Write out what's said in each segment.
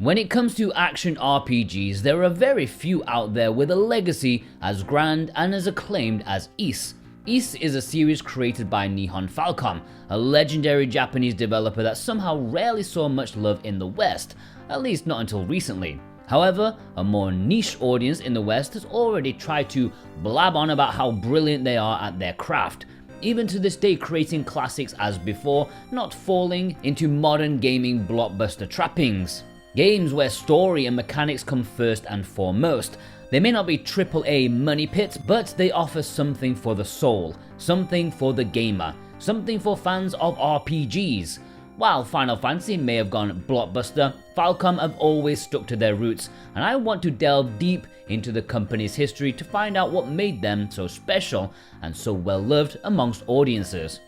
When it comes to action RPGs, there are very few out there with a legacy as grand and as acclaimed as Ys. Ys is a series created by Nihon Falcom, a legendary Japanese developer that somehow rarely saw much love in the West, at least not until recently. However, a more niche audience in the West has already tried to blab on about how brilliant they are at their craft, even to this day creating classics as before, not falling into modern gaming blockbuster trappings. Games where story and mechanics come first and foremost. They may not be AAA money pits, but they offer something for the soul, something for the gamer, something for fans of RPGs. While Final Fantasy may have gone blockbuster, Falcom have always stuck to their roots, and I want to delve deep into the company's history to find out what made them so special and so well loved amongst audiences.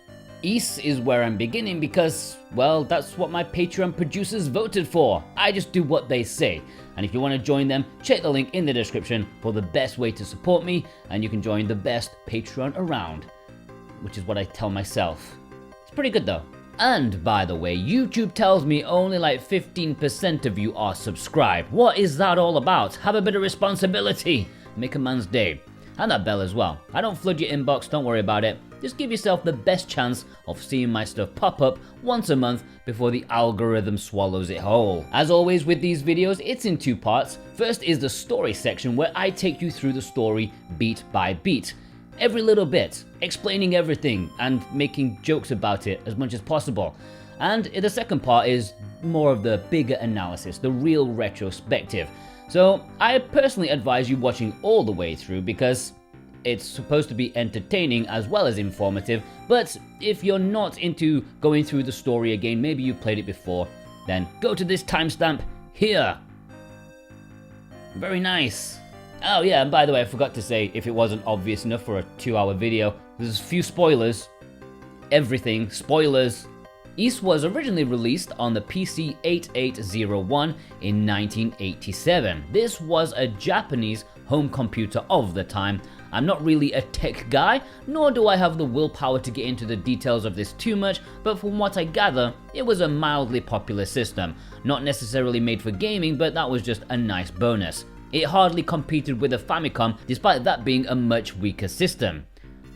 Ys is where I'm beginning because, well, that's what my Patreon producers voted for. I just do what they say. And if you want to join them, check the link in the description for the best way to support me, and you can join the best Patreon around, which is what I tell myself. It's pretty good though. And by the way, YouTube tells me only like 15% of you are subscribed. What is that all about? Have a bit of responsibility. Make a man's day. And that bell as well. I don't flood your inbox, don't worry about it. Just give yourself the best chance of seeing my stuff pop up once a month before the algorithm swallows it whole. As always with these videos, it's in two parts. First is the story section where I take you through the story beat by beat. Every little bit, explaining everything and making jokes about it as much as possible. And the second part is more of the bigger analysis, the real retrospective. So I personally advise you watching all the way through because it's supposed to be entertaining as well as informative, but if you're not into going through the story again, maybe you've played it before, then go to this timestamp here. Very nice. Oh yeah, and by the way, I forgot to say, if it wasn't obvious enough for a 2-hour video, there's a few spoilers. Everything, spoilers. Ys was originally released on the PC 8801 in 1987. This was a Japanese home computer of the time. I'm not really a tech guy, nor do I have the willpower to get into the details of this too much, but from what I gather, it was a mildly popular system. Not necessarily made for gaming, but that was just a nice bonus. It hardly competed with the Famicom, despite that being a much weaker system.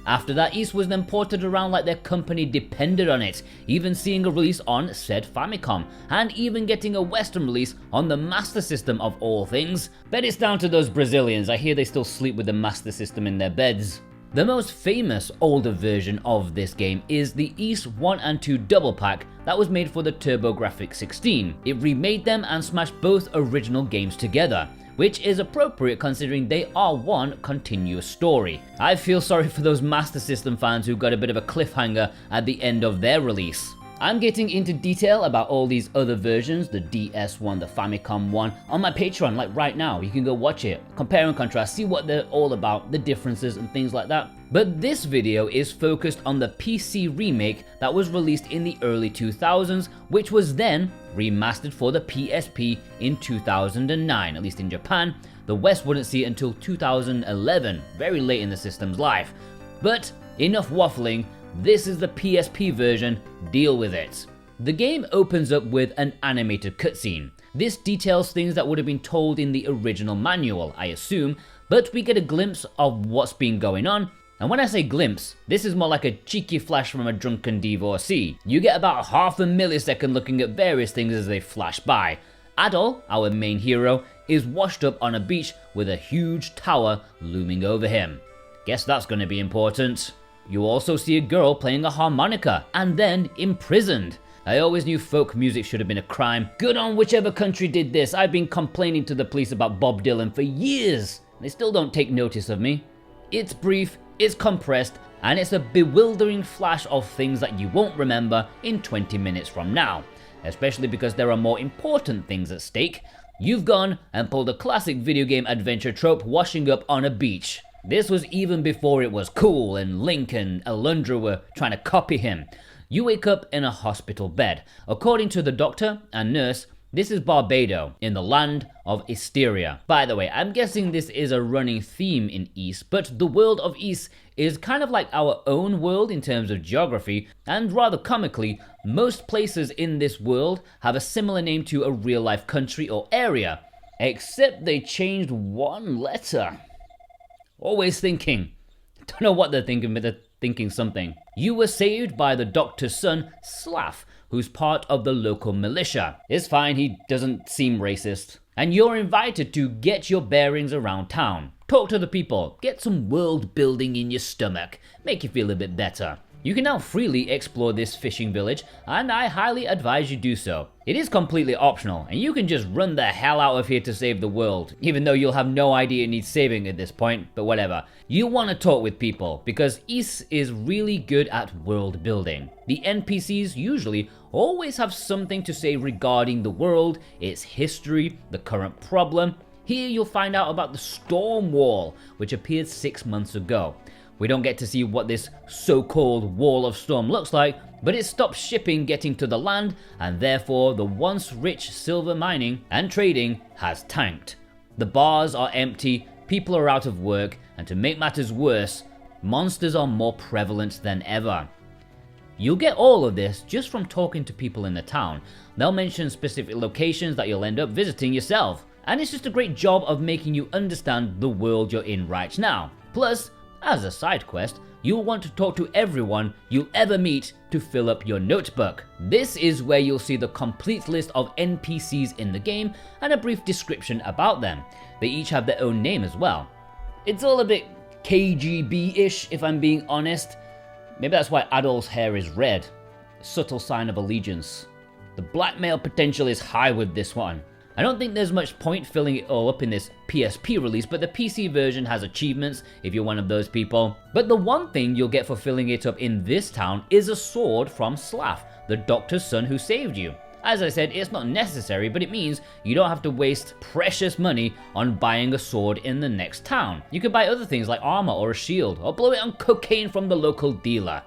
After that, Ys was then ported around like their company depended on it, even seeing a release on said Famicom, and even getting a Western release on the Master System of all things. Bet it's down to those Brazilians, I hear they still sleep with the Master System in their beds. The most famous older version of this game is the Ys I II Double Pack that was made for the TurboGrafx-16. It remade them and smashed both original games together, which is appropriate considering they are one continuous story. I feel sorry for those Master System fans who got a bit of a cliffhanger at the end of their release. I'm getting into detail about all these other versions, the DS one, the Famicom one, on my Patreon like right now. You can go watch it, compare and contrast, see what they're all about, the differences and things like that. But this video is focused on the PC remake that was released in the early 2000s, which was then remastered for the PSP in 2009, at least in Japan. The West wouldn't see it until 2011, very late in the system's life. But enough waffling. This is the PSP version, deal with it. The game opens up with an animated cutscene. This details things that would have been told in the original manual, I assume, but we get a glimpse of what's been going on. And when I say glimpse, this is more like a cheeky flash from a drunken divorcee. You get about half a millisecond looking at various things as they flash by. Adol, our main hero, is washed up on a beach with a huge tower looming over him. Guess that's going to be important. You also see a girl playing a harmonica, and then imprisoned. I always knew folk music should have been a crime. Good on whichever country did this. I've been complaining to the police about Bob Dylan for years. They still don't take notice of me. It's brief, it's compressed, and it's a bewildering flash of things that you won't remember in 20 minutes from now. Especially because there are more important things at stake. You've gone and pulled a classic video game adventure trope, washing up on a beach. This was even before it was cool and Link and Alundra were trying to copy him. You wake up in a hospital bed. According to the doctor and nurse, This is Barbado, in the land of Esteria. By the way, I'm guessing this is a running theme in Ys, but the world of Ys is kind of like our own world in terms of geography, and rather comically, most places in this world have a similar name to a real-life country or area, except they changed one letter. Always thinking. Don't know what they're thinking, but they're thinking something. You were saved by the doctor's son, Slav, who's part of the local militia. It's fine, he doesn't seem racist. And you're invited to get your bearings around town. Talk to the people, get some world building in your stomach, make you feel a bit better. You can now freely explore this fishing village, and I highly advise you do so. It is completely optional, and you can just run the hell out of here to save the world, even though you'll have no idea it needs saving at this point, but whatever. You want to talk with people, because Ys is really good at world building. The NPCs usually always have something to say regarding the world, its history, the current problem. Here you'll find out about the Storm Wall, which appeared 6 months ago. We don't get to see what this so-called Wall of Storm looks like, but it stops shipping getting to the land, and therefore the once rich silver mining and trading has tanked. The bars are empty, people are out of work, and to make matters worse, monsters are more prevalent than ever. You'll get all of this just from talking to people in the town. They'll mention specific locations that you'll end up visiting yourself, and it's just a great job of making you understand the world you're in right now. Plus, as a side quest, you'll want to talk to everyone you'll ever meet to fill up your notebook. This is where you'll see the complete list of NPCs in the game and a brief description about them. They each have their own name as well. It's all a bit KGB-ish if I'm being honest. Maybe that's why Adol's hair is red. A subtle sign of allegiance. The blackmail potential is high with this one. I don't think there's much point filling it all up in this PSP release, but the PC version has achievements if you're one of those people. But the one thing you'll get for filling it up in this town is a sword from Slav, the doctor's son who saved you. As I said, it's not necessary, but it means you don't have to waste precious money on buying a sword in the next town. You could buy other things like armor or a shield, or blow it on cocaine from the local dealer.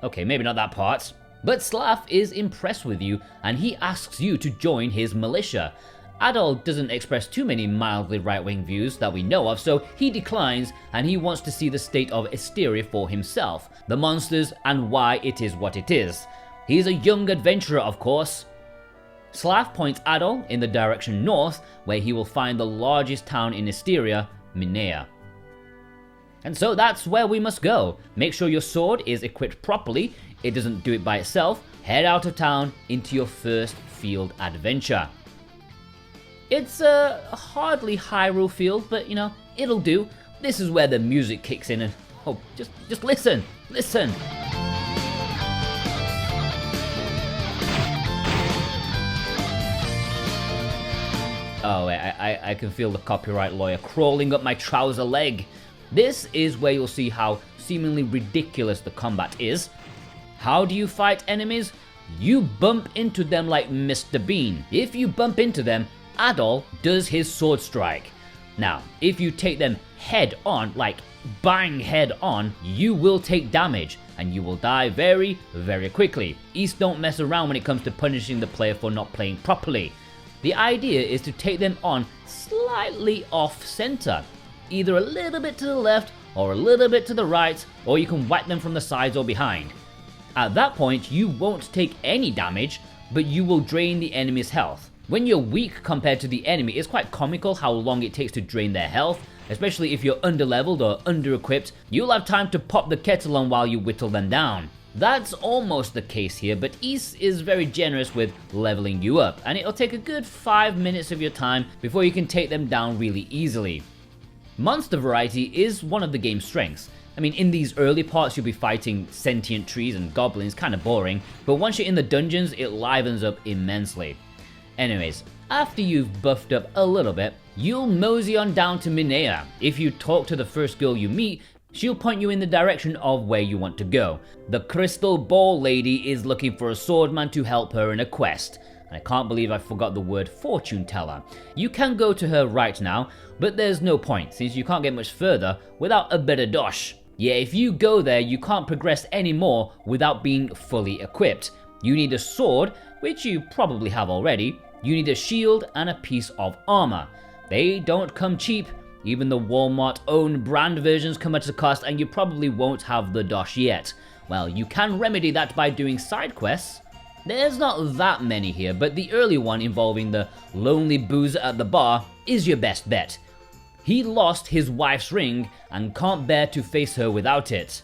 Okay, maybe not that part. But Slav is impressed with you, and he asks you to join his militia. Adol doesn't express too many mildly right-wing views that we know of, so he declines, and he wants to see the state of Esteria for himself, the monsters, and why it is what it is. He's a young adventurer, of course. Slav points Adol in the direction north, where he will find the largest town in Esteria, Minea. And so that's where we must go. Make sure your sword is equipped properly, it doesn't do it by itself, head out of town into your first field adventure. It's a hardly Hyrule field, but you know, it'll do. This is where the music kicks in and, oh, just listen. Oh, I can feel the copyright lawyer crawling up my trouser leg. This is where you'll see how seemingly ridiculous the combat is. How do you fight enemies? You bump into them like Mr. Bean. If you bump into them, Adol does his sword strike. Now, if you take them head on, like bang head on, you will take damage and you will die very, very quickly. Ys don't mess around when it comes to punishing the player for not playing properly. The idea is to take them on slightly off center, either a little bit to the left or a little bit to the right, or you can whack them from the sides or behind. At that point, you won't take any damage, but you will drain the enemy's health. When you're weak compared to the enemy, it's quite comical how long it takes to drain their health, especially if you're underleveled or under-equipped. You'll have time to pop the kettle on while you whittle them down. That's almost the case here, but Ys is very generous with leveling you up, and it'll take a good 5 minutes of your time before you can take them down really easily. Monster variety is one of the game's strengths. I mean, in these early parts you'll be fighting sentient trees and goblins, kinda boring, but once you're in the dungeons it livens up immensely. Anyways, after you've buffed up a little bit, you'll mosey on down to Minea. If you talk to the first girl you meet, she'll point you in the direction of where you want to go. The crystal ball lady is looking for a swordman to help her in a quest. I can't believe I forgot the word fortune teller. You can go to her right now, but there's no point since you can't get much further without a bit of dosh. Yeah, if you go there, you can't progress anymore without being fully equipped. You need a sword, which you probably have already, You need a shield and a piece of armor. They don't come cheap. Even the Walmart own brand versions come at a cost, and you probably won't have the dosh yet. Well, you can remedy that by doing side quests. There's not that many here, but the early one involving the lonely boozer at the bar is your best bet. He lost his wife's ring and can't bear to face her without it.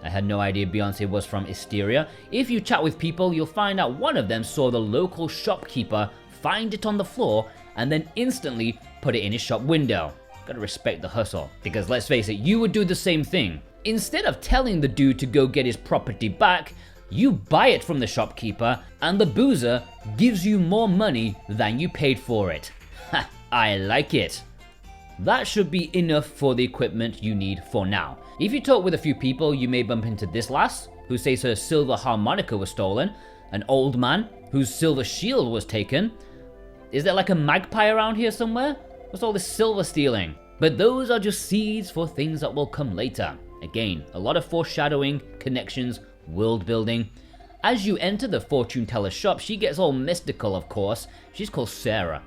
I had no idea Beyonce was from Esteria. If you chat with people, you'll find out one of them saw the local shopkeeper find it on the floor and then instantly put it in his shop window. Gotta respect the hustle, because let's face it, you would do the same thing. Instead of telling the dude to go get his property back, you buy it from the shopkeeper and the boozer gives you more money than you paid for it. Ha, I like it. That should be enough for the equipment you need for now. If you talk with a few people, you may bump into this lass, who says her silver harmonica was stolen, an old man whose silver shield was taken. Is there like a magpie around here somewhere? What's all this silver stealing? But those are just seeds for things that will come later. Again, a lot of foreshadowing, connections, world building. As you enter the fortune teller's shop, she gets all mystical, of course. She's called Sara.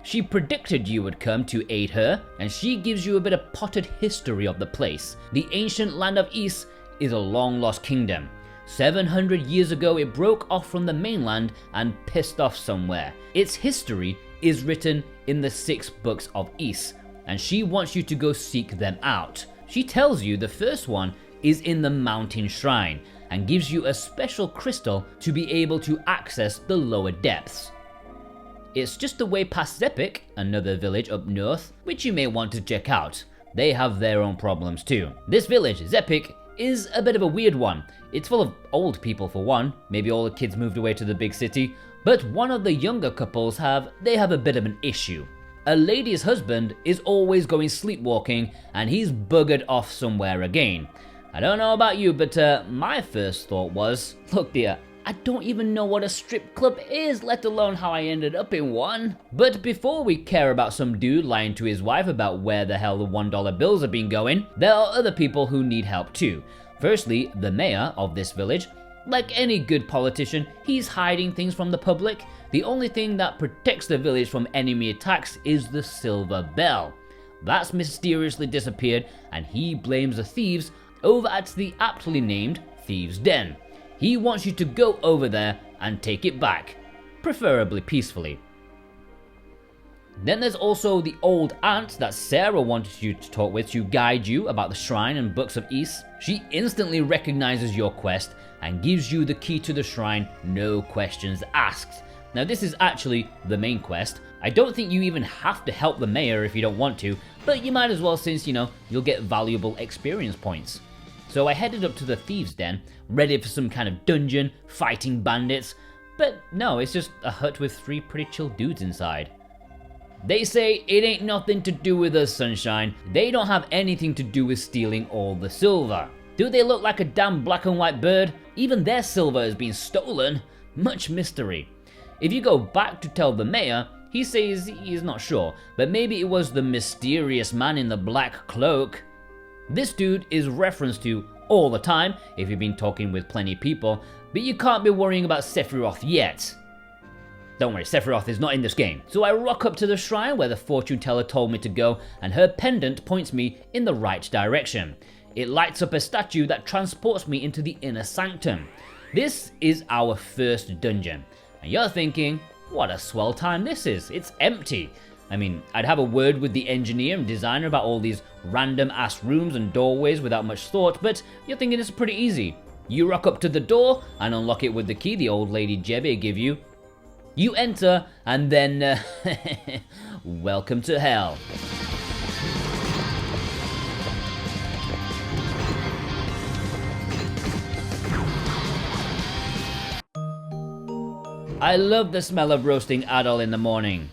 She predicted you would come to aid her, and she gives you a bit of potted history of the place. The ancient land of Ys is a long-lost kingdom. 700 years ago, it broke off from the mainland and pissed off somewhere. Its history is written in the 6 books of Ys, and she wants you to go seek them out. She tells you the first one is in the mountain shrine, and gives you a special crystal to be able to access the lower depths. It's just a way past Zepik, another village up north, which you may want to check out. They have their own problems too. This village, Zepik, is a bit of a weird one. It's full of old people for one, maybe all the kids moved away to the big city, but one of the younger couples have a bit of an issue. A lady's husband is always going sleepwalking and he's buggered off somewhere again. I don't know about you, but my first thought was, look dear, I don't even know what a strip club is, let alone how I ended up in one. But before we care about some dude lying to his wife about where the hell the $1 bills have been going, there are other people who need help too. Firstly, the mayor of this village. Like any good politician, he's hiding things from the public. The only thing that protects the village from enemy attacks is the silver bell. That's mysteriously disappeared, and he blames the thieves over at the aptly named Thieves' Den. He wants you to go over there and take it back, preferably peacefully. Then there's also the old aunt that Sara wanted you to talk with to guide you about the shrine and books of Ys. She instantly recognizes your quest and gives you the key to the shrine, no questions asked. Now this is actually the main quest. I don't think you even have to help the mayor if you don't want to, but you might as well since, you'll get valuable experience points. So I headed up to the Thieves' Den, ready for some kind of dungeon, fighting bandits, but no, it's just a hut with 3 pretty chill dudes inside. They say it ain't nothing to do with us, sunshine. They don't have anything to do with stealing all the silver. Do they look like a damn black and white bird? Even their silver has been stolen. Much mystery. If you go back to tell the mayor, he says he's not sure, but maybe it was the mysterious man in the black cloak. This dude is referenced to all the time if you've been talking with plenty of people, but you can't be worrying about Sephiroth yet. Don't worry, Sephiroth is not in this game. So I rock up to the shrine where the fortune teller told me to go, and her pendant points me in the right direction. It lights up a statue that transports me into the inner sanctum. This is our first dungeon, and you're thinking, what a swell time this is, it's empty. I mean, I'd have a word with the engineer and designer about all these random ass rooms and doorways without much thought, but you're thinking it's pretty easy. You rock up to the door and unlock it with the key the old lady Jebbe give you. You enter and then, welcome to hell. I love the smell of roasting Adol in the morning.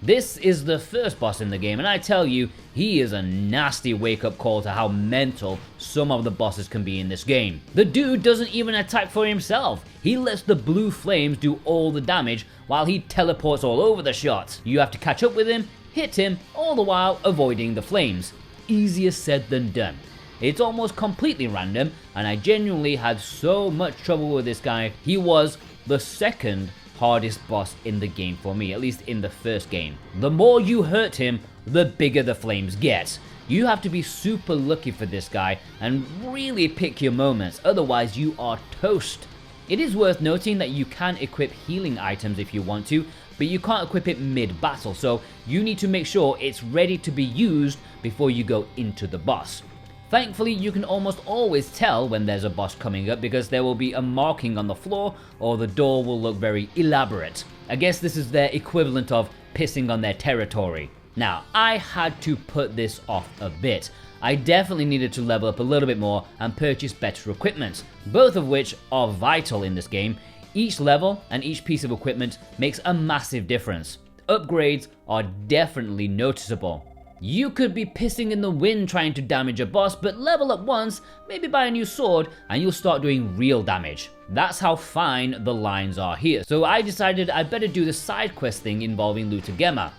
This is the first boss in the game, and I tell you, he is a nasty wake-up call to how mental some of the bosses can be in this game. The dude doesn't even attack for himself. He lets the blue flames do all the damage while he teleports all over the shot. You have to catch up with him, hit him, all the while avoiding the flames. Easier said than done. It's almost completely random, and I genuinely had so much trouble with this guy. He was the second hardest boss in the game for me, at least in the first game. The more you hurt him, the bigger the flames get. You have to be super lucky for this guy and really pick your moments, otherwise you are toast. It is worth noting that you can equip healing items if you want to, but you can't equip it mid-battle, so you need to make sure it's ready to be used before you go into the boss. Thankfully, you can almost always tell when there's a boss coming up because there will be a marking on the floor or the door will look very elaborate. I guess this is their equivalent of pissing on their territory. Now, I had to put this off a bit. I definitely needed to level up a little bit more and purchase better equipment, both of which are vital in this game. Each level and each piece of equipment makes a massive difference. Upgrades are definitely noticeable. You could be pissing in the wind trying to damage a boss, but level up once, maybe buy a new sword, and you'll start doing real damage. That's how fine the lines are here. So I decided I'd better do the side quest thing involving Lutagema.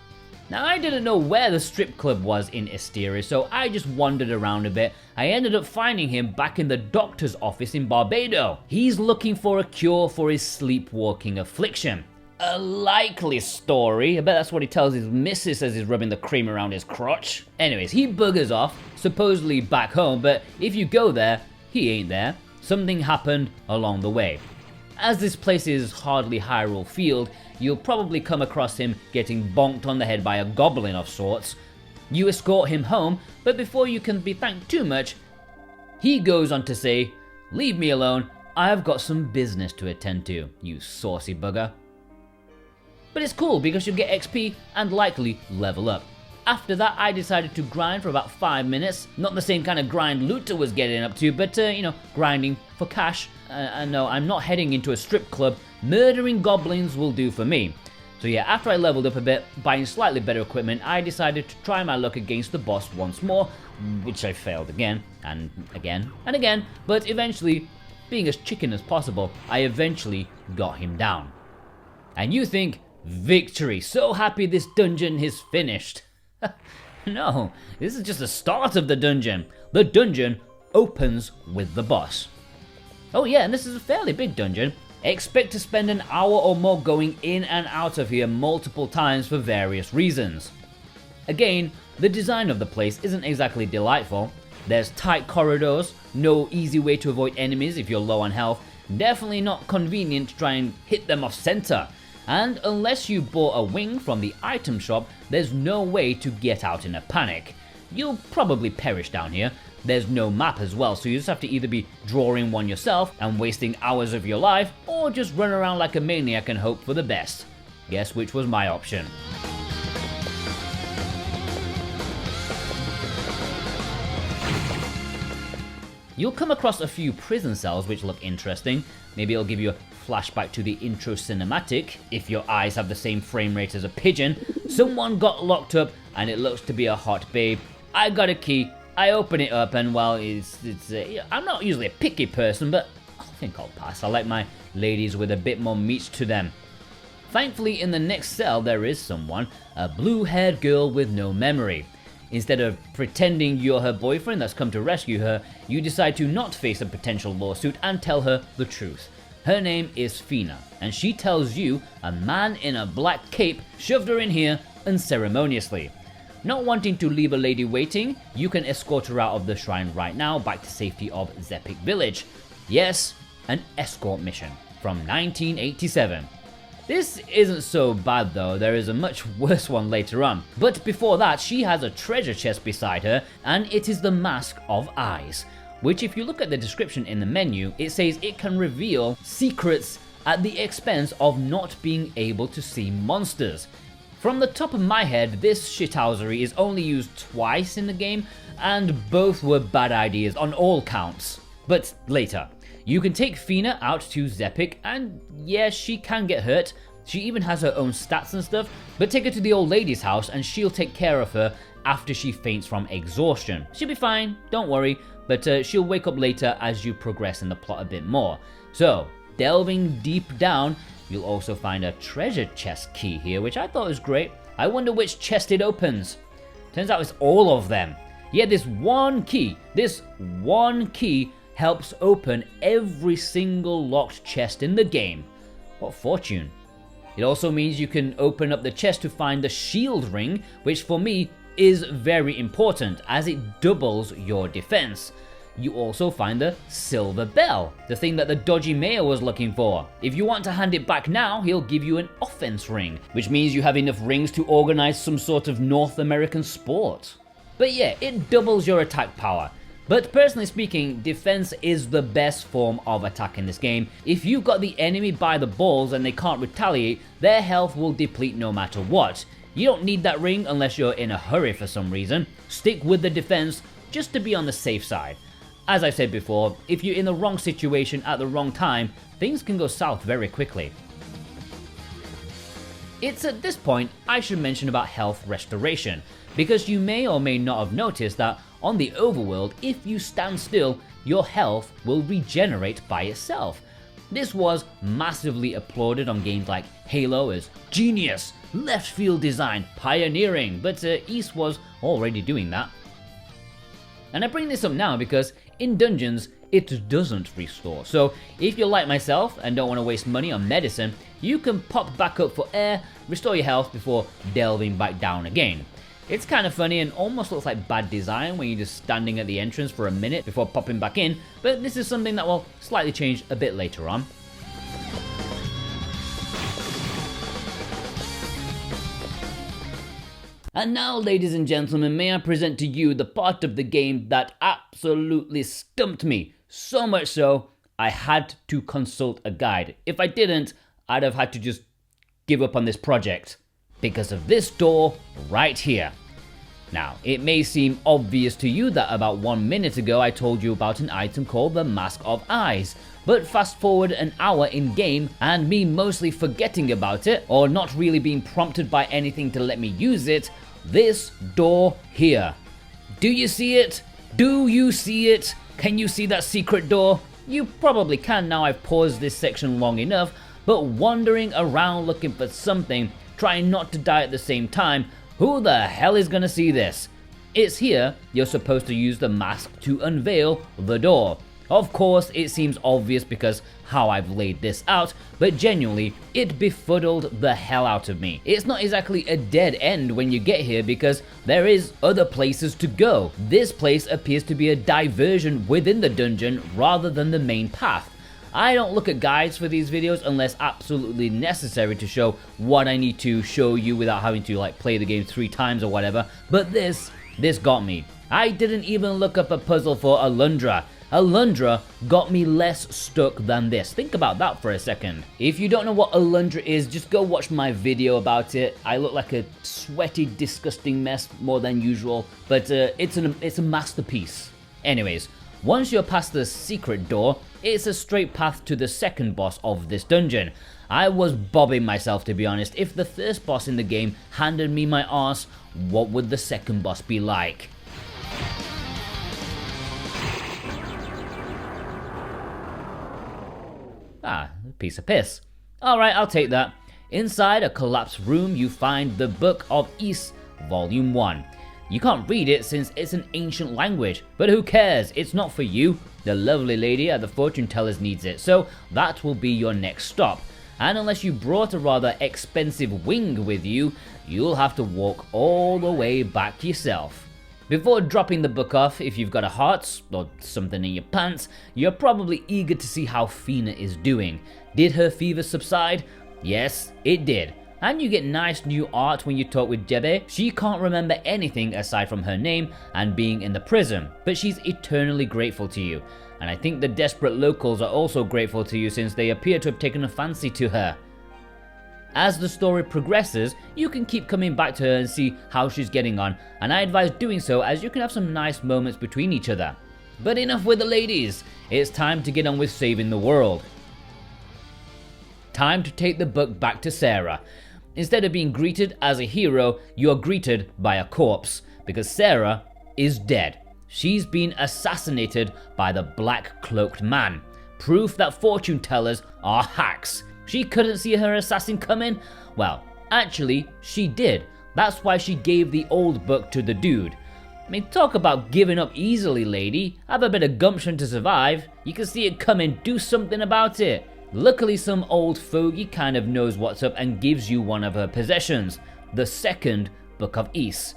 Now, I didn't know where the strip club was in Esteria, so I just wandered around a bit. I ended up finding him back in the doctor's office in Barbados. He's looking for a cure for his sleepwalking affliction. A likely story. I bet that's what he tells his missus as he's rubbing the cream around his crotch. Anyways, he buggers off, supposedly back home, but if you go there, he ain't there. Something happened along the way. As this place is hardly Hyrule Field, you'll probably come across him getting bonked on the head by a goblin of sorts. You escort him home, but before you can be thanked too much, he goes on to say, "Leave me alone, I've got some business to attend to, you saucy bugger." But it's cool because you'll get XP and likely level up. After that, I decided to grind for about 5 minutes. Not the same kind of grind Luta was getting up to, but grinding for cash. No, I'm not heading into a strip club. Murdering goblins will do for me. So yeah, after I leveled up a bit, buying slightly better equipment, I decided to try my luck against the boss once more, which I failed again, and again, and again, but eventually, being as chicken as possible, I eventually got him down. And you think, victory, so happy this dungeon is finished. No, this is just the start of the dungeon. The dungeon opens with the boss. Oh yeah, and this is a fairly big dungeon. Expect to spend an hour or more going in and out of here multiple times for various reasons. Again, the design of the place isn't exactly delightful. There's tight corridors, no easy way to avoid enemies if you're low on health, definitely not convenient to try and hit them off center. And unless you bought a wing from the item shop, there's no way to get out in a panic. You'll probably perish down here. There's no map as well, so you just have to either be drawing one yourself and wasting hours of your life, or just run around like a maniac and hope for the best. Guess which was my option. You'll come across a few prison cells which look interesting. Maybe it'll give you a flashback to the intro cinematic, if your eyes have the same frame rate as a pigeon. Someone got locked up and it looks to be a hot babe. I got a key, I open it up and well, I'm not usually a picky person, but I think I'll pass. I like my ladies with a bit more meat to them. Thankfully in the next cell there is someone, a blue-haired girl with no memory. Instead of pretending you're her boyfriend that's come to rescue her, you decide to not face a potential lawsuit and tell her the truth. Her name is Feena, and she tells you a man in a black cape shoved her in here unceremoniously. Not wanting to leave a lady waiting, you can escort her out of the shrine right now back to safety of Zepik Village. Yes, an escort mission from 1987. This isn't so bad though, there is a much worse one later on. But before that, she has a treasure chest beside her, and it is the Mask of Eyes, which if you look at the description in the menu, it says it can reveal secrets at the expense of not being able to see monsters. From the top of my head, this shithousery is only used twice in the game, and both were bad ideas on all counts. But later. You can take Feena out to Zepik, and yes, she can get hurt. She even has her own stats and stuff, but take her to the old lady's house and she'll take care of her after she faints from exhaustion. She'll be fine, don't worry, but she'll wake up later as you progress in the plot a bit more. So, delving deep down, you'll also find a treasure chest key here, which I thought was great. I wonder which chest it opens. Turns out it's all of them. Yeah, this one key helps open every single locked chest in the game. What fortune. It also means you can open up the chest to find the shield ring, which for me is very important as it doubles your defense. You also find the silver bell, the thing that the dodgy mayor was looking for. If you want to hand it back now, he'll give you an offense ring, which means you have enough rings to organize some sort of North American sport. But yeah, it doubles your attack power. But personally speaking, defense is the best form of attack in this game. If you've got the enemy by the balls and they can't retaliate, their health will deplete no matter what. You don't need that ring unless you're in a hurry for some reason. Stick with the defense just to be on the safe side. As I said before, if you're in the wrong situation at the wrong time, things can go south very quickly. It's at this point I should mention about health restoration, because you may or may not have noticed that on the overworld, if you stand still, your health will regenerate by itself. This was massively applauded on games like Halo as genius, left field design, pioneering, but Ys was already doing that. And I bring this up now because in dungeons, it doesn't restore. So if you're like myself and don't want to waste money on medicine, you can pop back up for air, restore your health before delving back down again. It's kind of funny and almost looks like bad design when you're just standing at the entrance for a minute before popping back in, but this is something that will slightly change a bit later on. And now, ladies and gentlemen, may I present to you the part of the game that absolutely stumped me. So much so, I had to consult a guide. If I didn't, I'd have had to just give up on this project. Because of this door right here. Now, it may seem obvious to you that about 1 minute ago I told you about an item called the Mask of Eyes. But fast forward an hour in game and me mostly forgetting about it or not really being prompted by anything to let me use it, this door here. Do you see it? Do you see it? Can you see that secret door? You probably can now I've paused this section long enough, but wandering around looking for something, trying not to die at the same time, who the hell is gonna see this? It's here you're supposed to use the mask to unveil the door. Of course, it seems obvious because how I've laid this out, but genuinely, it befuddled the hell out of me. It's not exactly a dead end when you get here because there is other places to go. This place appears to be a diversion within the dungeon rather than the main path. I don't look at guides for these videos unless absolutely necessary to show what I need to show you without having to like play the game 3 times or whatever, but this got me. I didn't even look up a puzzle for Alundra. Alundra got me less stuck than this. Think about that for a second. If you don't know what Alundra is, just go watch my video about it. I look like a sweaty, disgusting mess more than usual, but it's a masterpiece. Anyways, once you're past the secret door, it's a straight path to the second boss of this dungeon. I was bobbing myself, to be honest. If the first boss in the game handed me my arse, what would the second boss be like? Ah, a piece of piss. Alright, I'll take that. Inside a collapsed room, you find the Book of Ys, Volume 1. You can't read it since it's an ancient language, but who cares? It's not for you. The lovely lady at the fortune teller's needs it, so that will be your next stop. And unless you brought a rather expensive wing with you, you'll have to walk all the way back yourself. Before dropping the book off, if you've got a heart, or something in your pants, you're probably eager to see how Feena is doing. Did her fever subside? Yes, it did. And you get nice new art when you talk with Jebe. She can't remember anything aside from her name and being in the prison, but she's eternally grateful to you. And I think the desperate locals are also grateful to you since they appear to have taken a fancy to her. As the story progresses, you can keep coming back to her and see how she's getting on, and I advise doing so as you can have some nice moments between each other. But enough with the ladies, it's time to get on with saving the world. Time to take the book back to Sara. Instead of being greeted as a hero, you are greeted by a corpse, because Sara is dead. She's been assassinated by the Black Cloaked Man. Proof that fortune tellers are hacks. She couldn't see her assassin coming? Well, actually, she did. That's why she gave the old book to the dude. I mean, talk about giving up easily, lady. Have a bit of gumption to survive. You can see it coming, do something about it. Luckily, some old fogey kind of knows what's up and gives you one of her possessions, the second book of Ys.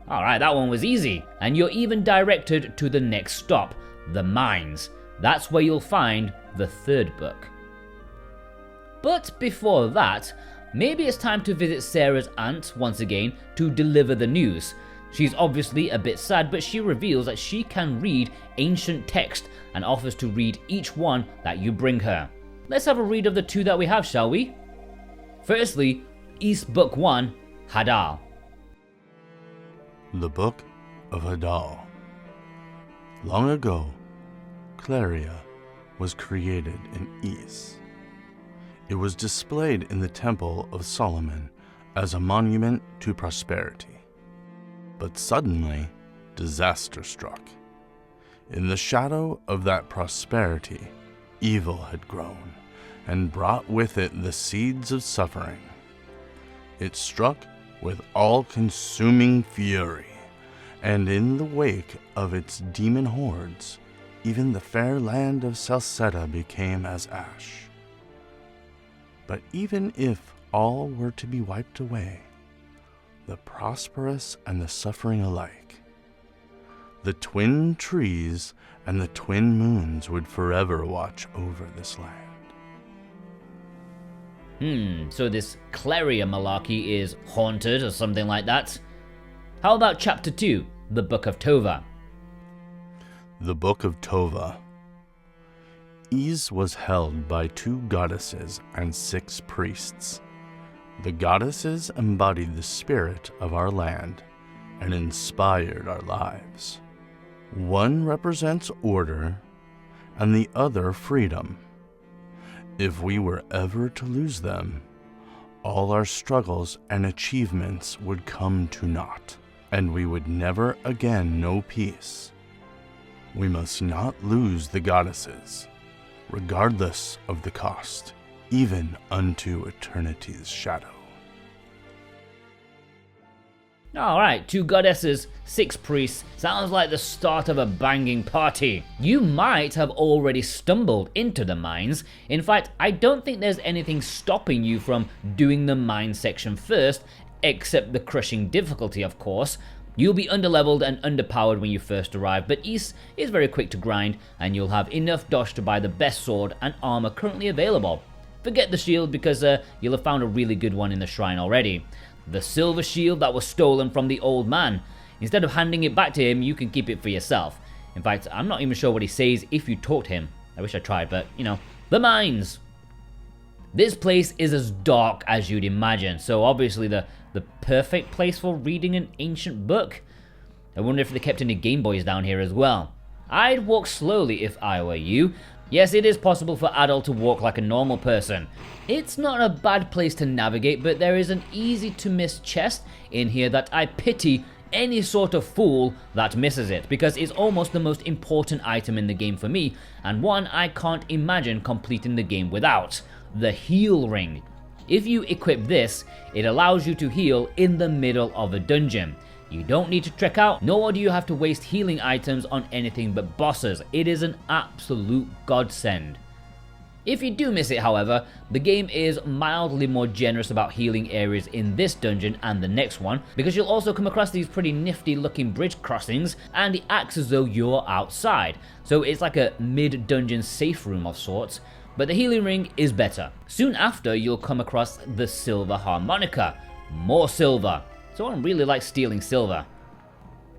Alright, that one was easy. And you're even directed to the next stop, the mines. That's where you'll find the third book. But before that, maybe it's time to visit Sara's aunt once again to deliver the news. She's obviously a bit sad, but she reveals that she can read ancient text and offers to read each one that you bring her. Let's have a read of the two that we have, shall we? Firstly, Ys Book 1, Adol. The Book of Adol. Long ago, Cleria was created in Ys. It was displayed in the Temple of Solomon as a monument to prosperity. But suddenly, disaster struck. In the shadow of that prosperity, evil had grown and brought with it the seeds of suffering. It struck with all-consuming fury, and in the wake of its demon hordes, even the fair land of Salsetta became as ash. But even if all were to be wiped away, the prosperous and the suffering alike, the twin trees and the twin moons would forever watch over this land. So this Cleria malarkey is haunted or something like that. How about chapter 2, the Book of Tova? The Book of Tova. Ys was held by 2 goddesses and 6 priests. The goddesses embodied the spirit of our land and inspired our lives. One represents order and the other freedom. If we were ever to lose them, all our struggles and achievements would come to naught, and we would never again know peace. We must not lose the goddesses, regardless of the cost, even unto eternity's shadow. Alright, 2 goddesses, 6 priests. Sounds like the start of a banging party. You might have already stumbled into the mines. In fact, I don't think there's anything stopping you from doing the mine section first, except the crushing difficulty, of course. You'll be underleveled and underpowered when you first arrive, but Ys is very quick to grind, and you'll have enough dosh to buy the best sword and armor currently available. Forget the shield, because you'll have found a really good one in the shrine already. The silver shield that was stolen from the old man. Instead of handing it back to him, you can keep it for yourself. In fact, I'm not even sure what he says if you talk to him. I wish I tried, but, you know. The mines! This place is as dark as you'd imagine, so obviously the perfect place for reading an ancient book. I wonder if they kept any Game Boys down here as well. I'd walk slowly if I were you. Yes, it is possible for Adol to walk like a normal person. It's not a bad place to navigate, but there is an easy to miss chest in here that I pity any sort of fool that misses it, because it's almost the most important item in the game for me, and one I can't imagine completing the game without. The heal ring. If you equip this, it allows you to heal in the middle of a dungeon. You don't need to trek out, nor do you have to waste healing items on anything but bosses. It is an absolute godsend. If you do miss it, however, the game is mildly more generous about healing areas in this dungeon and the next one, because you'll also come across these pretty nifty looking bridge crossings, and it acts as though you're outside. So it's like a mid-dungeon safe room of sorts, but the healing ring is better. Soon after, you'll come across the silver harmonica. More silver. Someone really likes stealing silver.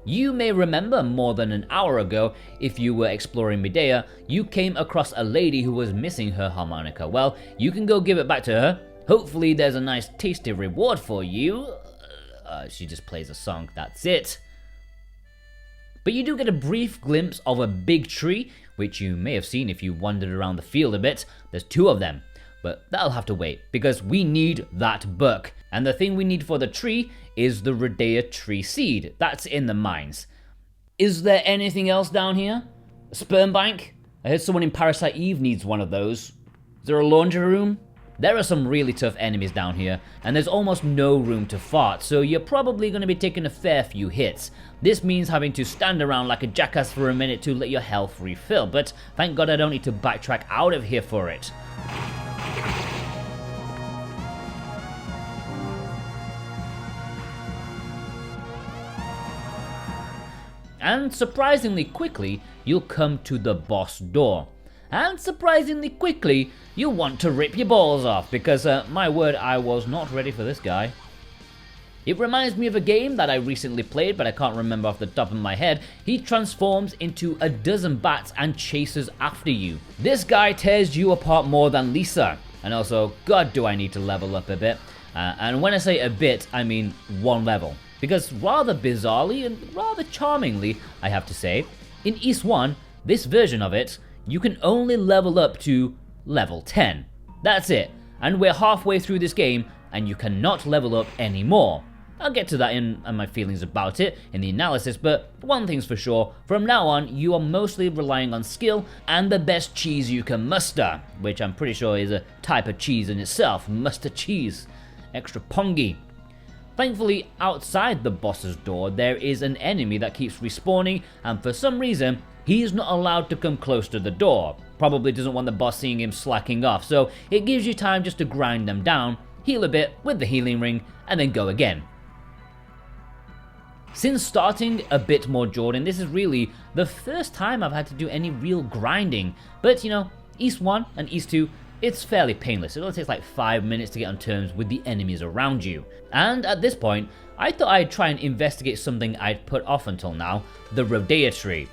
You may remember more than an hour ago, if you were exploring Minea, you came across a lady who was missing her harmonica. Well, you can go give it back to her. Hopefully there's a nice tasty reward for you. She just plays a song, that's it. But you do get a brief glimpse of a big tree, which you may have seen if you wandered around the field a bit. There's 2 of them, but that'll have to wait, because we need that book. And the thing we need for the tree is the Redea tree seed. That's in the mines. Is there anything else down here? A sperm bank? I heard someone in Parasite Eve needs one of those. Is there a laundry room? There are some really tough enemies down here, and there's almost no room to fart, so you're probably going to be taking a fair few hits. This means having to stand around like a jackass for a minute to let your health refill, but thank God I don't need to backtrack out of here for it. and surprisingly quickly you'll come to the boss door. And surprisingly quickly you'll want to rip your balls off, because my word, I was not ready for this guy. It reminds me of a game that I recently played, but I can't remember off the top of my head. He transforms into a dozen bats and chases after you. This guy tears you apart more than Lisa. And also, god do I need to level up a bit. And when I say a bit, I mean one level. Because rather bizarrely and rather charmingly, I have to say, in Ys I, this version of it, you can only level up to level 10. That's it. And we're halfway through this game, and you cannot level up anymore. I'll get to that in my feelings about it in the analysis, but one thing's for sure, from now on you are mostly relying on skill and the best cheese you can muster, which I'm pretty sure is a type of cheese in itself, muster cheese, extra pongy. Thankfully, outside the boss's door there is an enemy that keeps respawning, and for some reason he's not allowed to come close to the door. Probably doesn't want the boss seeing him slacking off, so it gives you time just to grind them down, heal a bit with the healing ring, and then go again. Since starting a bit more Jordan, this is really the first time I've had to do any real grinding, but you know, Ys I and Ys II, it's fairly painless. It only takes like 5 minutes to get on terms with the enemies around you. And at this point, I thought I'd try and investigate something I'd put off until now, the Rodea tree.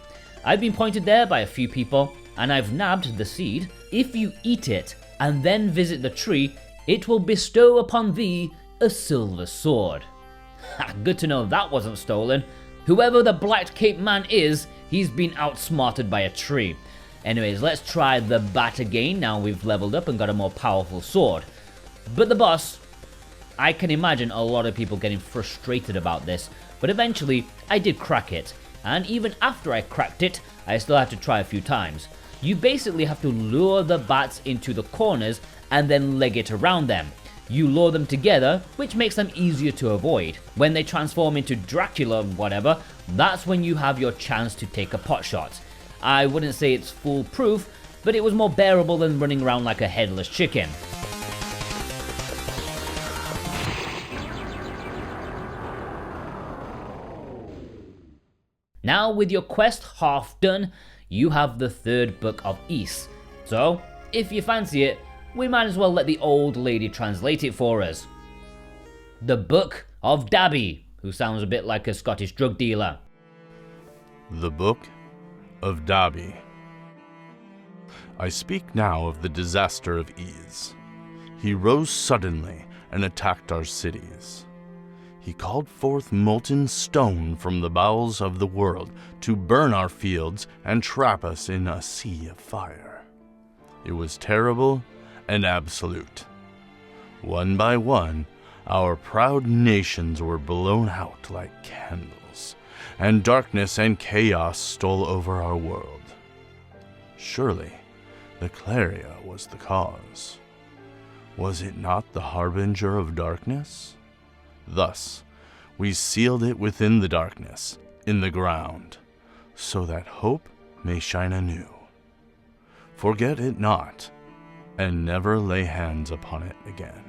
I've been pointed there by a few people, and I've nabbed the seed. If you eat it and then visit the tree, it will bestow upon thee a silver sword. Good to know that wasn't stolen. Whoever the Black Cape man is, he's been outsmarted by a tree. Anyways, let's try the bat again now we've leveled up and got a more powerful sword. But the boss, I can imagine a lot of people getting frustrated about this, but eventually I did crack it. And even after I cracked it, I still had to try a few times. You basically have to lure the bats into the corners and then leg it around them. You lure them together, which makes them easier to avoid. When they transform into Dracula or whatever, that's when you have your chance to take a pot shot. I wouldn't say it's foolproof, but it was more bearable than running around like a headless chicken. Now with your quest half done, you have the third book of Ys. So, if you fancy it, we might as well let the old lady translate it for us. The Book of Dabby, who sounds a bit like a Scottish drug dealer. The Book of Dabby. I speak now of the disaster of Ys. He rose suddenly and attacked our cities. He called forth molten stone from the bowels of the world to burn our fields and trap us in a sea of fire. It was terrible and absolute. One by one, our proud nations were blown out like candles, and darkness and chaos stole over our world. Surely, the Claria was the cause. Was it not the harbinger of darkness? Thus, we sealed it within the darkness, in the ground, so that hope may shine anew. Forget it not, and never lay hands upon it again.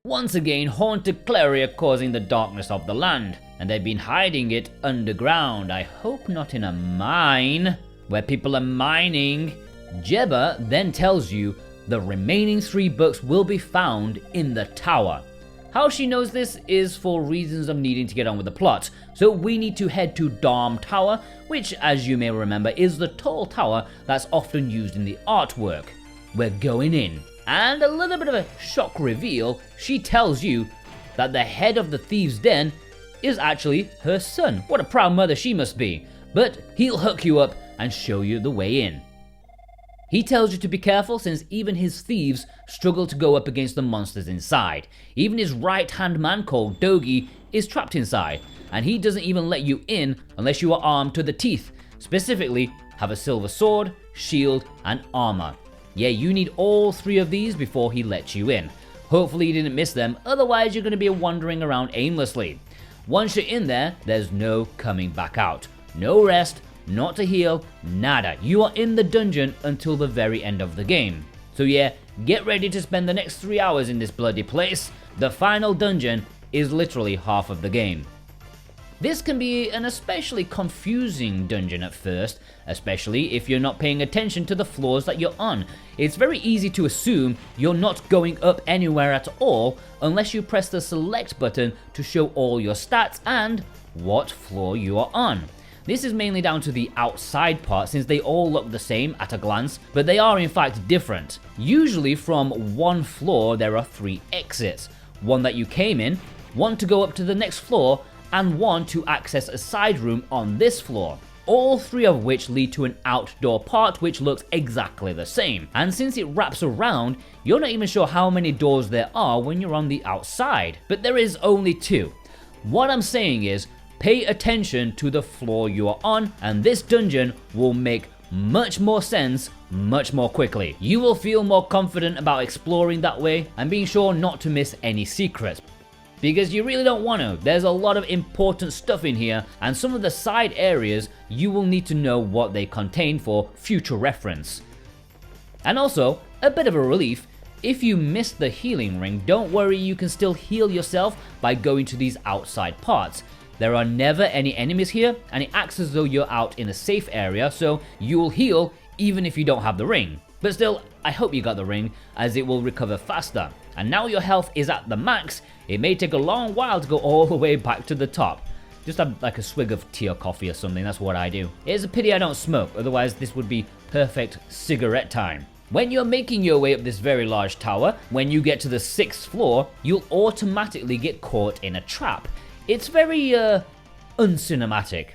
Once again, haunted Claria causing the darkness of the land, and they've been hiding it underground. I hope not in a mine, where people are mining. Jebba then tells you the remaining 3 books will be found in the tower. How she knows this is for reasons of needing to get on with the plot, so we need to head to Darm Tower, which, as you may remember, is the tall tower that's often used in the artwork. We're going in, and a little bit of a shock reveal, she tells you that the head of the thieves' den is actually her son. What a proud mother she must be, but he'll hook you up and show you the way in. He tells you to be careful since even his thieves struggle to go up against the monsters inside. Even his right-hand man called Dogi is trapped inside, and he doesn't even let you in unless you are armed to the teeth. Specifically, have a silver sword, shield, and armor. Yeah, you need all 3 of these before he lets you in. Hopefully you didn't miss them, otherwise you're going to be wandering around aimlessly. Once you're in there, there's no coming back out. No rest, not to heal, nada. You are in the dungeon until the very end of the game. So yeah, get ready to spend the next 3 hours in this bloody place. The final dungeon is literally half of the game. This can be an especially confusing dungeon at first, especially if you're not paying attention to the floors that you're on. It's very easy to assume you're not going up anywhere at all unless you press the select button to show all your stats and what floor you are on. This is mainly down to the outside part since they all look the same at a glance, but they are in fact different. Usually from one floor there are 3 exits, one that you came in, one to go up to the next floor, and one to access a side room on this floor. All 3 of which lead to an outdoor part which looks exactly the same. And since it wraps around, you're not even sure how many doors there are when you're on the outside. But there is only 2. What I'm saying is, pay attention to the floor you are on, and this dungeon will make much more sense much more quickly. You will feel more confident about exploring that way and being sure not to miss any secrets. Because you really don't want to. There's a lot of important stuff in here, and some of the side areas you will need to know what they contain for future reference. And also, a bit of a relief, if you missed the healing ring, don't worry, you can still heal yourself by going to these outside parts. There are never any enemies here, and it acts as though you're out in a safe area, so you'll heal even if you don't have the ring. But still, I hope you got the ring, as it will recover faster. And now your health is at the max, it may take a long while to go all the way back to the top. Just have like a swig of tea or coffee or something, that's what I do. It's a pity I don't smoke, otherwise this would be perfect cigarette time. When you're making your way up this very large tower, when you get to the 6th floor, you'll automatically get caught in a trap. It's very, uncinematic.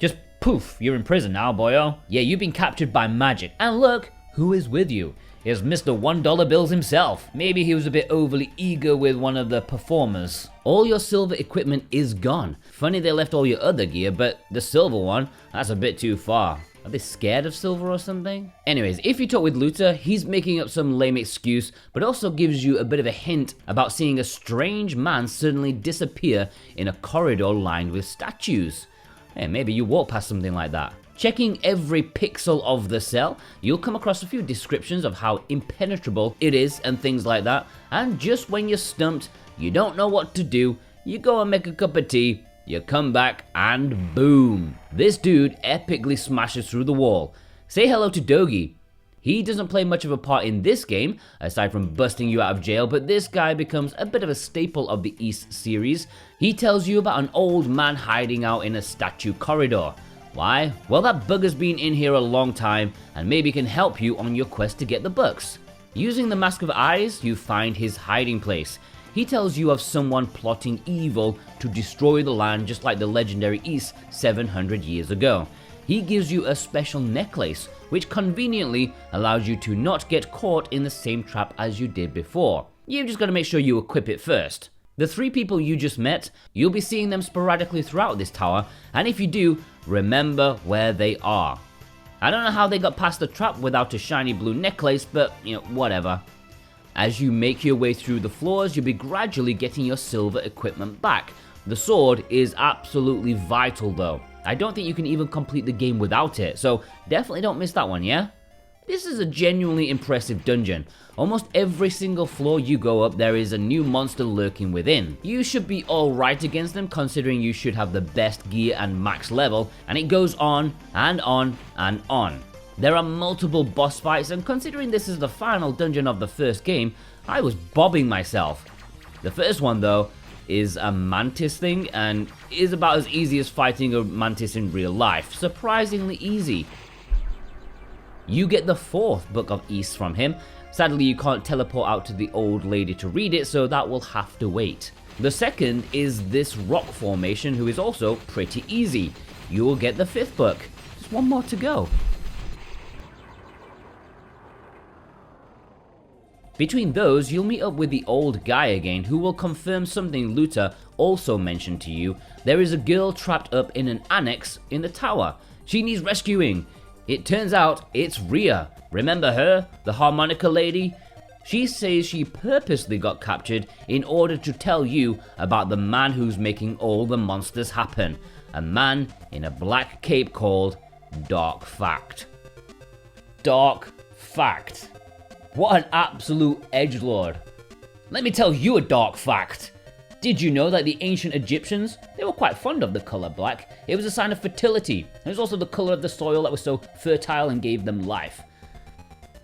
Just poof, you're in prison now, boyo. Yeah, you've been captured by magic, and look who is with you. Is Mr. $1 bills himself. Maybe he was a bit overly eager with one of the performers. All your silver equipment is gone. Funny they left all your other gear, but the silver one, that's a bit too far. Are they scared of silver or something? Anyways, if you talk with Luther, he's making up some lame excuse, but also gives you a bit of a hint about seeing a strange man suddenly disappear in a corridor lined with statues. Hey, maybe you walk past something like that. Checking every pixel of the cell, you'll come across a few descriptions of how impenetrable it is and things like that, and just when you're stumped, you don't know what to do, you go and make a cup of tea, you come back, and boom! This dude epically smashes through the wall. Say hello to Dogi. He doesn't play much of a part in this game, aside from busting you out of jail, but this guy becomes a bit of a staple of the Ys series. He tells you about an old man hiding out in a statue corridor. Why? Well, that bugger's been in here a long time and maybe can help you on your quest to get the books. Using the Mask of Eyes, you find his hiding place. He tells you of someone plotting evil to destroy the land just like the legendary Ys 700 years ago. He gives you a special necklace, which conveniently allows you to not get caught in the same trap as you did before. You've just got to make sure you equip it first. The 3 people you just met, you'll be seeing them sporadically throughout this tower, and if you do, remember where they are. I don't know how they got past the trap without a shiny blue necklace, but, whatever. As you make your way through the floors, you'll be gradually getting your silver equipment back. The sword is absolutely vital though. I don't think you can even complete the game without it, so definitely don't miss that one, yeah? This is a genuinely impressive dungeon. Almost every single floor you go up, there is a new monster lurking within. You should be alright against them considering you should have the best gear and max level, and it goes on and on and on. There are multiple boss fights, and considering this is the final dungeon of the first game, I was bobbing myself. The first one though is a mantis thing, and is about as easy as fighting a mantis in real life. Surprisingly easy. You get the 4th book of Ys from him. Sadly, you can't teleport out to the old lady to read it, so that will have to wait. The second is this rock formation, who is also pretty easy. You will get the 5th book. Just one more to go. Between those, you'll meet up with the old guy again, who will confirm something Luther also mentioned to you. There is a girl trapped up in an annex in the tower. She needs rescuing. It turns out it's Rhea. Remember her? The harmonica lady? She says she purposely got captured in order to tell you about the man who's making all the monsters happen. A man in a black cape called Dark Fact. Dark Fact. What an absolute edgelord. Let me tell you a dark fact. Did you know that the ancient Egyptians, they were quite fond of the color black? It was a sign of fertility. It was also the color of the soil that was so fertile and gave them life.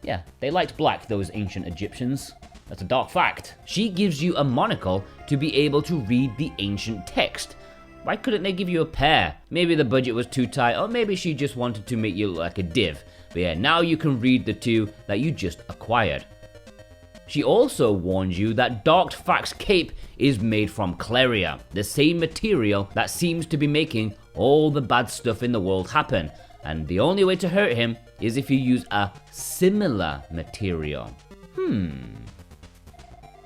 Yeah, they liked black, those ancient Egyptians. That's a dark fact. She gives you a monocle to be able to read the ancient text. Why couldn't they give you a pair? Maybe the budget was too tight, or maybe she just wanted to make you look like a div. But yeah, now you can read the two that you just acquired. She also warns you that Dark Fact's cape is made from Cleria, the same material that seems to be making all the bad stuff in the world happen. And the only way to hurt him is if you use a similar material.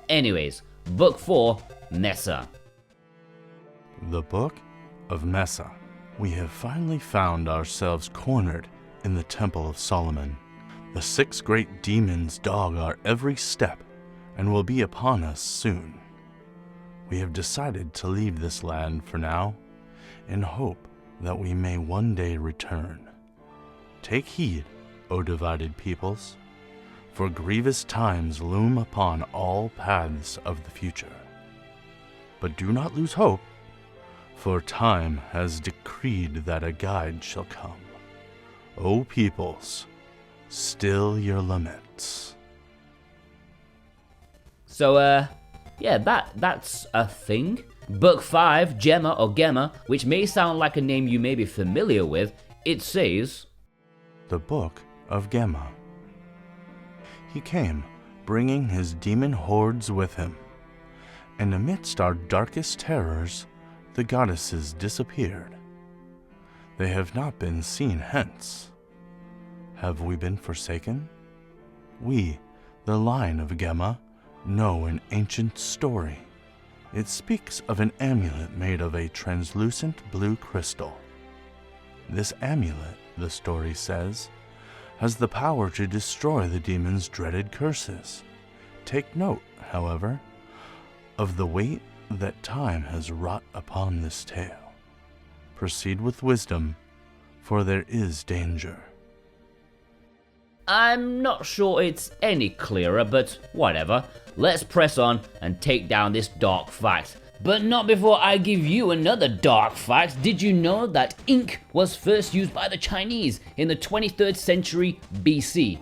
Anyways, Book 4, Mesa. The Book of Mesa. We have finally found ourselves cornered in the Temple of Solomon. The 6 great demons dog our every step and will be upon us soon. We have decided to leave this land for now in hope that we may one day return. Take heed, O divided peoples, for grievous times loom upon all paths of the future. But do not lose hope, for time has decreed that a guide shall come. O peoples, still your laments. So, yeah, that's a thing. Book 5, Gemma or Gemma, which may sound like a name you may be familiar with, it says, The Book of Gemma. He came, bringing his demon hordes with him, and amidst our darkest terrors, the goddesses disappeared. They have not been seen hence. Have we been forsaken? We, the line of Gemma, know an ancient story. It speaks of an amulet made of a translucent blue crystal. This amulet, the story says, has the power to destroy the demon's dreaded curses. Take note, however, of the weight that time has wrought upon this tale. Proceed with wisdom, for there is danger. I'm not sure it's any clearer, but whatever. Let's press on and take down this dark fact. But not before I give you another dark fact. Did you know that ink was first used by the Chinese in the 23rd century BC?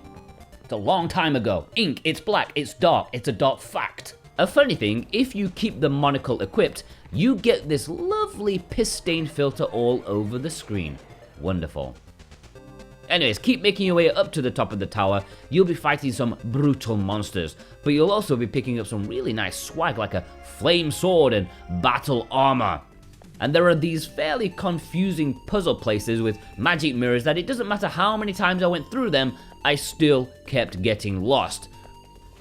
It's a long time ago. Ink, it's black, it's dark, it's a dark fact. A funny thing, if you keep the monocle equipped, you get this lovely piss-stained filter all over the screen. Wonderful. Anyways, keep making your way up to the top of the tower. You'll be fighting some brutal monsters, but you'll also be picking up some really nice swag like a flame sword and battle armor. And there are these fairly confusing puzzle places with magic mirrors that it doesn't matter how many times I went through them, I still kept getting lost.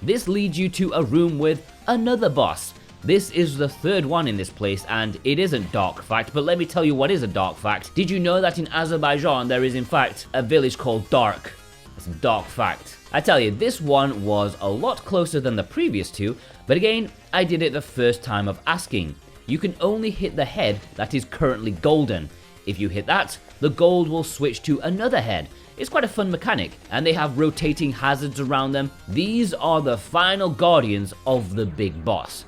This leads you to a room with another boss. This is the third one in this place, and it isn't dark fact, but let me tell you what is a dark fact. Did you know that in Azerbaijan there is in fact a village called Dark? It's a dark fact. I tell you, this one was a lot closer than the previous two, but again, I did it the first time of asking. You can only hit the head that is currently golden. If you hit that, the gold will switch to another head. It's quite a fun mechanic, and they have rotating hazards around them. These are the final guardians of the big boss.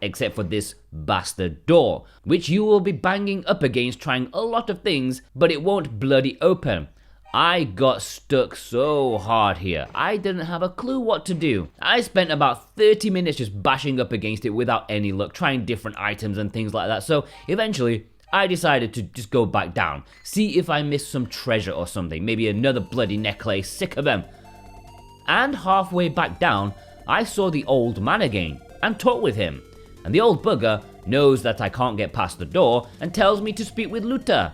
Except for this bastard door, which you will be banging up against trying a lot of things, but it won't bloody open. I got stuck so hard here, I didn't have a clue what to do. I spent about 30 minutes just bashing up against it without any luck, trying different items and things like that, so eventually I decided to just go back down, see if I missed some treasure or something, maybe another bloody necklace, sick of them. And halfway back down, I saw the old man again, and talked with him. And the old bugger knows that I can't get past the door and tells me to speak with Luta.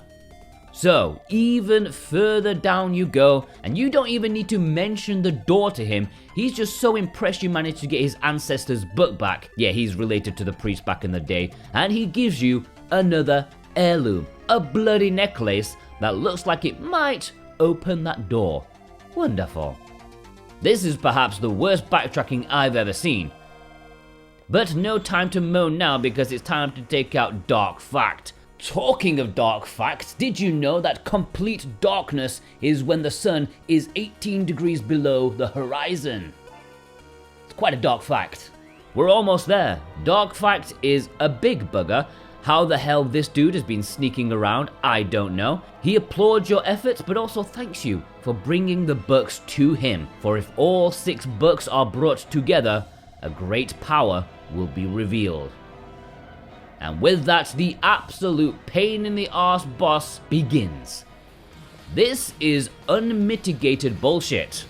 So, even further down you go, and you don't even need to mention the door to him. He's just so impressed you managed to get his ancestor's book back. Yeah, he's related to the priest back in the day. And he gives you another heirloom, a bloody necklace that looks like it might open that door. Wonderful. This is perhaps the worst backtracking I've ever seen. But no time to moan now because it's time to take out Dark Fact. Talking of Dark Facts, did you know that complete darkness is when the sun is 18 degrees below the horizon? It's quite a dark fact. We're almost there. Dog fact is a big bugger. How the hell this dude has been sneaking around, I don't know. He applauds your efforts, but also thanks you for bringing the books to him. For if all 6 books are brought together, a great power will be revealed. And with that, the absolute pain in the arse boss begins. This is unmitigated bullshit.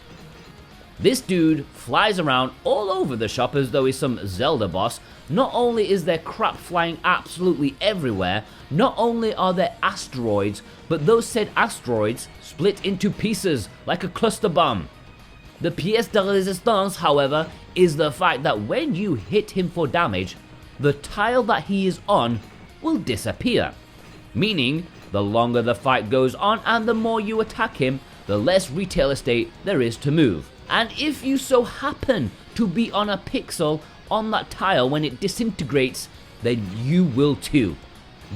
This dude flies around all over the shop as though he's some Zelda boss. Not only is there crap flying absolutely everywhere, not only are there asteroids, but those said asteroids split into pieces like a cluster bomb. The pièce de résistance, however, is the fact that when you hit him for damage, the tile that he is on will disappear. Meaning, the longer the fight goes on and the more you attack him, the less retail estate there is to move. And if you so happen to be on a pixel on that tile when it disintegrates, then you will too.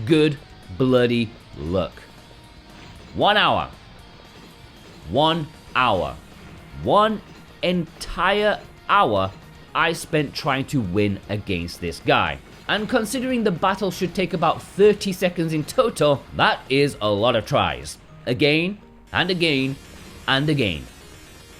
Good bloody luck. 1 hour. 1 hour. 1 entire hour I spent trying to win against this guy. And considering the battle should take about 30 seconds in total, that is a lot of tries. Again, and again, and again.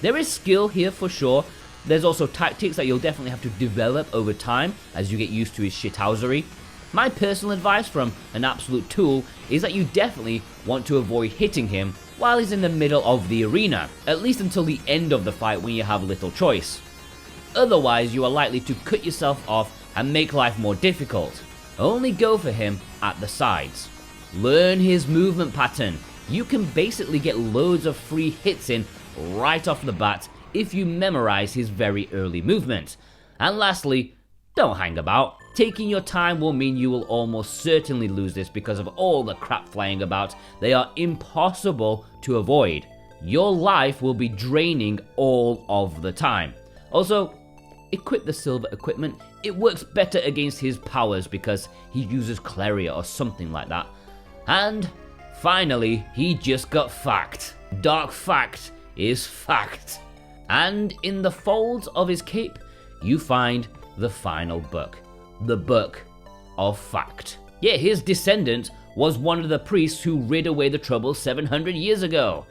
There is skill here for sure. There's also tactics that you'll definitely have to develop over time as you get used to his shithousery. My personal advice from an absolute tool is that you definitely want to avoid hitting him while he's in the middle of the arena, at least until the end of the fight when you have little choice. Otherwise, you are likely to cut yourself off and make life more difficult. Only go for him at the sides. Learn his movement pattern. You can basically get loads of free hits in right off the bat if you memorize his very early movement. And lastly, don't hang about. Taking your time will mean you will almost certainly lose this because of all the crap flying about. They are impossible to avoid. Your life will be draining all of the time. Also, equip the silver equipment. It works better against his powers because he uses Cleria or something like that. And finally, he just got fact. Dark fact is fact. And in the folds of his cape, you find the final book. The Book of Fact. Yeah, his descendant was one of the priests who rid away the trouble 700 years ago.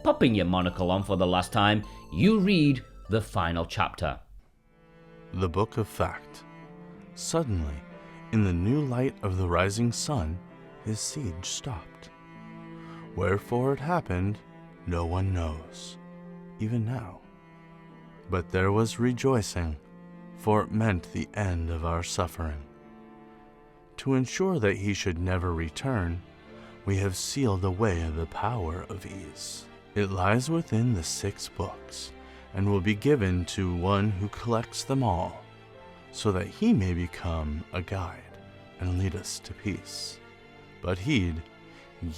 Popping your monocle on for the last time, you read the final chapter. The Book of Fact. Suddenly, in the new light of the rising sun, his siege stopped. Wherefore it happened, no one knows, even now. But there was rejoicing, for it meant the end of our suffering. To ensure that he should never return, we have sealed away the power of Ys. It lies within the 6 books, and will be given to one who collects them all, so that he may become a guide and lead us to peace. But heed,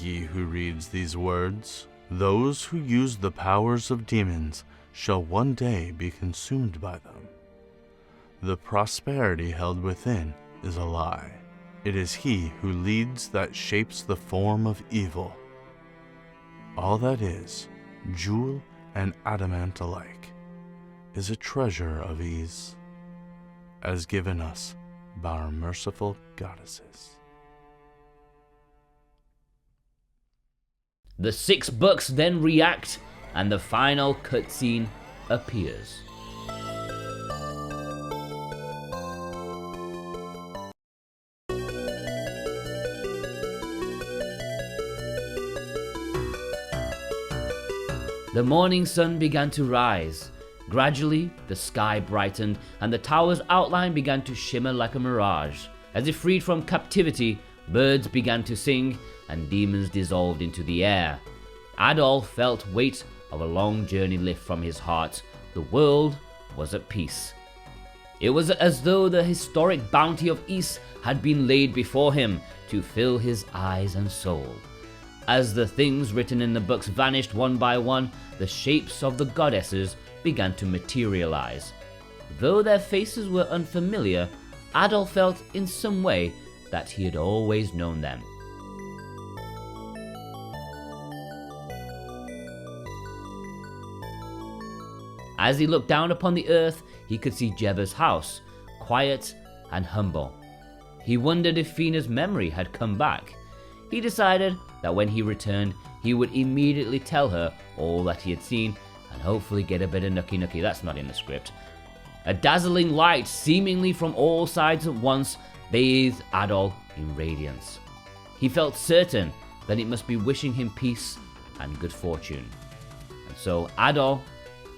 ye who reads these words, those who use the powers of demons shall one day be consumed by them. The prosperity held within is a lie. It is he who leads that shapes the form of evil. All that is, jewel and adamant alike, is a treasure of Ys, as given us by our merciful goddesses. The 6 books then react, and the final cutscene appears. The morning sun began to rise. Gradually, the sky brightened, and the tower's outline began to shimmer like a mirage. As if freed from captivity, birds began to sing, and demons dissolved into the air. Adol felt weight of a long journey lift from his heart. The world was at peace. It was as though the historic bounty of Ys had been laid before him to fill his eyes and soul. As the things written in the books vanished one by one, the shapes of the goddesses began to materialize. Though their faces were unfamiliar, Adol felt in some way that he had always known them. As he looked down upon the earth, he could see Jeba's house. quiet and humble. He wondered if Feena's memory had come back. He decided that when he returned, he would immediately tell her all that he had seen and hopefully get a bit of nookie nookie. That's not in the script. A dazzling light, seemingly from all sides at once, bathed Adol in radiance. He felt certain that it must be wishing him peace and good fortune. And so Adol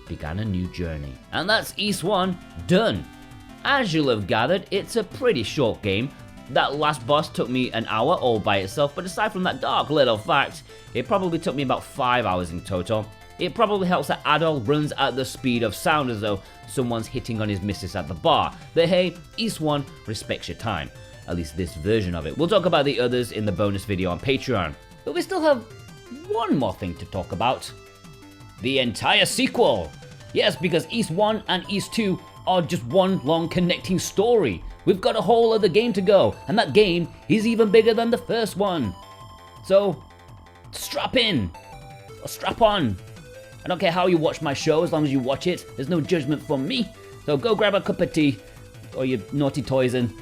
began a new journey. And that's Ys I done. As you'll have gathered, it's a pretty short game. That last boss took me an hour all by itself, but aside from that dark little fact, it probably took me about 5 hours in total. It probably helps that Adol runs at the speed of sound as though someone's hitting on his missus at the bar. But hey, Ys I respects your time. At least this version of it. We'll talk about the others in the bonus video on Patreon. But we still have one more thing to talk about. The entire sequel! Yes, because Ys I and Ys II are just one long connecting story. We've got a whole other game to go, and that game is even bigger than the first one. So, strap in, or strap on. I don't care how you watch my show, as long as you watch it. There's no judgment from me. So go grab a cup of tea, or your naughty toys, and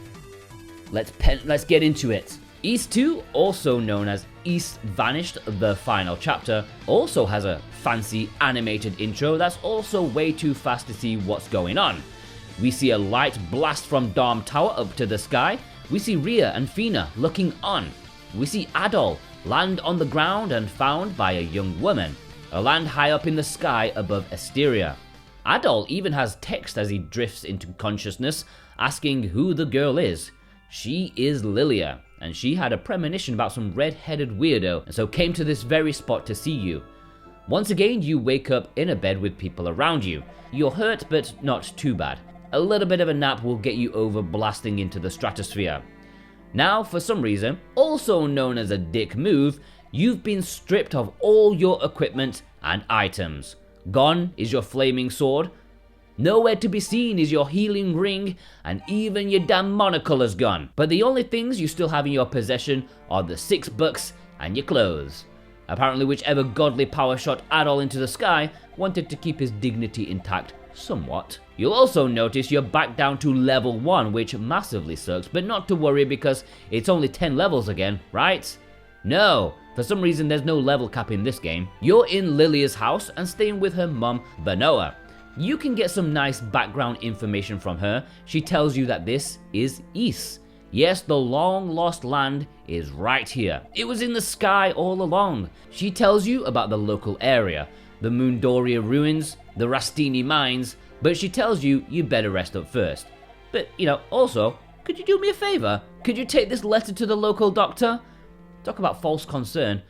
let's get into it. Ys II, also known as Ys Vanished, the final chapter, also has a fancy animated intro that's also way too fast to see what's going on. We see a light blast from Darm Tower up to the sky. We see Ria and Feena looking on. We see Adol land on the ground and found by a young woman, a land high up in the sky above Esteria. Adol even has text as he drifts into consciousness, asking who the girl is. She is Lilia, and she had a premonition about some red-headed weirdo, and so came to this very spot to see you. Once again, you wake up in a bed with people around you. You're hurt, but not too bad. A little bit of a nap will get you over blasting into the stratosphere. Now, for some reason, also known as a dick move, you've been stripped of all your equipment and items. Gone is your flaming sword. Nowhere to be seen is your healing ring, and even your damn monocle is gone. But the only things you still have in your possession are the $6 and your clothes. Apparently whichever godly power shot Adol into the sky wanted to keep his dignity intact somewhat. You'll also notice you're back down to level 1, which massively sucks, but not to worry because it's only 10 levels again, right? No, for some reason there's no level cap in this game. You're in Lilia's house and staying with her mum, Benoa. You can get some nice background information from her. She tells you that this is Ys. Yes, the long lost land is right here. It was in the sky all along. She tells you about the local area, the Moondoria ruins, the Rastini mines, but she tells you better rest up first. But, also, could you do me a favor? Could you take this letter to the local doctor? Talk about false concern.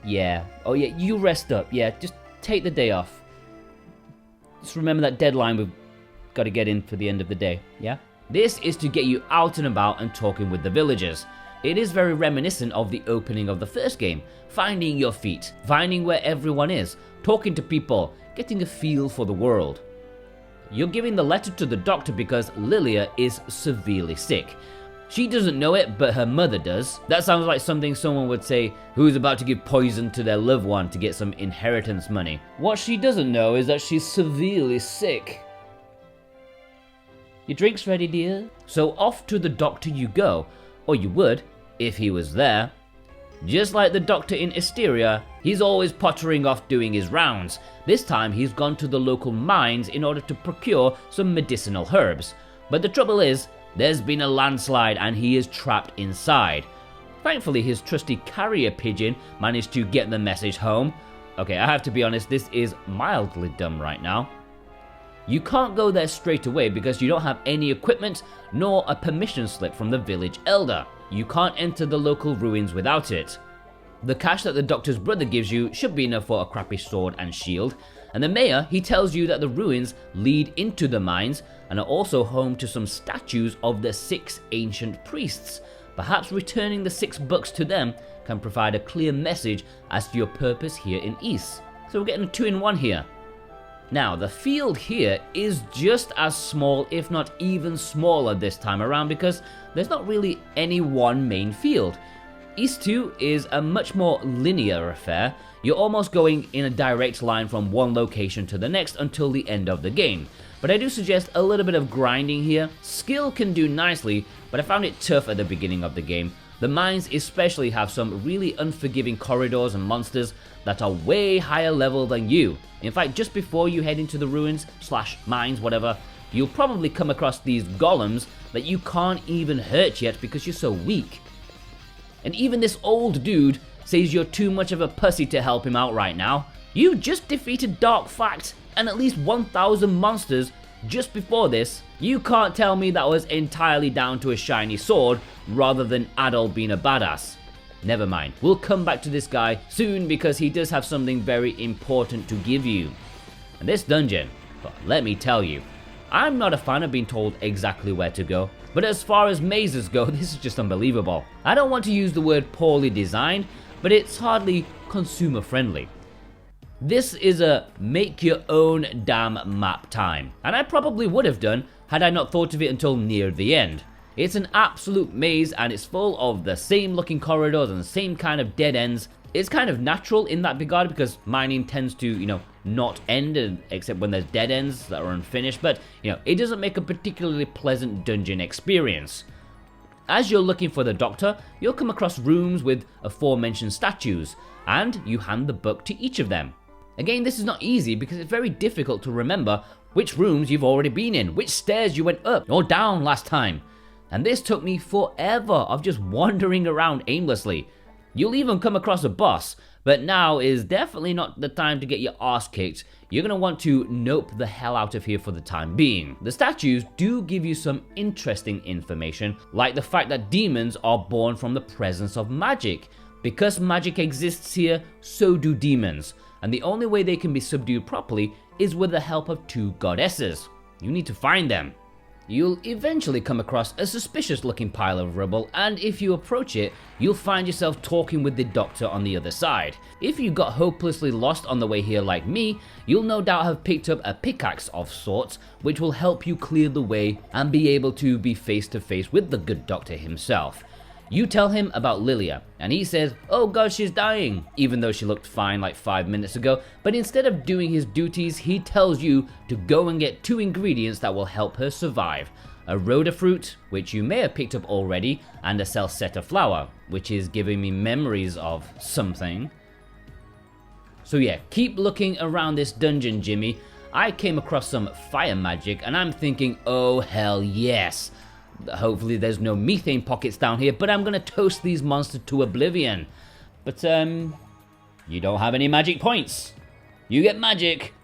Yeah, oh yeah, you rest up. Yeah, just take the day off. Just remember that deadline we've got to get in for the end of the day, yeah? This is to get you out and about and talking with the villagers. It is very reminiscent of the opening of the first game, finding your feet, finding where everyone is, talking to people, getting a feel for the world. You're giving the letter to the doctor because Lilia is severely sick. She doesn't know it, but her mother does. That sounds like something someone would say who's about to give poison to their loved one to get some inheritance money. What she doesn't know is that she's severely sick. Your drink's ready, dear? So off to the doctor you go, or you would, if he was there. Just like the doctor in Esteria, he's always pottering off doing his rounds. This time he's gone to the local mines in order to procure some medicinal herbs. But the trouble is, there's been a landslide and he is trapped inside. Thankfully his trusty carrier pigeon managed to get the message home. Okay, I have to be honest, this is mildly dumb right now. You can't go there straight away because you don't have any equipment nor a permission slip from the village elder. You can't enter the local ruins without it. The cash that the doctor's brother gives you should be enough for a crappy sword and shield, and the mayor, he tells you that the ruins lead into the mines and are also home to some statues of the 6 ancient priests. Perhaps returning the $6 to them can provide a clear message as to your purpose here in Ys. So we're getting a 2-in-1 here. Now, the field here is just as small, if not even smaller this time around, because there's not really any one main field. Ys II is a much more linear affair. You're almost going in a direct line from one location to the next until the end of the game. but I do suggest a little bit of grinding here. Skill can do nicely, but I found it tough at the beginning of the game. The mines especially have some really unforgiving corridors and monsters that are way higher level than you. In fact, just before you head into the ruins / mines, whatever, you'll probably come across these golems that you can't even hurt yet because you're so weak. And even this old dude says you're too much of a pussy to help him out right now. You just defeated Dark Fact and at least 1,000 monsters just before this. You can't tell me that was entirely down to a shiny sword rather than Adol being a badass. Never mind, we'll come back to this guy soon because he does have something very important to give you. And this dungeon, but let me tell you, I'm not a fan of being told exactly where to go, but as far as mazes go, this is just unbelievable. I don't want to use the word poorly designed, but it's hardly consumer friendly. This is a make your own damn map time, and I probably would have done had I not thought of it until near the end. It's an absolute maze and it's full of the same looking corridors and the same kind of dead ends. It's kind of natural in that regard because mining tends to, not end except when there's dead ends that are unfinished, but, it doesn't make a particularly pleasant dungeon experience. As you're looking for the doctor, you'll come across rooms with aforementioned statues, and you hand the book to each of them. Again, this is not easy because it's very difficult to remember which rooms you've already been in, which stairs you went up or down last time. And this took me forever of just wandering around aimlessly. You'll even come across a boss, but now is definitely not the time to get your ass kicked. You're going to want to nope the hell out of here for the time being. The statues do give you some interesting information, like the fact that demons are born from the presence of magic. Because magic exists here, so do demons. And the only way they can be subdued properly is with the help of 2 goddesses. You need to find them. You'll eventually come across a suspicious looking pile of rubble, and if you approach it, you'll find yourself talking with the doctor on the other side. If you got hopelessly lost on the way here like me, you'll no doubt have picked up a pickaxe of sorts, which will help you clear the way and be able to be face to face with the good doctor himself. You tell him about Lilia, and he says, oh god, she's dying, even though she looked fine like 5 minutes ago, but instead of doing his duties, he tells you to go and get 2 ingredients that will help her survive. A rhoda fruit, which you may have picked up already, and a Salsetta flower, which is giving me memories of something. So yeah, keep looking around this dungeon, Jimmy. I came across some fire magic, and I'm thinking, oh hell yes. Hopefully there's no methane pockets down here, but I'm gonna toast these monsters to oblivion. But you don't have any magic points. You get magic,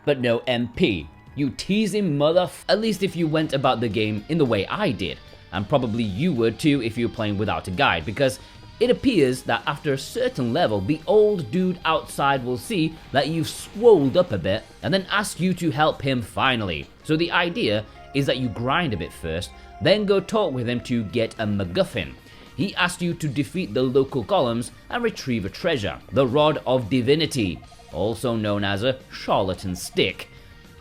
but no MP. You teasing at least if you went about the game in the way I did. And probably you would too if you were playing without a guide, because it appears that after a certain level, the old dude outside will see that you've swolled up a bit and then ask you to help him finally. So the idea is that you grind a bit first, then go talk with him to get a MacGuffin. He asks you to defeat the local golems and retrieve a treasure, the Rod of Divinity, also known as a charlatan stick.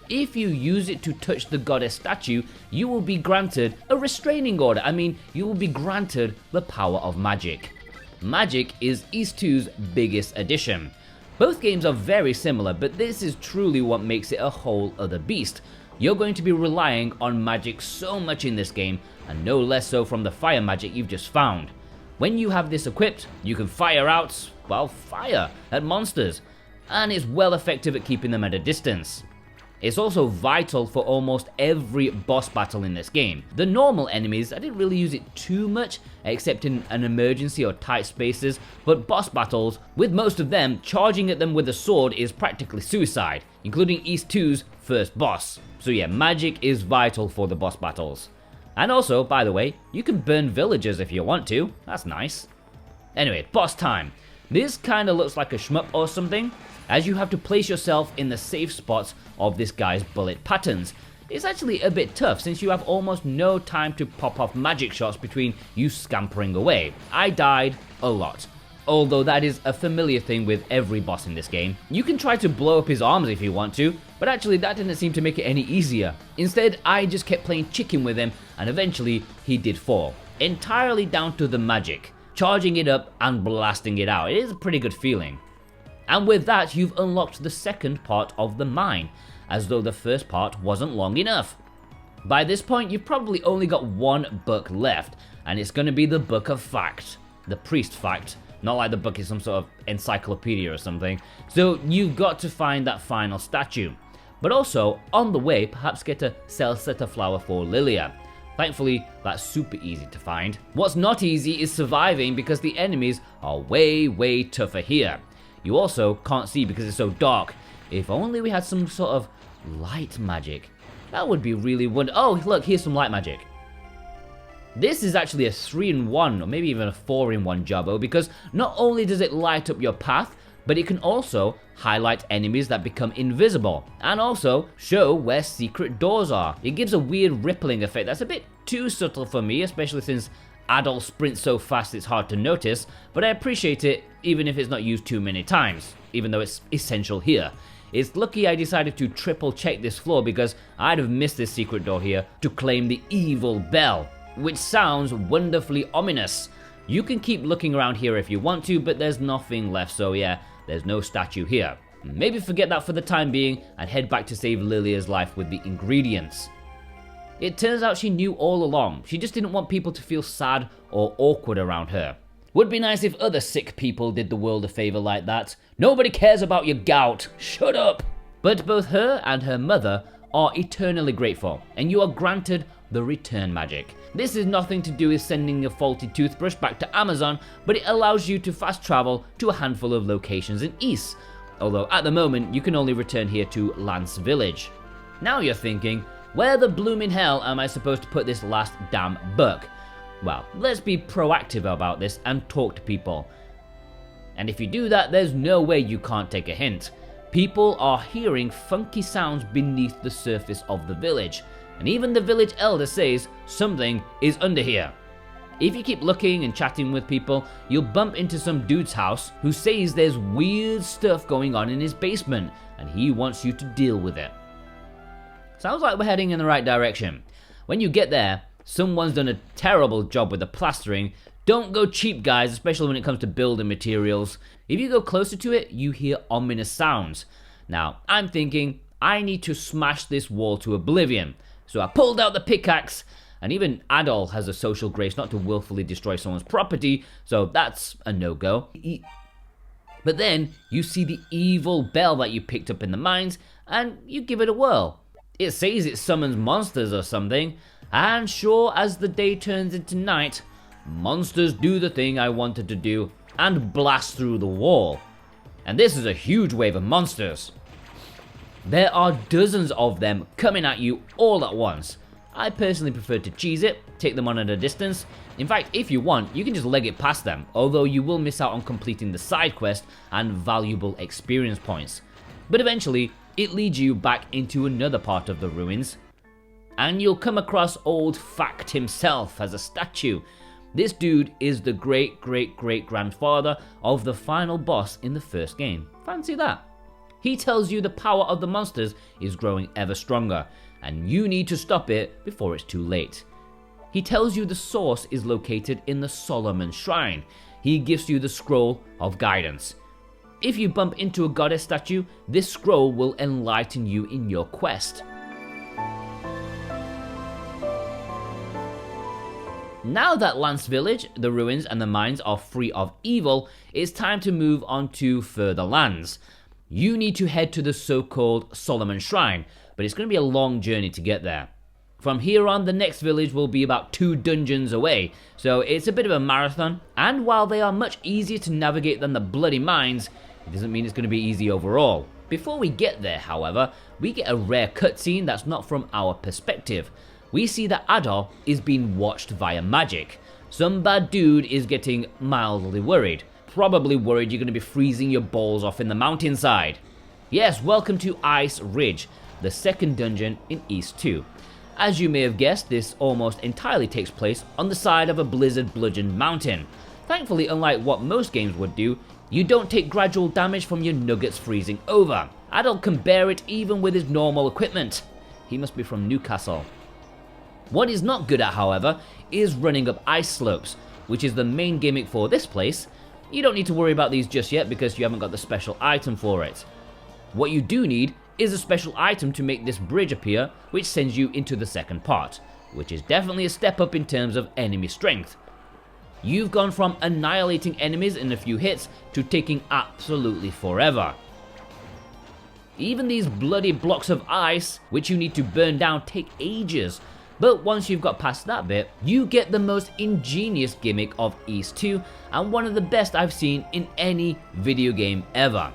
If you use it to touch the goddess statue, you will be granted a restraining order. You will be granted the power of magic. Magic is Ys II's biggest addition. Both games are very similar, but this is truly what makes it a whole other beast. You're going to be relying on magic so much in this game, and no less so from the fire magic you've just found. When you have this equipped, you can fire at monsters, and it's well effective at keeping them at a distance. It's also vital for almost every boss battle in this game. The normal enemies, I didn't really use it too much, except in an emergency or tight spaces, but boss battles, with most of them, charging at them with a sword is practically suicide, including Ys II's first boss. So yeah, magic is vital for the boss battles. And also, by the way, you can burn villagers if you want to, that's nice. Anyway, boss time. This kinda looks like a shmup or something, as you have to place yourself in the safe spots of this guy's bullet patterns. It's actually a bit tough since you have almost no time to pop off magic shots between you scampering away. I died a lot. Although that is a familiar thing with every boss in this game. You can try to blow up his arms if you want to, but actually that didn't seem to make it any easier. Instead, I just kept playing chicken with him, and eventually he did fall. Entirely down to the magic. Charging it up and blasting it out. It is a pretty good feeling. And with that, you've unlocked the second part of the mine. as though the first part wasn't long enough. By this point, you've probably only got one book left, and it's going to be the Book of Fact, the Priest Fact, not like the book is some sort of encyclopedia or something. So you've got to find that final statue. But also, on the way, perhaps get a Celceta flower for Lilia. Thankfully, that's super easy to find. What's not easy is surviving because the enemies are way tougher here. You also can't see because it's so dark. If only we had some sort of light magic. That would be really wonderful. Oh, look, here's some light magic. This is actually a 3-in-1, or maybe even a 4-in-1 jobbo, because not only does it light up your path, but it can also highlight enemies that become invisible, and also show where secret doors are. It gives a weird rippling effect that's a bit too subtle for me, especially since Adol sprints so fast it's hard to notice, but I appreciate it even if it's not used too many times, even though it's essential here. It's lucky I decided to triple check this floor because I'd have missed this secret door here to claim the evil bell, which sounds wonderfully ominous. You can keep looking around here if you want to, but there's nothing left, so yeah, there's no statue here. Maybe forget that for the time being and head back to save Lilia's life with the ingredients. It turns out she knew all along, she just didn't want people to feel sad or awkward around her. Would be nice if other sick people did the world a favor like that. Nobody cares about your gout, shut up! But both her and her mother are eternally grateful, and you are granted the return magic. This is nothing to do with sending a faulty toothbrush back to Amazon, but it allows you to fast travel to a handful of locations in Ys, although at the moment you can only return here to Lance Village. Now you're thinking, where the bloomin' hell am I supposed to put this last damn book? Well, let's be proactive about this and talk to people. And if you do that, there's no way you can't take a hint. People are hearing funky sounds beneath the surface of the village, and even the village elder says something is under here. If you keep looking and chatting with people, you'll bump into some dude's house who says there's weird stuff going on in his basement, and he wants you to deal with it. Sounds like we're heading in the right direction. When you get there, someone's done a terrible job with the plastering. Don't go cheap, guys, especially when it comes to building materials. If you go closer to it, you hear ominous sounds. Now, I'm thinking, I need to smash this wall to oblivion. So I pulled out the pickaxe, and even Adol has a social grace not to willfully destroy someone's property, so that's a no-go. But then, you see the evil bell that you picked up in the mines, and you give it a whirl. It says it summons monsters or something, and sure as the day turns into night, monsters do the thing I wanted to do and blast through the wall. And this is a huge wave of monsters. There are dozens of them coming at you all at once. I personally prefer to cheese it, take them on at a distance. In fact, if you want, you can just leg it past them, although you will miss out on completing the side quest and valuable experience points. But eventually, it leads you back into another part of the ruins, and you'll come across old Fact himself as a statue. This dude is the great-great-great-grandfather of the final boss in the first game. Fancy that. He tells you the power of the monsters is growing ever stronger, and you need to stop it before it's too late. He tells you the source is located in the Solomon Shrine. He gives you the Scroll of Guidance. If you bump into a goddess statue, this scroll will enlighten you in your quest. Now that Lance Village, the ruins and the mines are free of evil, it's time to move on to further lands. You need to head to the so-called Solomon Shrine, but it's going to be a long journey to get there. From here on, the next village will be about 2 dungeons away, so it's a bit of a marathon, and while they are much easier to navigate than the bloody mines, it doesn't mean it's going to be easy overall. Before we get there, however, we get a rare cutscene that's not from our perspective. We see that Adol is being watched via magic. Some bad dude is getting mildly worried. Probably worried you're going to be freezing your balls off in the mountainside. Yes, welcome to Ice Ridge, the second dungeon in Ys II. As you may have guessed, this almost entirely takes place on the side of a blizzard bludgeoned mountain. Thankfully, unlike what most games would do, you don't take gradual damage from your nuggets freezing over. Adol can bear it even with his normal equipment. He must be from Newcastle. What he's not good at, however, is running up ice slopes, which is the main gimmick for this place. You don't need to worry about these just yet because you haven't got the special item for it. What you do need is a special item to make this bridge appear, which sends you into the second part, which is definitely a step up in terms of enemy strength. You've gone from annihilating enemies in a few hits to taking absolutely forever. Even these bloody blocks of ice, which you need to burn down, take ages. But once you've got past that bit, you get the most ingenious gimmick of Ys II, and one of the best I've seen in any video game ever.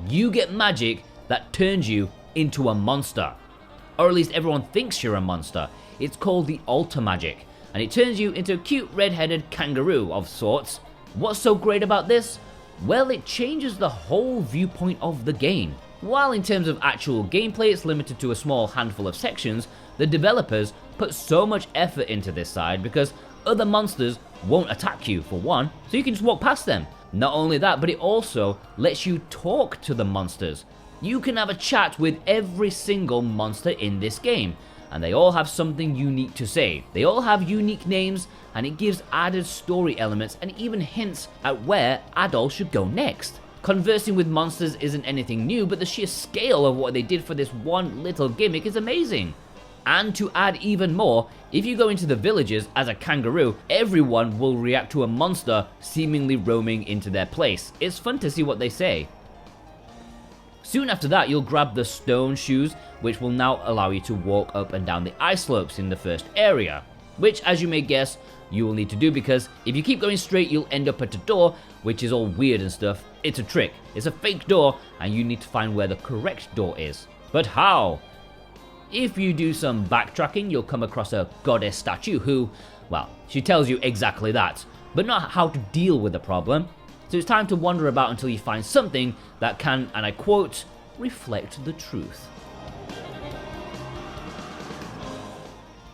You get magic that turns you into a monster. Or at least everyone thinks you're a monster. It's called the alter magic, and it turns you into a cute red-headed kangaroo of sorts. What's so great about this? Well, it changes the whole viewpoint of the game. While in terms of actual gameplay it's limited to a small handful of sections, the developers put so much effort into this side because other monsters won't attack you for one, so you can just walk past them. Not only that, but it also lets you talk to the monsters. You can have a chat with every single monster in this game, and they all have something unique to say. They all have unique names, and it gives added story elements and even hints at where Adol should go next. Conversing with monsters isn't anything new, but the sheer scale of what they did for this one little gimmick is amazing. And to add even more, if you go into the villages as a kangaroo, everyone will react to a monster seemingly roaming into their place. It's fun to see what they say. Soon after that, you'll grab the stone shoes, which will now allow you to walk up and down the ice slopes in the first area, which, as you may guess, you will need to do because if you keep going straight, you'll end up at a door, which is all weird and stuff. It's a trick. It's a fake door, and you need to find where the correct door is. But how? If you do some backtracking, you'll come across a goddess statue who, well, she tells you exactly that, but not how to deal with the problem. So it's time to wander about until you find something that can, and I quote, reflect the truth.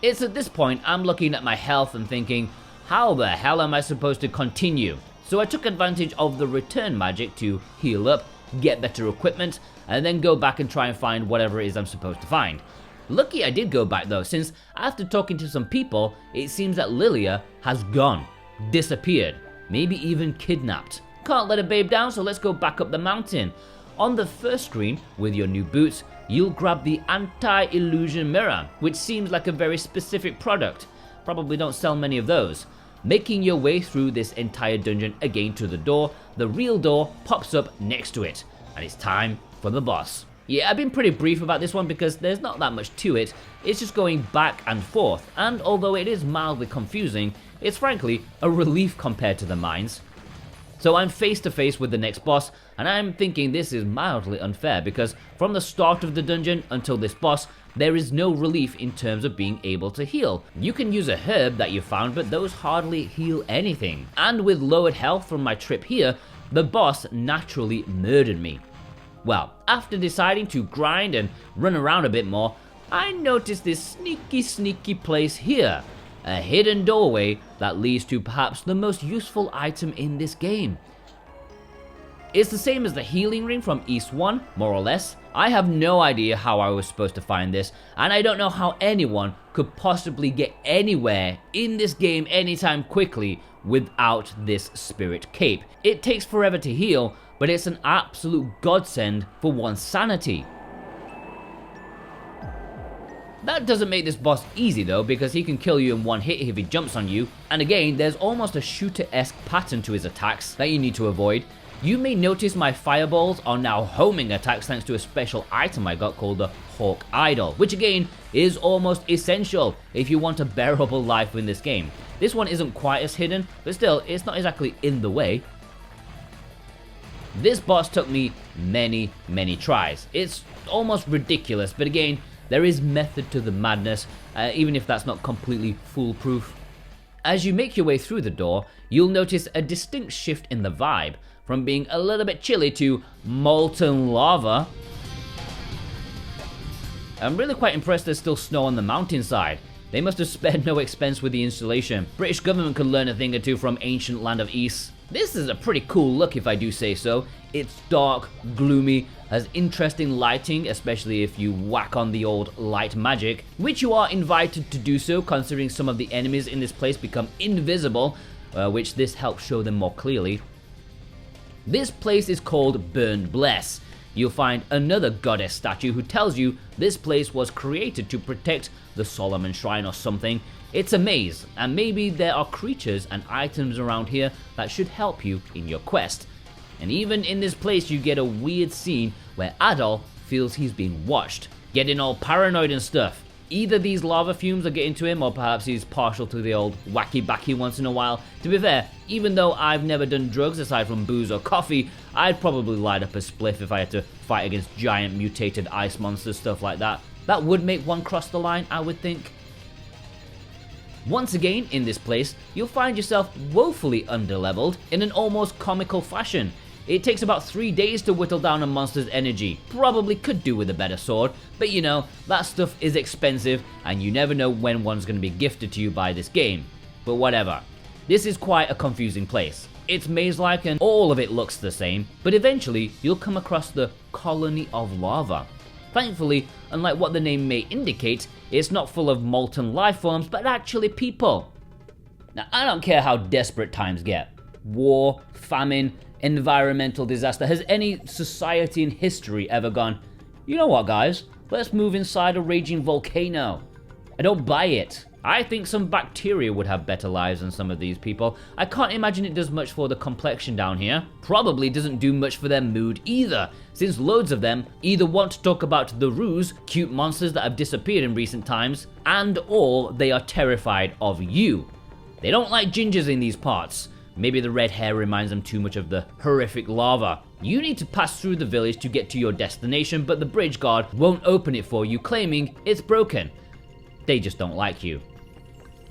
It's at this point I'm looking at my health and thinking, how the hell am I supposed to continue? So I took advantage of the return magic to heal up, get better equipment, and then go back and try and find whatever it is I'm supposed to find. Lucky I did go back though, since after talking to some people, it seems that Lilia has gone, disappeared, maybe even kidnapped. Can't let a babe down, so let's go back up the mountain. On the first screen, with your new boots, you'll grab the anti-illusion mirror, which seems like a very specific product. Probably don't sell many of those. Making your way through this entire dungeon again to the door, the real door pops up next to it, and it's time for the boss. Yeah, I've been pretty brief about this one because there's not that much to it. It's just going back and forth, and although it is mildly confusing, it's frankly a relief compared to the mines. So I'm face to face with the next boss, and I'm thinking this is mildly unfair because from the start of the dungeon until this boss, there is no relief in terms of being able to heal. You can use a herb that you found, but those hardly heal anything. And with lowered health from my trip here, the boss naturally murdered me. Well, after deciding to grind and run around a bit more, I noticed this sneaky place here. A hidden doorway that leads to perhaps the most useful item in this game. It's the same as the healing ring from Ys I, more or less. I have no idea how I was supposed to find this, and I don't know how anyone could possibly get anywhere in this game anytime quickly without this spirit cape. It takes forever to heal, but it's an absolute godsend for one's sanity. That doesn't make this boss easy though, because he can kill you in one hit if he jumps on you, and again there's almost a shooter-esque pattern to his attacks that you need to avoid. You may notice my fireballs are now homing attacks thanks to a special item I got called the Hawk Idol, which again is almost essential if you want a bearable life in this game. This one isn't quite as hidden, but still it's not exactly in the way. This boss took me many tries. It's almost ridiculous, but again, there is method to the madness, even if that's not completely foolproof. As you make your way through the door, you'll notice a distinct shift in the vibe, from being a little bit chilly to molten lava. I'm really quite impressed there's still snow on the mountainside. They must have spared no expense with the installation. British government could learn a thing or two from ancient land of Ys. This is a pretty cool look if I do say so. It's dark, gloomy, has interesting lighting, especially if you whack on the old light magic, which you are invited to do so considering some of the enemies in this place become invisible, which this helps show them more clearly. This place is called Burnedbless. you'll find another goddess statue who tells you this place was created to protect the Solomon Shrine or something. It's a maze, and maybe there are creatures and items around here that should help you in your quest. And even in this place you get a weird scene where Adol feels he's being watched, getting all paranoid and stuff. Either these lava fumes are getting to him, or perhaps he's partial to the old wacky-backy once in a while. To be fair, even though I've never done drugs aside from booze or coffee, I'd probably light up a spliff if I had to fight against giant mutated ice monsters, stuff like that. That would make one cross the line, I would think. Once again, in this place, you'll find yourself woefully underleveled in an almost comical fashion. It takes about 3 days to whittle down a monster's energy. Probably could do with a better sword, but you know, that stuff is expensive and you never know when one's going to be gifted to you by this game. But whatever. This is quite a confusing place. It's maze-like and all of it looks the same, but eventually you'll come across the Colony of Lava. Thankfully, unlike what the name may indicate, it's not full of molten life forms, but actually people. Now, I don't care how desperate times get. War, famine, environmental disaster. Has any society in history ever gone, you know what guys, let's move inside a raging volcano? I don't buy it. I think some bacteria would have better lives than some of these people. I can't imagine it does much for the complexion down here. Probably doesn't do much for their mood either, since loads of them either want to talk about the Ruse, cute monsters that have disappeared in recent times, and or they are terrified of you. They don't like gingers in these parts. Maybe the red hair reminds them too much of the horrific lava. You need to pass through the village to get to your destination, but the bridge guard won't open it for you, claiming it's broken. They just don't like you.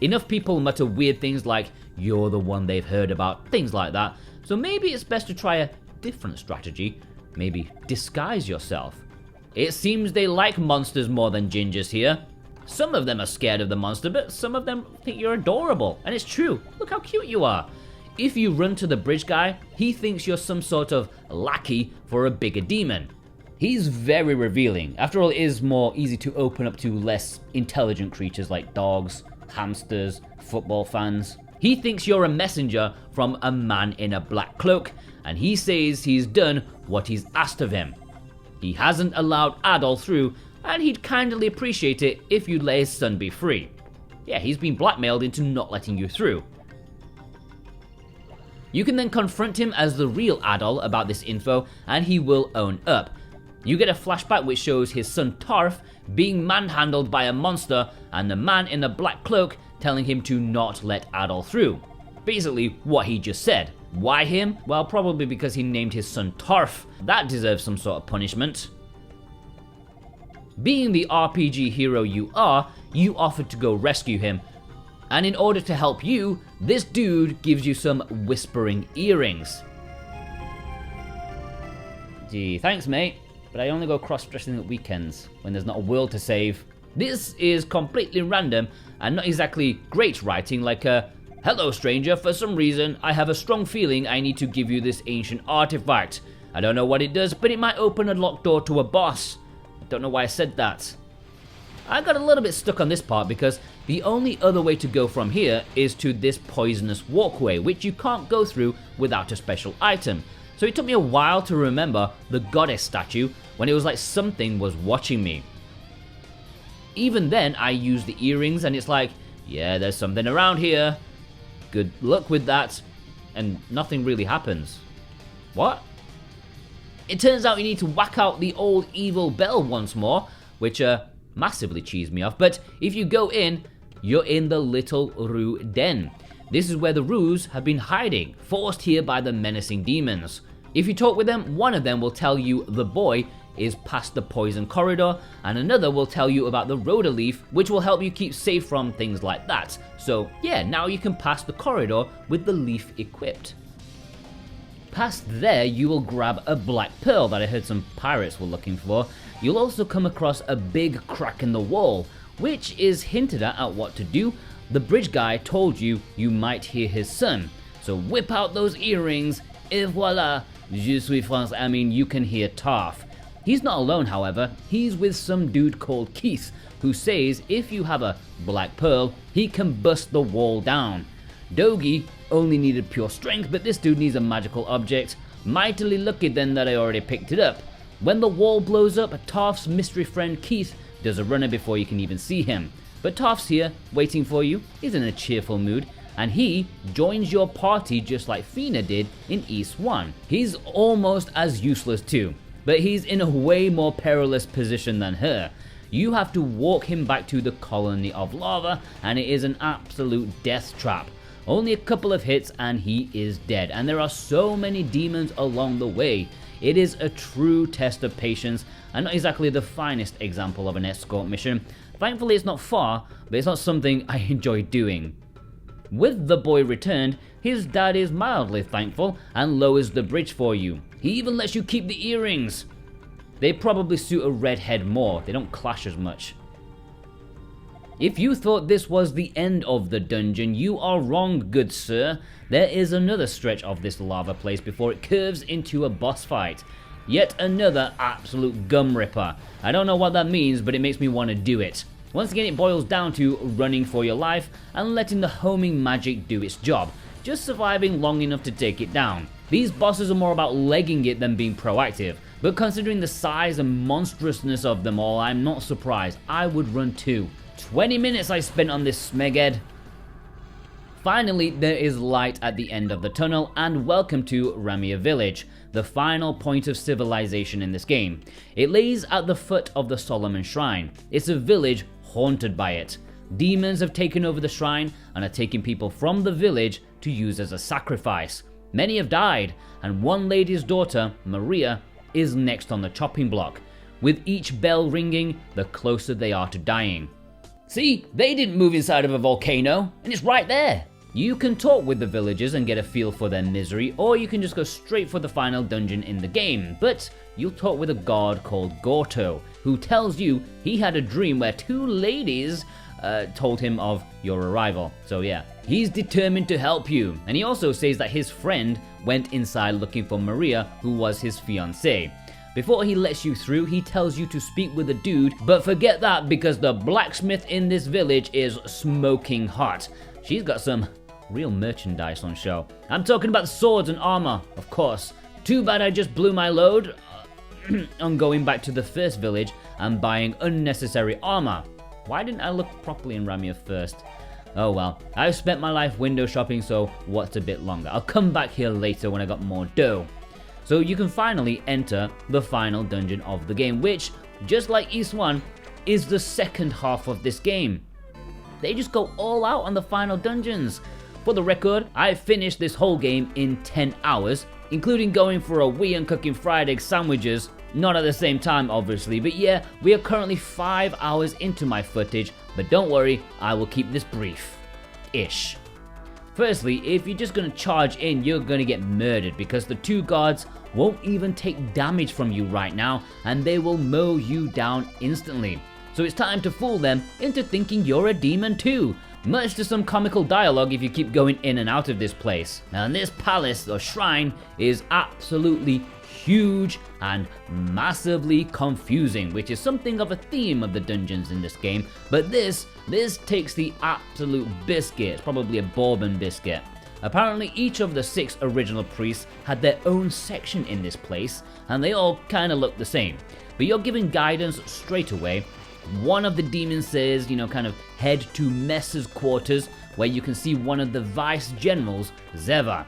Enough people mutter weird things like, you're the one they've heard about, things like that, so maybe it's best to try a different strategy. Maybe disguise yourself. It seems they like monsters more than gingers here. Some of them are scared of the monster, but some of them think you're adorable, and it's true. Look how cute you are. If you run to the bridge guy, he thinks you're some sort of lackey for a bigger demon. He's very revealing. After all, it is more easy to open up to less intelligent creatures like dogs, hamsters, football fans. He thinks you're a messenger from a man in a black cloak, and he says he's done what he's asked of him. He hasn't allowed Adol through, and he'd kindly appreciate it if you'd let his son be free. Yeah, he's been blackmailed into not letting you through. You can then confront him as the real Adol about this info, and he will own up. You get a flashback which shows his son Tarf being manhandled by a monster, and the man in the black cloak telling him to not let Adol through. Basically what he just said. Why him? Well, probably because he named his son Tarf. That deserves some sort of punishment. Being the RPG hero you are, you offered to go rescue him. And in order to help you, this dude gives you some whispering earrings. Gee, thanks mate, but I only go cross-dressing at weekends when there's not a world to save. This is completely random and not exactly great writing, like a, hello stranger, for some reason I have a strong feeling I need to give you this ancient artifact. I don't know what it does, but it might open a locked door to a boss. I don't know why I said that. I got a little bit stuck on this part because the only other way to go from here is to this poisonous walkway, which you can't go through without a special item. So it took me a while to remember the goddess statue when it was like something was watching me. Even then I used the earrings and it's like, yeah, there's something around here. Good luck with that. And nothing really happens. What? It turns out you need to whack out the old evil bell once more, which massively cheesed me off, but if you go in, you're in the Little Rue Den. This is where the Ruse have been hiding, forced here by the menacing demons. If you talk with them, one of them will tell you the boy is past the poison corridor, and another will tell you about the Rhoda leaf, which will help you keep safe from things like that. So yeah, now you can pass the corridor with the leaf equipped. Past there, you will grab a black pearl that I heard some pirates were looking for. You'll also come across a big crack in the wall, which is hinted at what to do. The bridge guy told you you might hear his son, so whip out those earrings, et voila, je suis français, I mean you can hear Tarf. He's not alone however, he's with some dude called Keith, who says if you have a black pearl, he can bust the wall down. Dogi only needed pure strength, but this dude needs a magical object. Mightily lucky then that I already picked it up. When the wall blows up, Taft's mystery friend Keith does a runner before you can even see him. But Taft's here, waiting for you. He's in a cheerful mood, and he joins your party just like Feena did in Ys I. He's almost as useless too, but he's in a way more perilous position than her. You have to walk him back to the colony of lava, and it is an absolute death trap. Only a couple of hits and he is dead, and there are so many demons along the way. It is a true test of patience, and not exactly the finest example of an escort mission. Thankfully it's not far, but it's not something I enjoy doing. With the boy returned, his dad is mildly thankful and lowers the bridge for you. He even lets you keep the earrings. They probably suit a redhead more, they don't clash as much. If you thought this was the end of the dungeon, you are wrong, good sir. There is another stretch of this lava place before it curves into a boss fight. Yet another absolute gum ripper. I don't know what that means, but it makes me want to do it. Once again, it boils down to running for your life and letting the homing magic do its job, just surviving long enough to take it down. These bosses are more about legging it than being proactive, but considering the size and monstrousness of them all, I'm not surprised. I would run too. 20 minutes I spent on this smeghead. Finally, there is light at the end of the tunnel, and welcome to Ramia Village, the final point of civilization in this game. It lays at the foot of the Solomon Shrine. It's a village haunted by it. Demons have taken over the shrine and are taking people from the village to use as a sacrifice. Many have died, and one lady's daughter, Maria, is next on the chopping block. With each bell ringing, the closer they are to dying. See, they didn't move inside of a volcano, and it's right there. You can talk with the villagers and get a feel for their misery, or you can just go straight for the final dungeon in the game, but you'll talk with a guard called Gorto, who tells you he had a dream where two ladies told him of your arrival. So yeah, he's determined to help you, and he also says that his friend went inside looking for Maria, who was his fiancée. Before he lets you through, he tells you to speak with a dude, but forget that because the blacksmith in this village is smoking hot. She's got some real merchandise on show. I'm talking about swords and armor, of course. Too bad I just blew my load on going back to the first village and buying unnecessary armor. Why didn't I look properly in Ramia first? Oh well, I've spent my life window shopping, so what's a bit longer? I'll come back here later when I got more dough. So you can finally enter the final dungeon of the game, which, just like Ys I, is the second half of this game. They just go all out on the final dungeons. For the record, I finished this whole game in 10 hours, including going for a wee and cooking fried egg sandwiches. Not at the same time, obviously, but yeah, we are currently 5 hours into my footage, but don't worry, I will keep this brief-ish. Firstly, if you're just going to charge in, you're going to get murdered because the two guards won't even take damage from you right now, and they will mow you down instantly. So it's time to fool them into thinking you're a demon too, much to some comical dialogue if you keep going in and out of this place. Now this palace or shrine is absolutely huge and massively confusing, which is something of a theme of the dungeons in this game, but this takes the absolute biscuit. It's probably a bourbon biscuit. Apparently each of the 6 original priests had their own section in this place, and they all kind of look the same, but you're given guidance straight away. One of the demons says, kind of head to Messer's quarters, where you can see one of the vice generals, Zeva.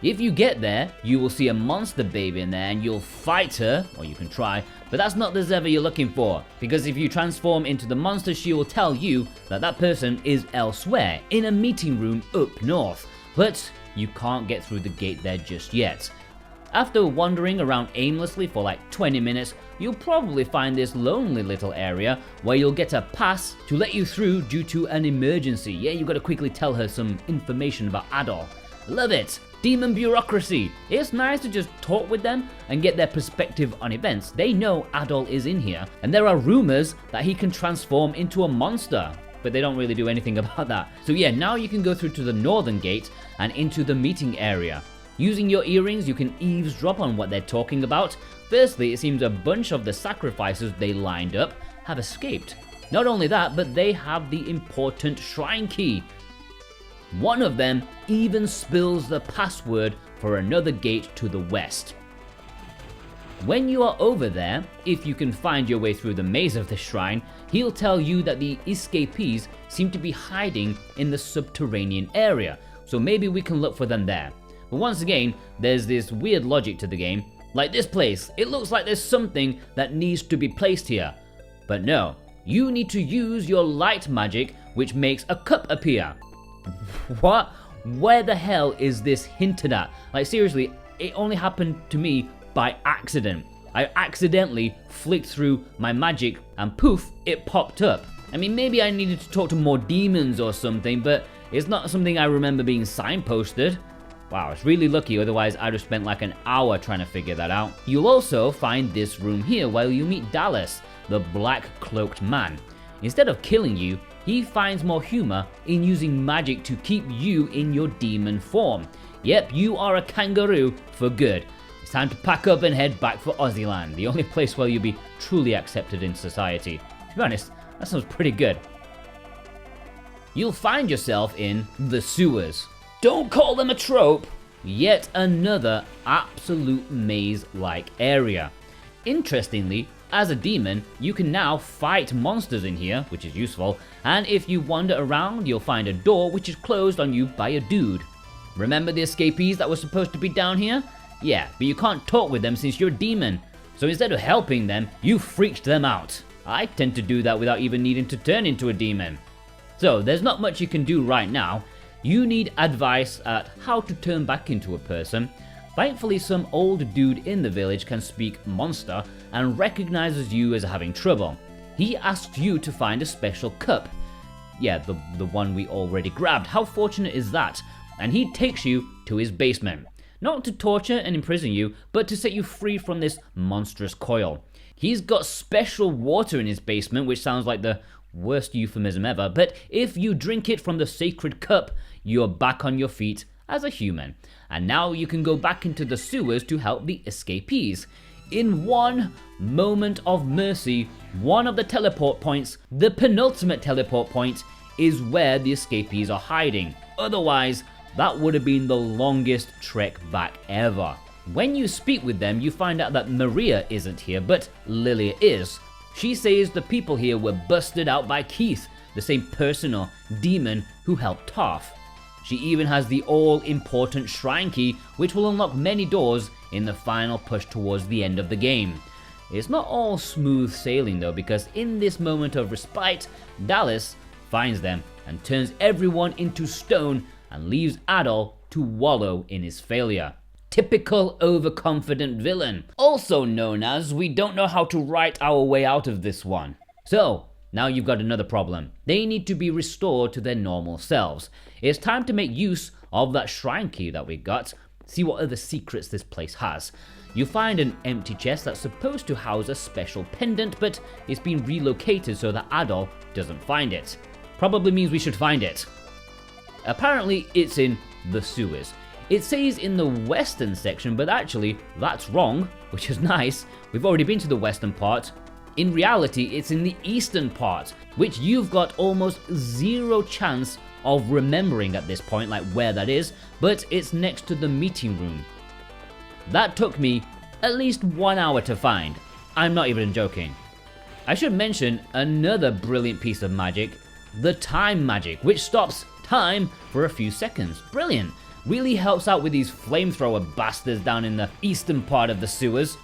If you get there, you will see a monster baby in there and you'll fight her, or you can try, but that's not the Zeva you're looking for, because if you transform into the monster, she will tell you that that person is elsewhere, in a meeting room up north, but you can't get through the gate there just yet. After wandering around aimlessly for like 20 minutes, you'll probably find this lonely little area where you'll get a pass to let you through due to an emergency. Yeah, you gotta quickly tell her some information about Adol. Love it! Demon bureaucracy. It's nice to just talk with them and get their perspective on events. They know Adol is in here, and there are rumors that he can transform into a monster, but they don't really do anything about that. So yeah, now you can go through to the northern gate and into the meeting area. Using your earrings, you can eavesdrop on what they're talking about. Firstly, it seems a bunch of the sacrifices they lined up have escaped. Not only that, but they have the important shrine key. One of them even spills the password for another gate to the west. When you are over there, if you can find your way through the maze of the shrine, he'll tell you that the escapees seem to be hiding in the subterranean area, so maybe we can look for them there. But once again, there's this weird logic to the game. Like this place, it looks like there's something that needs to be placed here. But no, you need to use your light magic, which makes a cup appear. What? Where the hell is this hinted at? Like seriously, it only happened to me by accident. I accidentally flicked through my magic and poof, it popped up. I mean, maybe I needed to talk to more demons or something, but it's not something I remember being signposted. Wow, it's really lucky, otherwise I'd have spent like an hour trying to figure that out. You'll also find this room here while you meet Dallas, the black cloaked man. Instead of killing you, he finds more humor in using magic to keep you in your demon form. Yep, you are a kangaroo for good. It's time to pack up and head back for Aussie the only place where you'll be truly accepted in society. To be honest, that sounds pretty good. You'll find yourself in the sewers. Don't call them a trope! Yet another absolute maze-like area. Interestingly, as a demon, you can now fight monsters in here, which is useful, and if you wander around, you'll find a door which is closed on you by a dude. Remember the escapees that were supposed to be down here? Yeah, but you can't talk with them since you're a demon. So instead of helping them, you freaked them out. I tend to do that without even needing to turn into a demon. So there's not much you can do right now. You need advice at how to turn back into a person. Thankfully, some old dude in the village can speak monster and recognizes you as having trouble. He asks you to find a special cup. Yeah, the one we already grabbed. How fortunate is that? And he takes you to his basement. Not to torture and imprison you, but to set you free from this monstrous coil. He's got special water in his basement, which sounds like the worst euphemism ever, but if you drink it from the sacred cup, you're back on your feet as a human. And now you can go back into the sewers to help the escapees. In one moment of mercy, one of the teleport points, the penultimate teleport point, is where the escapees are hiding. Otherwise, that would have been the longest trek back ever. When you speak with them, you find out that Maria isn't here, but Lilia is. She says the people here were busted out by Keith, the same person or demon who helped Tarf. She even has the all-important shrine key, which will unlock many doors in the final push towards the end of the game. It's not all smooth sailing though, because in this moment of respite, Dallas finds them and turns everyone into stone and leaves Adol to wallow in his failure. Typical overconfident villain, also known as we don't know how to write our way out of this one. So, now you've got another problem. They need to be restored to their normal selves. It's time to make use of that shrine key that we got, see what other secrets this place has. You find an empty chest that's supposed to house a special pendant, but it's been relocated so that Adol doesn't find it. Probably means we should find it. Apparently, it's in the sewers. It says in the western section, but actually, that's wrong, which is nice. We've already been to the western part. In reality, it's in the eastern part, which you've got almost zero chance of remembering at this point, like where that is, but it's next to the meeting room. That took me at least 1 hour to find. I'm not even joking. I should mention another brilliant piece of magic, the time magic, which stops time for a few seconds. Brilliant. Really helps out with these flamethrower bastards down in the eastern part of the sewers.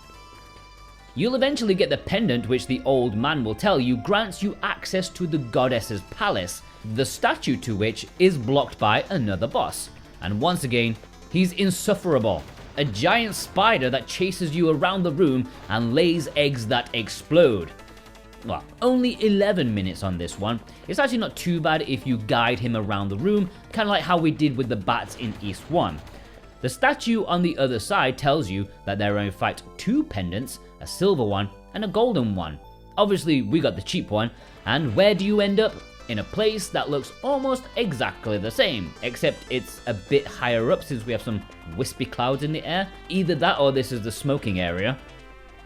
You'll eventually get the pendant, which the old man will tell you grants you access to the goddess's palace, the statue to which is blocked by another boss. And once again, he's insufferable. A giant spider that chases you around the room and lays eggs that explode. Well, only 11 minutes on this one. It's actually not too bad if you guide him around the room, kind of like how we did with the bats in Ys I. The statue on the other side tells you that there are in fact 2 pendants, a silver one and a golden one. Obviously we got the cheap one, and where do you end up? In a place that looks almost exactly the same, except it's a bit higher up since we have some wispy clouds in the air. Either that or this is the smoking area.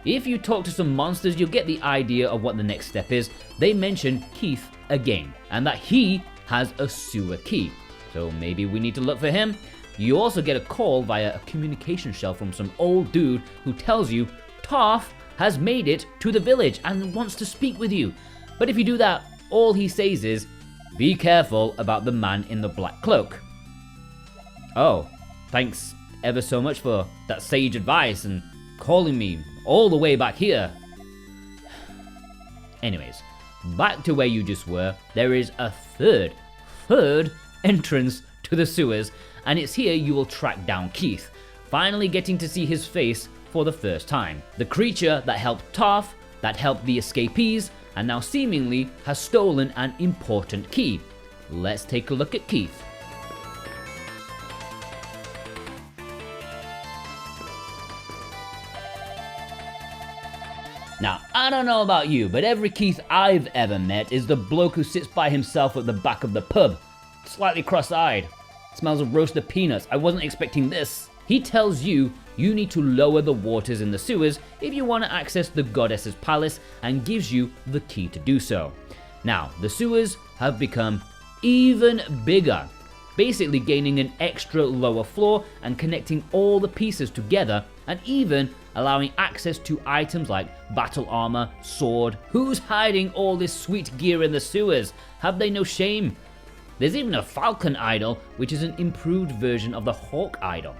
If you talk to some monsters, you'll get the idea of what the next step is. They mention Keith again, and that he has a sewer key. So maybe we need to look for him. You also get a call via a communication shell from some old dude who tells you Tarf has made it to the village and wants to speak with you. But if you do that, all he says is, be careful about the man in the black cloak. Oh, thanks ever so much for that sage advice and calling me all the way back here. Anyways, back to where you just were. There is a third entrance to the sewers, and it's here you will track down Keith, finally getting to see his face for the first time. The creature that helped Tarf, that helped the escapees, and now seemingly has stolen an important key. Let's take a look at Keith. Now, I don't know about you, but every Keith I've ever met is the bloke who sits by himself at the back of the pub, slightly cross-eyed. Smells of roasted peanuts. I wasn't expecting this. He tells you need to lower the waters in the sewers if you want to access the goddess's palace, and gives you the key to do so. Now, the sewers have become even bigger, basically gaining an extra lower floor and connecting all the pieces together, and even allowing access to items like battle armor, sword. Who's hiding all this sweet gear in the sewers? Have they no shame? There's even a Falcon idol, which is an improved version of the Hawk idol.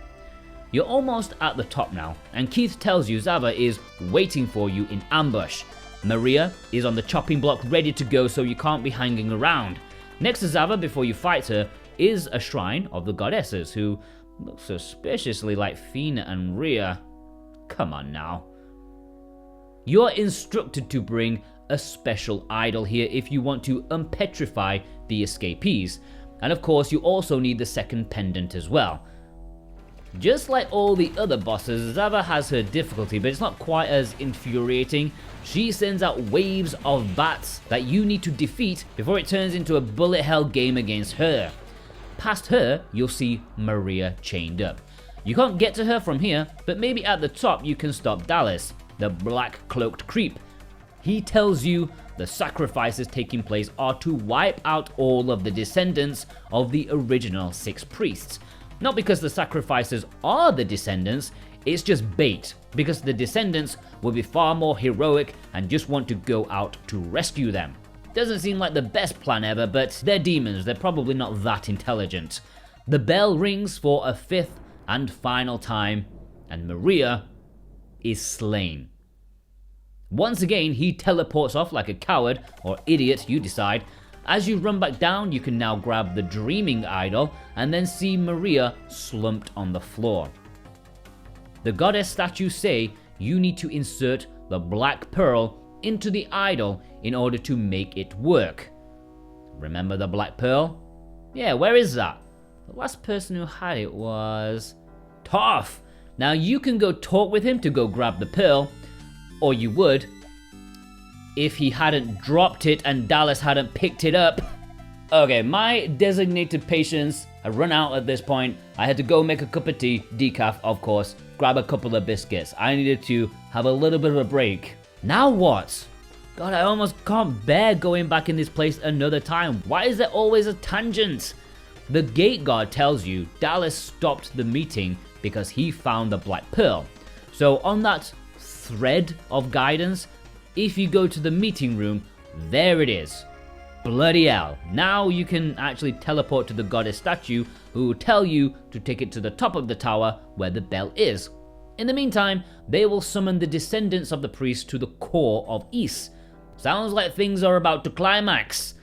You're almost at the top now, and Keith tells you Zava is waiting for you in ambush. Maria is on the chopping block ready to go, so you can't be hanging around. Next to Zava, before you fight her, is a shrine of the goddesses, who look suspiciously like Feena and Rhea. Come on now. You're instructed to bring a special idol here if you want to unpetrify the escapees, and of course you also need the second pendant as well. Just like all the other bosses, Zava has her difficulty, but it's not quite as infuriating. She sends out waves of bats that you need to defeat before it turns into a bullet hell game against her. Past her, you'll see Maria chained up. You can't get to her from here, but maybe at the top you can stop Dallas, the black cloaked creep. He tells you the sacrifices taking place are to wipe out all of the descendants of the original 6 priests. Not because the sacrifices are the descendants, it's just bait, because the descendants will be far more heroic and just want to go out to rescue them. Doesn't seem like the best plan ever, but they're demons, they're probably not that intelligent. The bell rings for a 5th and final time, and Maria is slain. Once again, he teleports off like a coward, or idiot, you decide. As you run back down, you can now grab the dreaming idol, and then see Maria slumped on the floor. The goddess statues say you need to insert the black pearl into the idol in order to make it work. Remember the black pearl? Yeah, where is that? The last person who had it was Tarf. Now you can go talk with him to go grab the pearl, or you would if he hadn't dropped it and Dallas hadn't picked it up. Okay, my designated patience had run out at this point. I had to go make a cup of tea, decaf of course, grab a couple of biscuits. I needed to have a little bit of a break. Now what? God, I almost can't bear going back in this place another time. Why is there always a tangent? The gate guard tells you Dallas stopped the meeting because he found the black pearl. So on that thread of guidance, if you go to the meeting room, there it is. Bloody hell. Now you can actually teleport to the goddess statue, who will tell you to take it to the top of the tower where the bell is. In the meantime, they will summon the descendants of the priest to the core of Ys. Sounds like things are about to climax.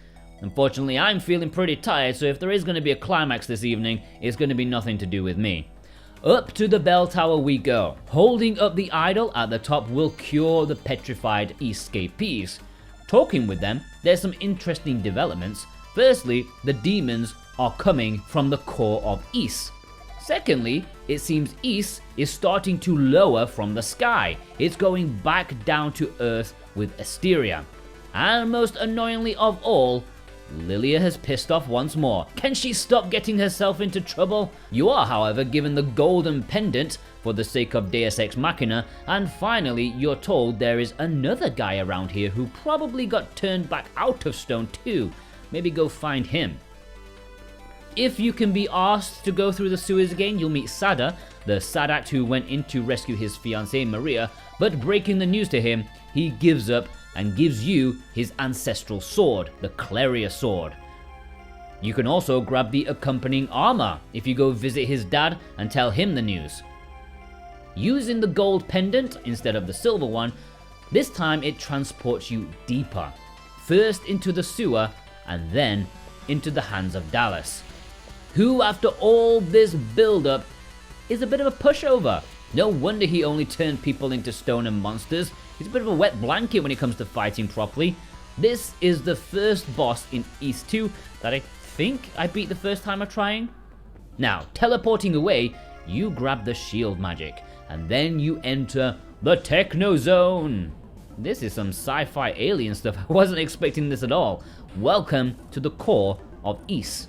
Unfortunately, I'm feeling pretty tired, so if there is going to be a climax this evening, it's going to be nothing to do with me. Up to the bell tower we go. Holding up the idol at the top will cure the petrified escapees. Talking with them, there's some interesting developments. Firstly, the demons are coming from the core of Ys. Secondly, it seems Ys is starting to lower from the sky. It's going back down to earth with Esteria. And most annoyingly of all, Lilia has pissed off once more. Can she stop getting herself into trouble? You are, however, given the golden pendant for the sake of Deus Ex Machina, and finally you're told there is another guy around here who probably got turned back out of stone too. Maybe go find him. If you can be asked to go through the sewers again, you'll meet Sada, the Sadat who went in to rescue his fiancée Maria, but breaking the news to him, he gives up and gives you his ancestral sword, the Cleria sword. You can also grab the accompanying armor if you go visit his dad and tell him the news. Using the gold pendant instead of the silver one, this time it transports you deeper, first into the sewer and then into the hands of Dallas, who after all this build-up is a bit of a pushover. No wonder he only turned people into stone and monsters. He's a bit of a wet blanket when it comes to fighting properly. This is the first boss in Ys II that I think I beat the first time of trying. Now, teleporting away, you grab the shield magic, and then you enter the Techno Zone. This is some sci-fi alien stuff. I wasn't expecting this at all. Welcome to the core of Ys.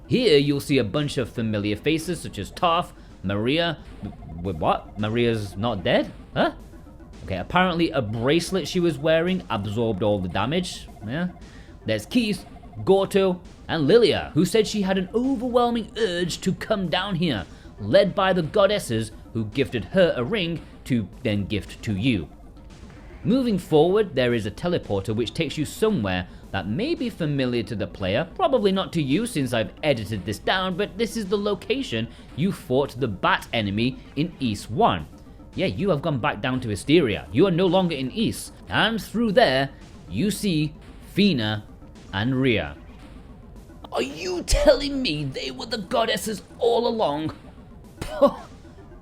Here you'll see a bunch of familiar faces such as Toph, Maria. Wait, what? Maria's not dead? Huh? Okay, apparently a bracelet she was wearing absorbed all the damage. Yeah. There's Keith, Gorto, and Lilia, who said she had an overwhelming urge to come down here, led by the goddesses who gifted her a ring to then gift to you. Moving forward, there is a teleporter which takes you somewhere that may be familiar to the player, probably not to you since I've edited this down, but this is the location you fought the bat enemy in Ys I. Yeah, you have gone back down to Esteria. You are no longer in Ys, and through there, you see Feena and Rhea. Are you telling me they were the goddesses all along?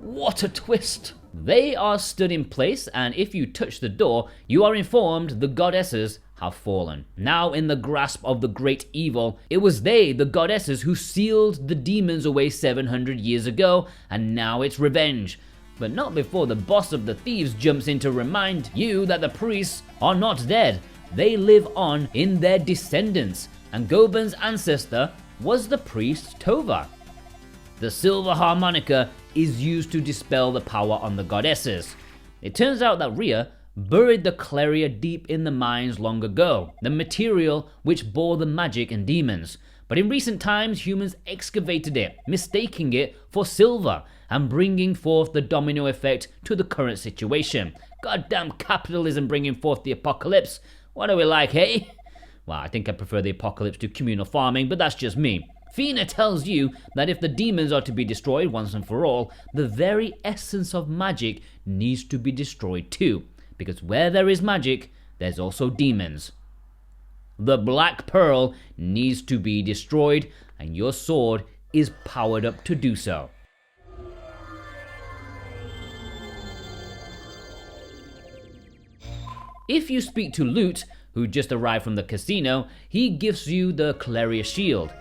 What a twist! They are stood in place, and if you touch the door, you are informed the goddesses have fallen. Now in the grasp of the great evil, it was they, the goddesses, who sealed the demons away 700 years ago, and now it's revenge. But not before the boss of the thieves jumps in to remind you that the priests are not dead. They live on in their descendants, and Goban's ancestor was the priest Tova. The silver harmonica is used to dispel the power on the goddesses. It turns out that Rhea buried the Cleria deep in the mines long ago, the material which bore the magic and demons. But in recent times, humans excavated it, mistaking it for silver, and bringing forth the domino effect to the current situation. Goddamn capitalism bringing forth the apocalypse. What are we like, hey? Well, I think I prefer the apocalypse to communal farming, but that's just me. Feena tells you that if the demons are to be destroyed once and for all, the very essence of magic needs to be destroyed too. Because where there is magic, there's also demons. The Black Pearl needs to be destroyed, and your sword is powered up to do so. If you speak to Lute, who just arrived from the casino, he gives you the Cleria shield.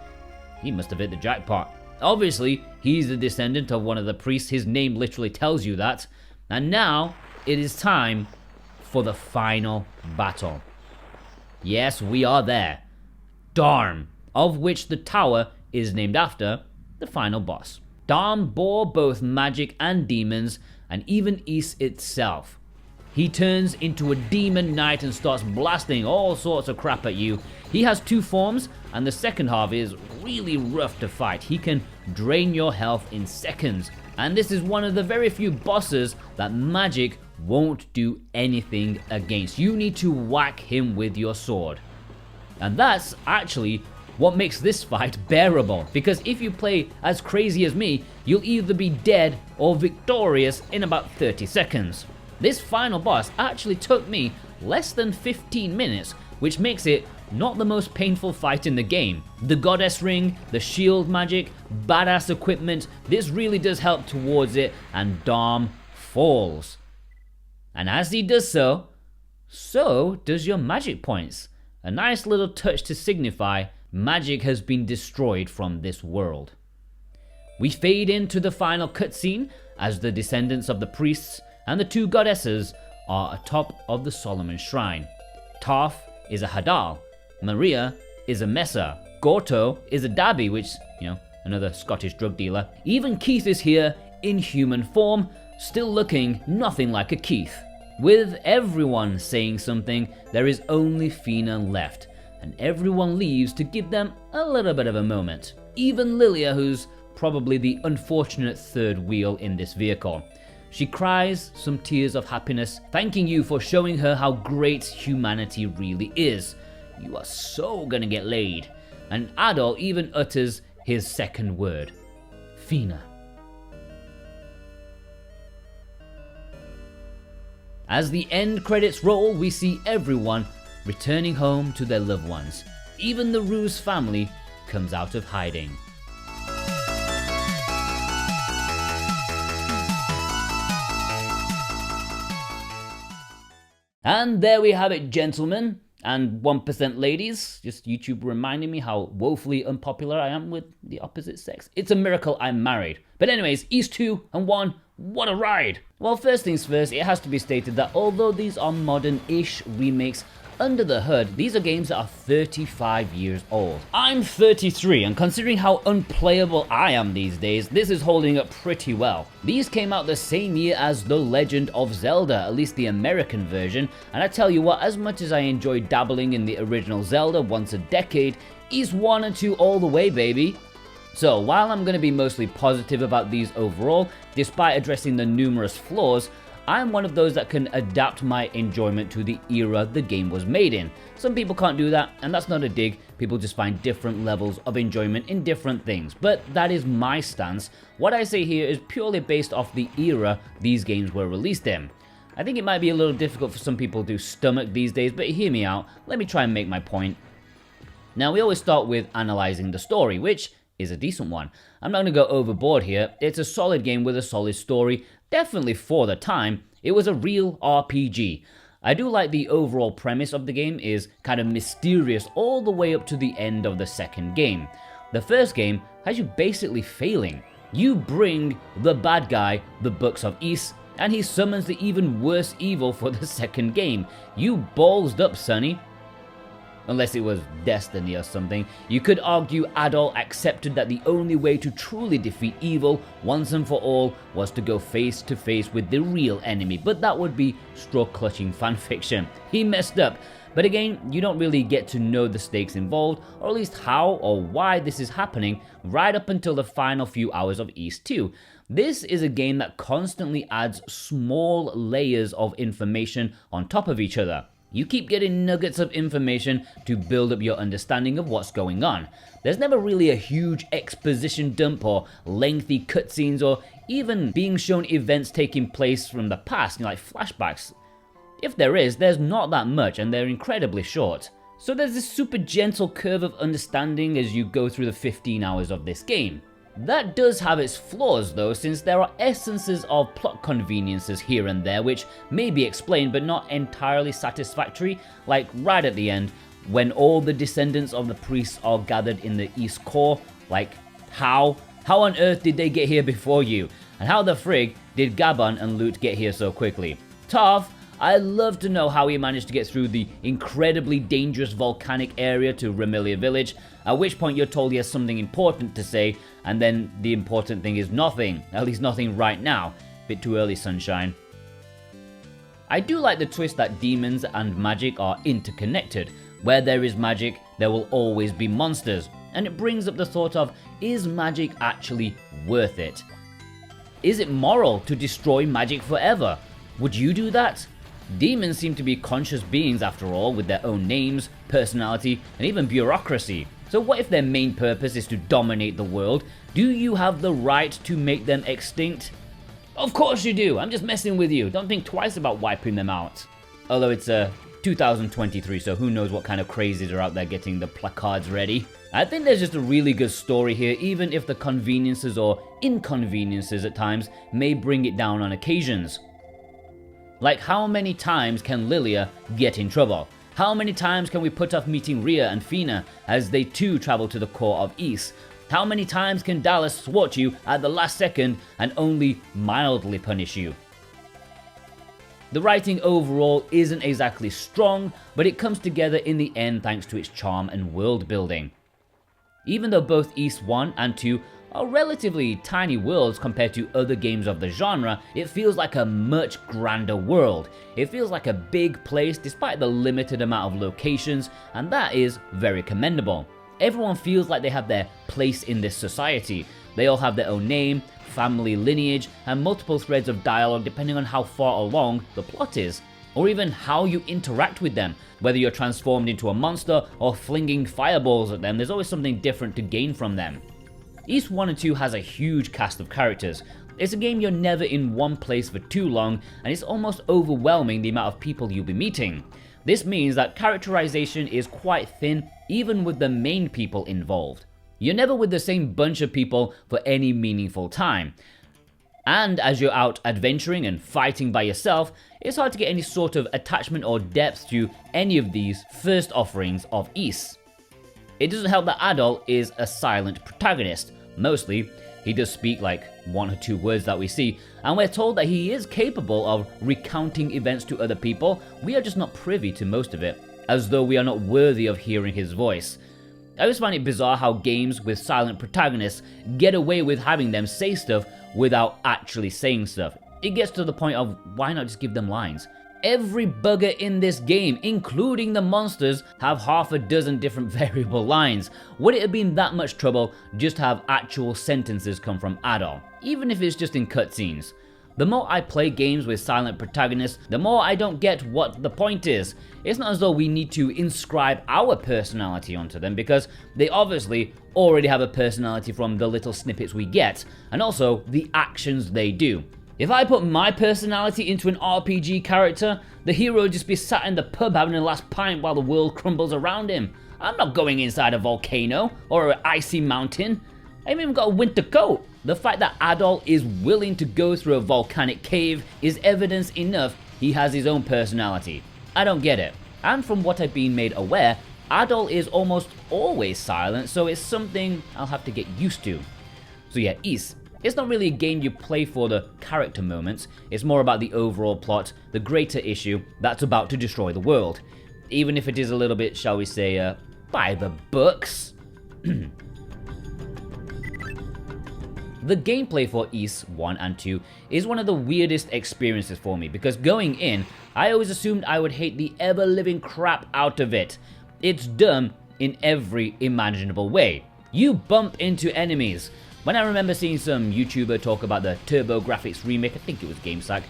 He must have hit the jackpot. Obviously, he's a descendant of one of the priests. His name literally tells you that. And now, it is time for the final battle. Yes, we are there. Darm, of which the tower is named after the final boss. Darm bore both magic and demons, and even Ys itself. He turns into a demon knight and starts blasting all sorts of crap at you. He has two forms, and the second half is really rough to fight. He can drain your health in seconds, and this is one of the very few bosses that magic won't do anything against. You need to whack him with your sword. And that's actually what makes this fight bearable, because if you play as crazy as me, you'll either be dead or victorious in about 30 seconds. This final boss actually took me less than 15 minutes, which makes it not the most painful fight in the game. The goddess ring, the shield magic, badass equipment, this really does help towards it, and Darm falls. And as he does so, so does your magic points. A nice little touch to signify magic has been destroyed from this world. We fade into the final cutscene as the descendants of the priests and the two goddesses are atop of the Solomon Shrine. Toph is a Adol, Maria is a Mesa, Gorto is a Dabby, which, another Scottish drug dealer. Even Keith is here in human form, still looking nothing like a Keith. With everyone saying something, there is only Feena left, and everyone leaves to give them a little bit of a moment. even Lilia, who's probably the unfortunate third wheel in this vehicle. She cries some tears of happiness, thanking you for showing her how great humanity really is. You are so gonna get laid. And Adol even utters his second word, Feena. As the end credits roll, we see everyone returning home to their loved ones. Even the Ruse family comes out of hiding. And there we have it, gentlemen and 1% ladies. Just YouTube reminding me how woefully unpopular I am with the opposite sex. It's a miracle I'm married. But anyways, Ys II and I, what a ride! Well, first things first, it has to be stated that although these are modern-ish remakes, under the hood, these are games that are 35 years old. I'm 33, and considering how unplayable I am these days, this is holding up pretty well. These came out the same year as The Legend of Zelda, at least the American version, and I tell you what, as much as I enjoy dabbling in the original Zelda once a decade, Ys I and II all the way, baby. So, while I'm going to be mostly positive about these overall, despite addressing the numerous flaws, I'm one of those that can adapt my enjoyment to the era the game was made in. Some people can't do that, and that's not a dig. People just find different levels of enjoyment in different things, but that is my stance. What I say here is purely based off the era these games were released in. I think it might be a little difficult for some people to stomach these days, but hear me out. Let me try and make my point. Now, we always start with analyzing the story, which is a decent one. I'm not going to go overboard here. It's a solid game with a solid story. Definitely for the time, it was a real RPG. I do like the overall premise of the game is kind of mysterious all the way up to the end of the second game. The first game has you basically failing. You bring the bad guy the books of Ys, and he summons the even worse evil for the second game. You ballsed up, sonny. Unless it was destiny or something. You could argue Adol accepted that the only way to truly defeat evil once and for all was to go face to face with the real enemy, but that would be straw-clutching fanfiction. He messed up. But again, you don't really get to know the stakes involved, or at least how or why this is happening, right up until the final few hours of Ys II. This is a game that constantly adds small layers of information on top of each other. You keep getting nuggets of information to build up your understanding of what's going on. There's never really a huge exposition dump or lengthy cutscenes or even being shown events taking place from the past, like flashbacks. If there is, there's not that much and they're incredibly short. So there's this super gentle curve of understanding as you go through the 15 hours of this game. That does have its flaws though, since there are essences of plot conveniences here and there which may be explained but not entirely satisfactory, like right at the end when all the descendants of the priests are gathered in the East Core. Like, how on earth did they get here before you? And how the frig did Gabon and Lute get here so quickly? Tarv, I'd love to know how he managed to get through the incredibly dangerous volcanic area to Ramia village, at which point you're told he has something important to say, and then the important thing is nothing, at least nothing right now. Bit too early, sunshine. I do like the twist that demons and magic are interconnected. Where there is magic, there will always be monsters, and it brings up the thought of, is magic actually worth it? Is it moral to destroy magic forever? Would you do that? Demons seem to be conscious beings after all, with their own names, personality, and even bureaucracy. So what if their main purpose is to dominate the world? Do you have the right to make them extinct? Of course you do, I'm just messing with you. Don't think twice about wiping them out. Although it's 2023, so who knows what kind of crazies are out there getting the placards ready. I think there's just a really good story here, even if the conveniences or inconveniences at times may bring it down on occasions. Like, how many times can Lilia get in trouble? How many times can we put off meeting Rhea and Feena as they too travel to the core of Ys? How many times can Dallas thwart you at the last second and only mildly punish you? The writing overall isn't exactly strong, but it comes together in the end thanks to its charm and world building. Even though both Ys I and II are relatively tiny worlds compared to other games of the genre, it feels like a much grander world. It feels like a big place despite the limited amount of locations, and that is very commendable. Everyone feels like they have their place in this society. They all have their own name, family lineage, and multiple threads of dialogue depending on how far along the plot is, or even how you interact with them. Whether you're transformed into a monster or flinging fireballs at them, there's always something different to gain from them. Ys I and II has a huge cast of characters. It's a game you're never in one place for too long, and it's almost overwhelming the amount of people you'll be meeting. This means that characterization is quite thin, even with the main people involved. You're never with the same bunch of people for any meaningful time. And as you're out adventuring and fighting by yourself, it's hard to get any sort of attachment or depth to any of these first offerings of Ys. It doesn't help that Adol is a silent protagonist. Mostly, he does speak like 1 or 2 words that we see, and we're told that he is capable of recounting events to other people. We are just not privy to most of it, as though we are not worthy of hearing his voice. I always find it bizarre how games with silent protagonists get away with having them say stuff without actually saying stuff. It gets to the point of, why not just give them lines? Every bugger in this game, including the monsters, have half a dozen different variable lines. Would it have been that much trouble just to have actual sentences come from Adol, even if it's just in cutscenes? The more I play games with silent protagonists, the more I don't get what the point is. It's not as though we need to inscribe our personality onto them, because they obviously already have a personality from the little snippets we get, and also the actions they do. If I put my personality into an RPG character, the hero would just be sat in the pub having a last pint while the world crumbles around him. I'm not going inside a volcano or an icy mountain. I haven't even got a winter coat. The fact that Adol is willing to go through a volcanic cave is evidence enough he has his own personality. I don't get it. And from what I've been made aware, Adol is almost always silent, so it's something I'll have to get used to. So yeah, Ys. It's not really a game you play for the character moments, it's more about the overall plot, the greater issue that's about to destroy the world. Even if it is a little bit, shall we say, by the books. The gameplay for Ys I and II is one of the weirdest experiences for me, because going in, I always assumed I would hate the ever-living crap out of it. It's dumb in every imaginable way. You bump into enemies. When I remember seeing some YouTuber talk about the TurboGrafx remake, I think it was GameSack,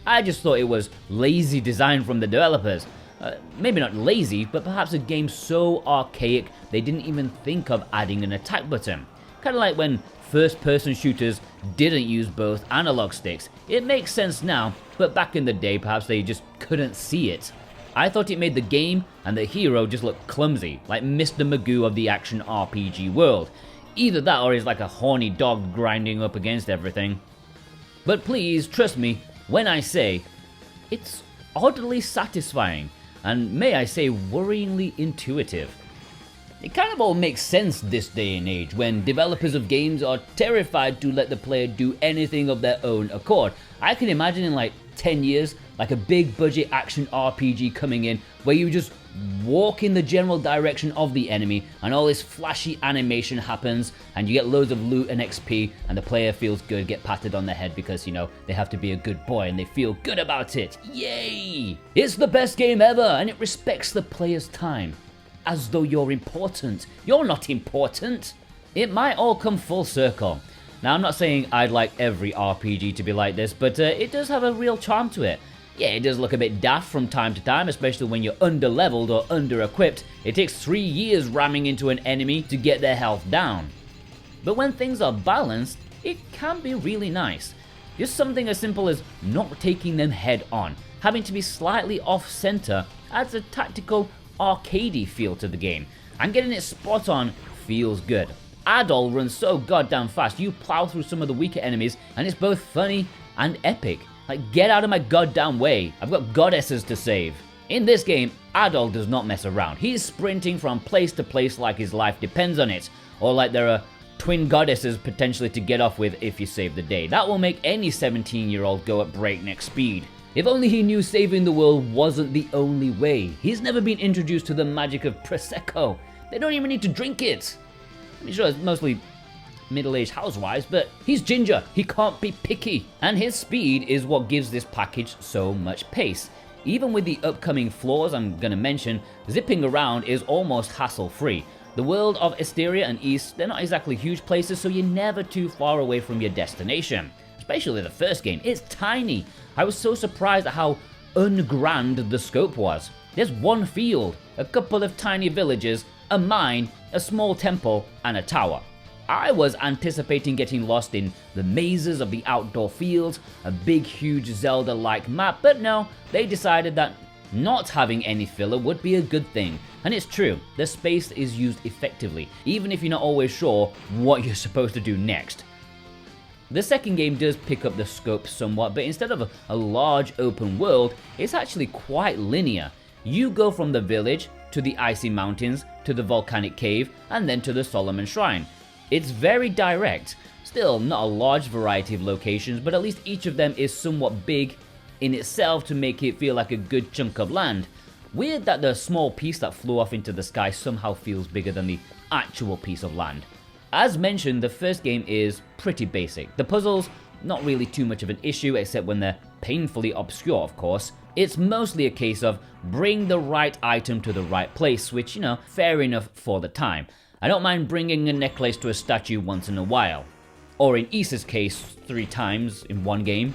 I just thought it was lazy design from the developers. Maybe not lazy, but perhaps a game so archaic they didn't even think of adding an attack button. Kinda like when first-person shooters didn't use both analog sticks. It makes sense now, but back in the day perhaps they just couldn't see it. I thought it made the game and the hero just look clumsy, like Mr. Magoo of the action RPG world. Either that or he's like a horny dog grinding up against everything. But please trust me when I say it's oddly satisfying, and may I say worryingly intuitive. It kind of all makes sense this day and age, when developers of games are terrified to let the player do anything of their own accord. I can imagine in like 10 years, like a big budget action RPG coming in, where you just walk in the general direction of the enemy and all this flashy animation happens and you get loads of loot and XP and the player feels good, get patted on the head because, you know, they have to be a good boy and they feel good about it. Yay! It's the best game ever and it respects the player's time. As though you're important. You're not important. It might all come full circle. Now, I'm not saying I'd like every RPG to be like this, but it does have a real charm to it. Yeah, it does look a bit daft from time to time, especially when you're under-leveled or under-equipped. It takes 3 years ramming into an enemy to get their health down. But when things are balanced, it can be really nice. Just something as simple as not taking them head on. Having to be slightly off-center adds a tactical, arcadey feel to the game, and getting it spot on feels good. Adol runs so goddamn fast, you plow through some of the weaker enemies, and it's both funny and epic. Like, get out of my goddamn way, I've got goddesses to save. In this game, Adol does not mess around. He's sprinting from place to place like his life depends on it, or like there are twin goddesses potentially to get off with if you save the day. That will make any 17-year-old go at breakneck speed. If only he knew saving the world wasn't the only way. He's never been introduced to the magic of Prosecco. They don't even need to drink it. I'm sure it's mostly middle-aged housewives, but he's ginger, he can't be picky. And his speed is what gives this package so much pace. Even with the upcoming flaws I'm gonna mention, zipping around is almost hassle-free. The world of Esteria and Ys, they're not exactly huge places, so you're never too far away from your destination. Especially the first game, it's tiny. I was so surprised at how ungrand the scope was. There's one field, a couple of tiny villages, a mine, a small temple, and a tower. I was anticipating getting lost in the mazes of the outdoor fields, a big huge Zelda-like map, but no, they decided that not having any filler would be a good thing. And it's true, the space is used effectively, even if you're not always sure what you're supposed to do next. The second game does pick up the scope somewhat, but instead of a large open world, it's actually quite linear. You go from the village, to the icy mountains, to the volcanic cave, and then to the Solomon Shrine. It's very direct, still not a large variety of locations, but at least each of them is somewhat big in itself to make it feel like a good chunk of land. Weird that the small piece that flew off into the sky somehow feels bigger than the actual piece of land. As mentioned, the first game is pretty basic. The puzzles, not really too much of an issue except when they're painfully obscure, of course. It's mostly a case of bring the right item to the right place, which, fair enough for the time. I don't mind bringing a necklace to a statue once in a while. Or in Ys's case, 3 times in one game.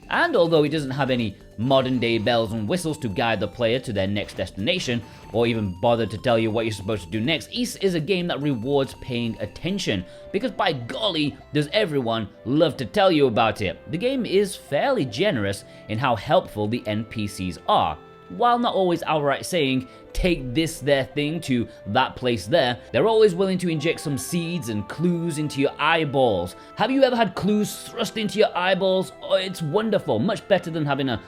And although it doesn't have any modern day bells and whistles to guide the player to their next destination, or even bother to tell you what you're supposed to do next, Ys is a game that rewards paying attention, because by golly, does everyone love to tell you about it. The game is fairly generous in how helpful the NPCs are. While not always outright saying, take this there thing to that place there, they're always willing to inject some seeds and clues into your eyeballs. Have you ever had clues thrust into your eyeballs? Oh, it's wonderful, much better than having a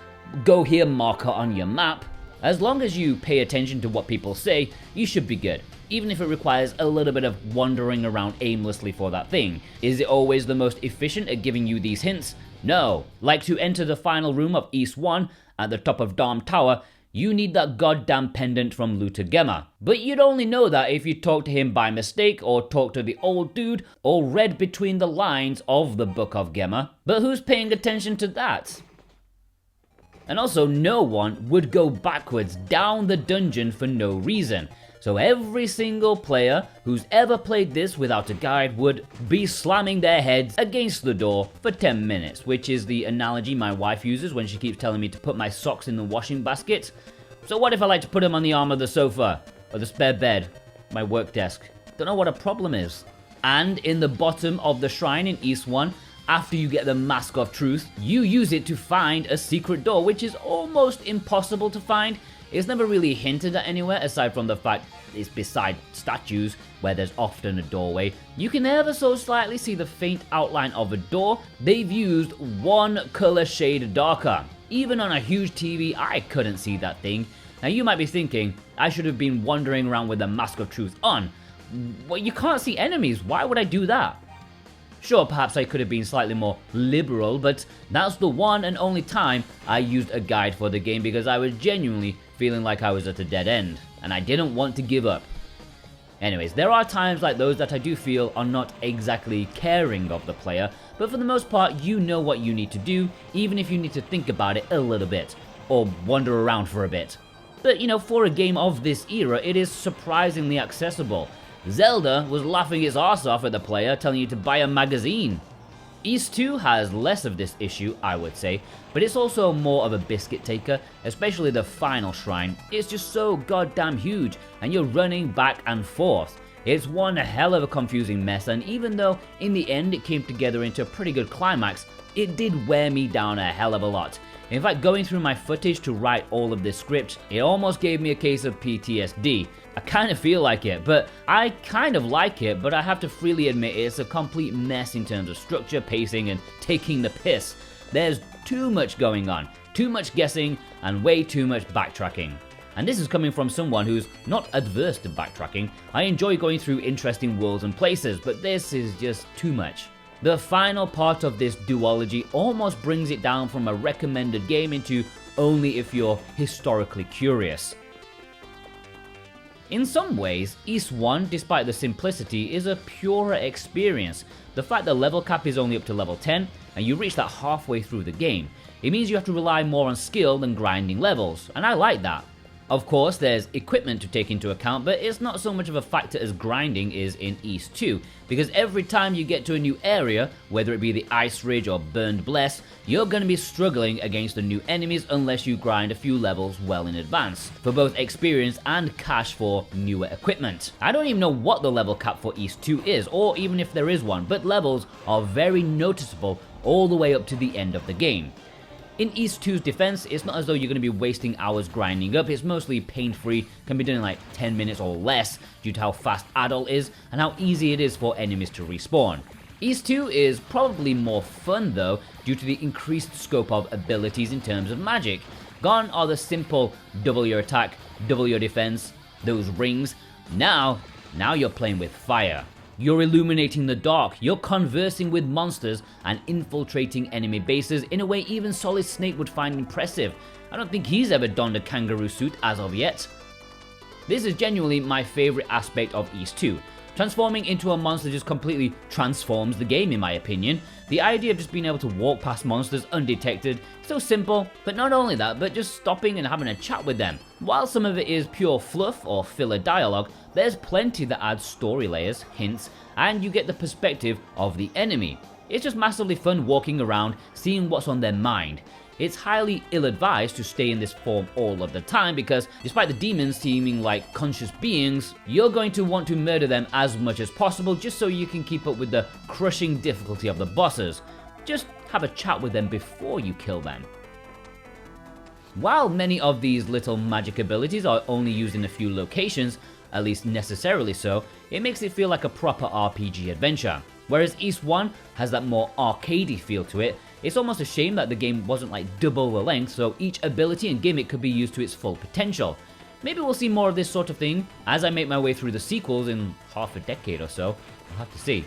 go here marker on your map. As long as you pay attention to what people say, you should be good, even if it requires a little bit of wandering around aimlessly for that thing. Is it always the most efficient at giving you these hints? No. Like to enter the final room of Ys I at the top of Darm Tower, you need that goddamn pendant from Luther Gemma. But you'd only know that if you talk to him by mistake, or talk to the old dude, or read between the lines of the Book of Gemma. But who's paying attention to that? And also, no one would go backwards down the dungeon for no reason. So every single player who's ever played this without a guide would be slamming their heads against the door for 10 minutes, which is the analogy my wife uses when she keeps telling me to put my socks in the washing basket. So what if I like to put them on the arm of the sofa, or the spare bed, my work desk? Don't know what a problem is. And in the bottom of the shrine in Ys I, after you get the Mask of Truth, you use it to find a secret door, which is almost impossible to find. It's never really hinted at anywhere, aside from the fact it's beside statues, where there's often a doorway. You can ever so slightly see the faint outline of a door. They've used one color shade darker. Even on a huge TV, I couldn't see that thing. Now you might be thinking, I should have been wandering around with the Mask of Truth on. Well, you can't see enemies, why would I do that? Sure, perhaps I could have been slightly more liberal, but that's the one and only time I used a guide for the game, because I was genuinely feeling like I was at a dead end, and I didn't want to give up. Anyways, there are times like those that I do feel are not exactly caring of the player, but for the most part, you know what you need to do, even if you need to think about it a little bit, or wander around for a bit. But for a game of this era, it is surprisingly accessible. Zelda was laughing its arse off at the player, telling you to buy a magazine. Ys II has less of this issue, I would say, but it's also more of a biscuit taker, especially the final shrine. It's just so goddamn huge, and you're running back and forth. It's one hell of a confusing mess, and even though in the end it came together into a pretty good climax, it did wear me down a hell of a lot. In fact, going through my footage to write all of this script, it almost gave me a case of PTSD. I kind of feel like it, but I kind of like it, but I have to freely admit it's a complete mess in terms of structure, pacing, and taking the piss. There's too much going on, too much guessing, and way too much backtracking. And this is coming from someone who's not adverse to backtracking. I enjoy going through interesting worlds and places, but this is just too much. The final part of this duology almost brings it down from a recommended game into only if you're historically curious. In some ways, Ys I, despite the simplicity, is a purer experience. The fact that level cap is only up to level 10, and you reach that halfway through the game, it means you have to rely more on skill than grinding levels, and I like that. Of course, there's equipment to take into account, but it's not so much of a factor as grinding is in Ys II, because every time you get to a new area, whether it be the Ice Ridge or Burnedbless, you're going to be struggling against the new enemies unless you grind a few levels well in advance, for both experience and cash for newer equipment. I don't even know what the level cap for Ys II is, or even if there is one, but levels are very noticeable all the way up to the end of the game. In Ys II's defense, it's not as though you're going to be wasting hours grinding up, it's mostly pain-free, can be done in like 10 minutes or less due to how fast Adol is and how easy it is for enemies to respawn. Ys II is probably more fun though, due to the increased scope of abilities in terms of magic. Gone are the simple double your attack, double your defense, those rings. Now you're playing with fire. You're illuminating the dark, you're conversing with monsters and infiltrating enemy bases in a way even Solid Snake would find impressive. I don't think he's ever donned a kangaroo suit as of yet. This is genuinely my favourite aspect of Ys II. Transforming into a monster just completely transforms the game in my opinion. The idea of just being able to walk past monsters undetected is so simple, but not only that, but just stopping and having a chat with them. While some of it is pure fluff or filler dialogue, there's plenty that adds story layers, hints, and you get the perspective of the enemy. It's just massively fun walking around, seeing what's on their mind. It's highly ill-advised to stay in this form all of the time because despite the demons seeming like conscious beings, you're going to want to murder them as much as possible just so you can keep up with the crushing difficulty of the bosses. Just have a chat with them before you kill them. While many of these little magic abilities are only used in a few locations, at least necessarily so, it makes it feel like a proper RPG adventure. Whereas Ys I has that more arcadey feel to it, it's almost a shame that the game wasn't like double the length so each ability and gimmick could be used to its full potential. Maybe we'll see more of this sort of thing as I make my way through the sequels in half a decade or so, we'll have to see.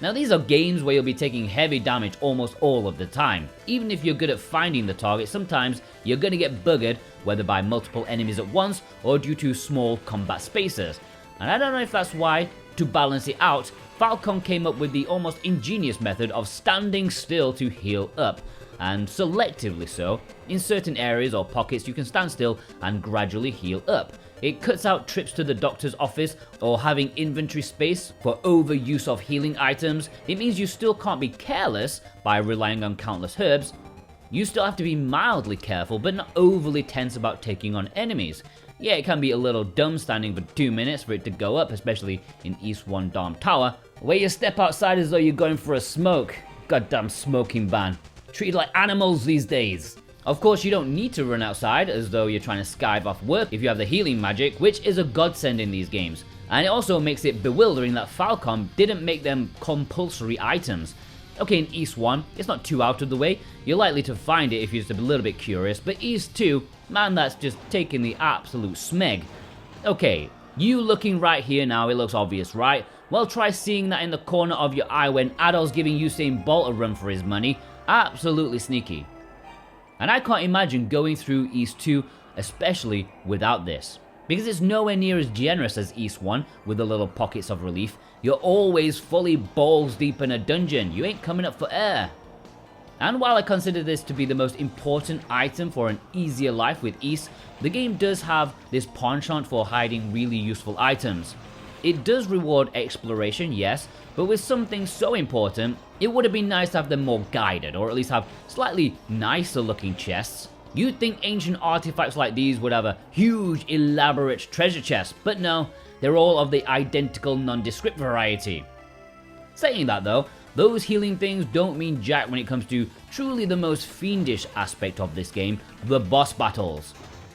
Now these are games where you'll be taking heavy damage almost all of the time. Even if you're good at finding the target, sometimes you're going to get buggered, whether by multiple enemies at once or due to small combat spaces. And I don't know if that's why, to balance it out, Falcom came up with the almost ingenious method of standing still to heal up, and selectively so. In certain areas or pockets you can stand still and gradually heal up. It cuts out trips to the doctor's office or having inventory space for overuse of healing items. It means you still can't be careless by relying on countless herbs. You still have to be mildly careful but not overly tense about taking on enemies. Yeah, it can be a little dumb standing for 2 minutes for it to go up, especially in Ys I Darm Tower, where you step outside as though you're going for a smoke. Goddamn smoking ban. Treated like animals these days. Of course, you don't need to run outside as though you're trying to skive off work if you have the healing magic, which is a godsend in these games. And it also makes it bewildering that Falcom didn't make them compulsory items. Okay, in Ys I, it's not too out of the way, you're likely to find it if you're just a little bit curious, but Ys II, man, that's just taking the absolute smeg. Okay, you looking right here now, it looks obvious, right? Well, try seeing that in the corner of your eye when Adol's giving Usain Bolt a run for his money. Absolutely sneaky. And I can't imagine going through Ys II, especially without this. Because it's nowhere near as generous as Ys I, with the little pockets of relief. You're always fully balls deep in a dungeon, you ain't coming up for air. And while I consider this to be the most important item for an easier life with Ys, the game does have this penchant for hiding really useful items. It does reward exploration, yes, but with something so important, it would have been nice to have them more guided, or at least have slightly nicer looking chests. You'd think ancient artifacts like these would have a huge, elaborate treasure chest, but no, they're all of the identical nondescript variety. Saying that though, those healing things don't mean jack when it comes to truly the most fiendish aspect of this game, the boss battles.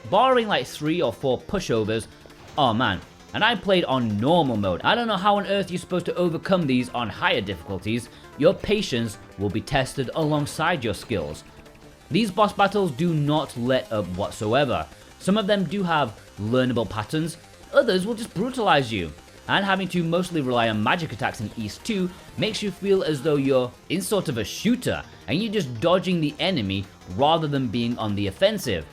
Barring like 3 or 4 pushovers, oh man, and I played on normal mode. I don't know how on earth you're supposed to overcome these on higher difficulties. Your patience will be tested alongside your skills. These boss battles do not let up whatsoever. Some of them do have learnable patterns, others will just brutalize you. And having to mostly rely on magic attacks in Ys II makes you feel as though you're in sort of a shooter and you're just dodging the enemy rather than being on the offensive.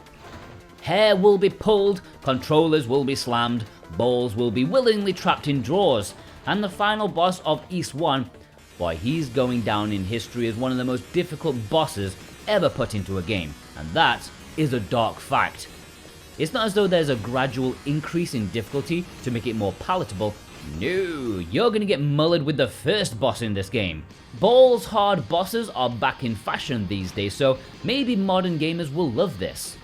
Hair will be pulled, controllers will be slammed, balls will be willingly trapped in drawers, and the final boss of Ys I, boy, he's going down in history as one of the most difficult bosses ever put into a game, and that is a dark fact. It's not as though there's a gradual increase in difficulty to make it more palatable. No, you're gonna get mullered with the first boss in this game. Balls hard bosses are back in fashion these days, so maybe modern gamers will love this.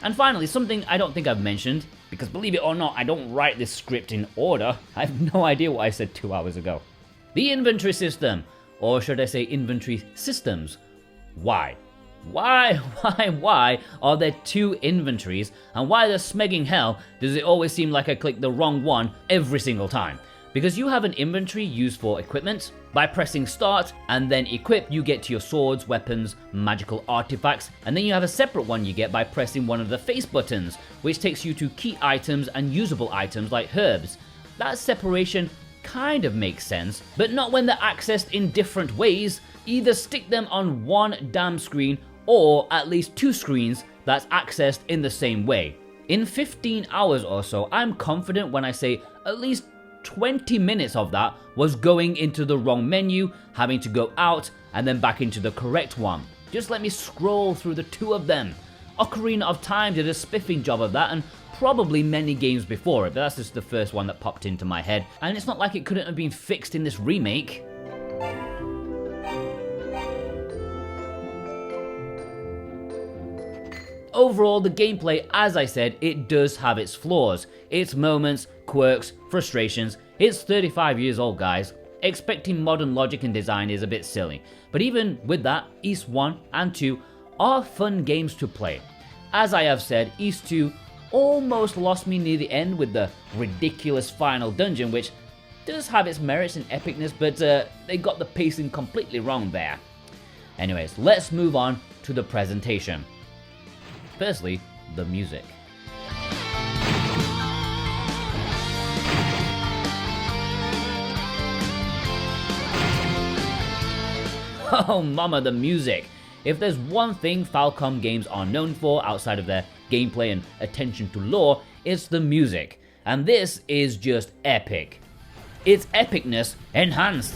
And finally, something I don't think I've mentioned, because believe it or not, I don't write this script in order. I have no idea what I said 2 hours ago. The inventory system, or should I say inventory systems. Why? Why are there 2 inventories, and why the smegging hell does it always seem like I click the wrong one every single time? Because you have an inventory used for equipment. By pressing start and then equip, you get to your swords, weapons, magical artifacts, and then you have a separate one you get by pressing one of the face buttons, which takes you to key items and usable items like herbs. That separation kind of makes sense, but not when they're accessed in different ways. Either stick them on one damn screen or at least 2 screens that's accessed in the same way. In 15 hours or so, I'm confident when I say at least 20 minutes of that was going into the wrong menu, having to go out and then back into the correct one. Just let me scroll through the 2 of them. Ocarina of Time did a spiffing job of that, and probably many games before it, but that's just the first one that popped into my head, and it's not like it couldn't have been fixed in this remake. Overall, the gameplay, as I said, it does have its flaws. Its moments, quirks, frustrations. It's 35 years old, guys. Expecting modern logic and design is a bit silly. But even with that, Ys I and II are fun games to play. As I have said, Ys II almost lost me near the end with the ridiculous final dungeon, which does have its merits and epicness, but they got the pacing completely wrong there. Anyways, let's move on to the presentation. Firstly, the music. Oh mama, the music! If there's one thing Falcom games are known for outside of their gameplay and attention to lore, it's the music. And this is just epic. It's epicness enhanced.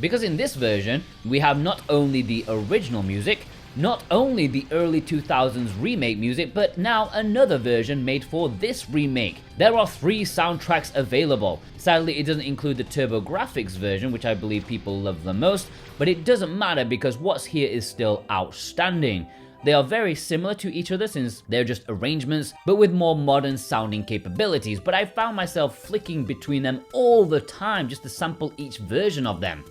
Because in this version, we have not only the original music, not only the early 2000s remake music, but now another version made for this remake. There are 3 soundtracks available. Sadly, it doesn't include the TurboGrafx version, which I believe people love the most, but it doesn't matter because what's here is still outstanding. They are very similar to each other since they're just arrangements, but with more modern sounding capabilities, but I found myself flicking between them all the time just to sample each version of them.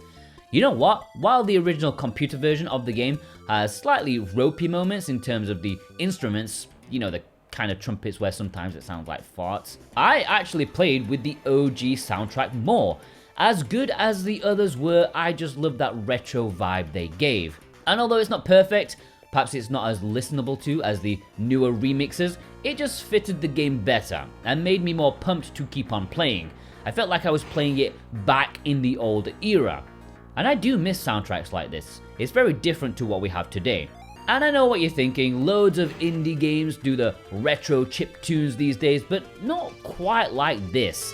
You know what? While the original computer version of the game has slightly ropey moments in terms of the instruments, you know, the kind of trumpets where sometimes it sounds like farts, I actually played with the OG soundtrack more. As good as the others were, I just loved that retro vibe they gave. And although it's not perfect, perhaps it's not as listenable to as the newer remixes, it just fitted the game better and made me more pumped to keep on playing. I felt like I was playing it back in the old era. And I do miss soundtracks like this. It's very different to what we have today. And I know what you're thinking, loads of indie games do the retro chip tunes these days, but not quite like this.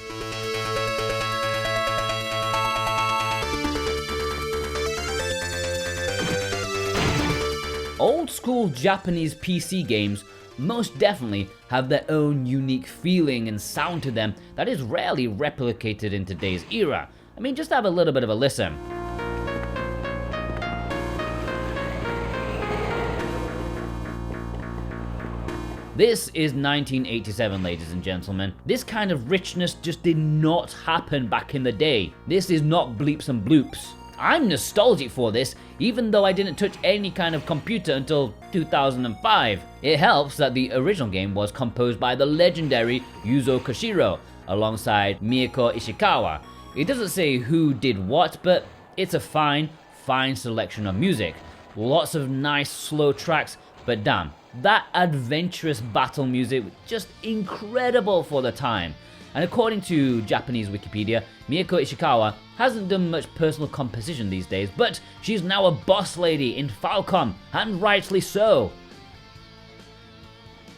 Old school Japanese PC games most definitely have their own unique feeling and sound to them that is rarely replicated in today's era. I mean, just have a little bit of a listen. This is 1987, ladies and gentlemen. This kind of richness just did not happen back in the day. This is not bleeps and bloops. I'm nostalgic for this, even though I didn't touch any kind of computer until 2005. It helps that the original game was composed by the legendary Yuzo Koshiro, alongside Miyako Ishikawa. It doesn't say who did what, but it's a fine selection of music. Lots of nice slow tracks, but damn, that adventurous battle music was just incredible for the time. And according to Japanese Wikipedia, Miyako Ishikawa hasn't done much personal composition these days, but she's now a boss lady in Falcom, and rightly so.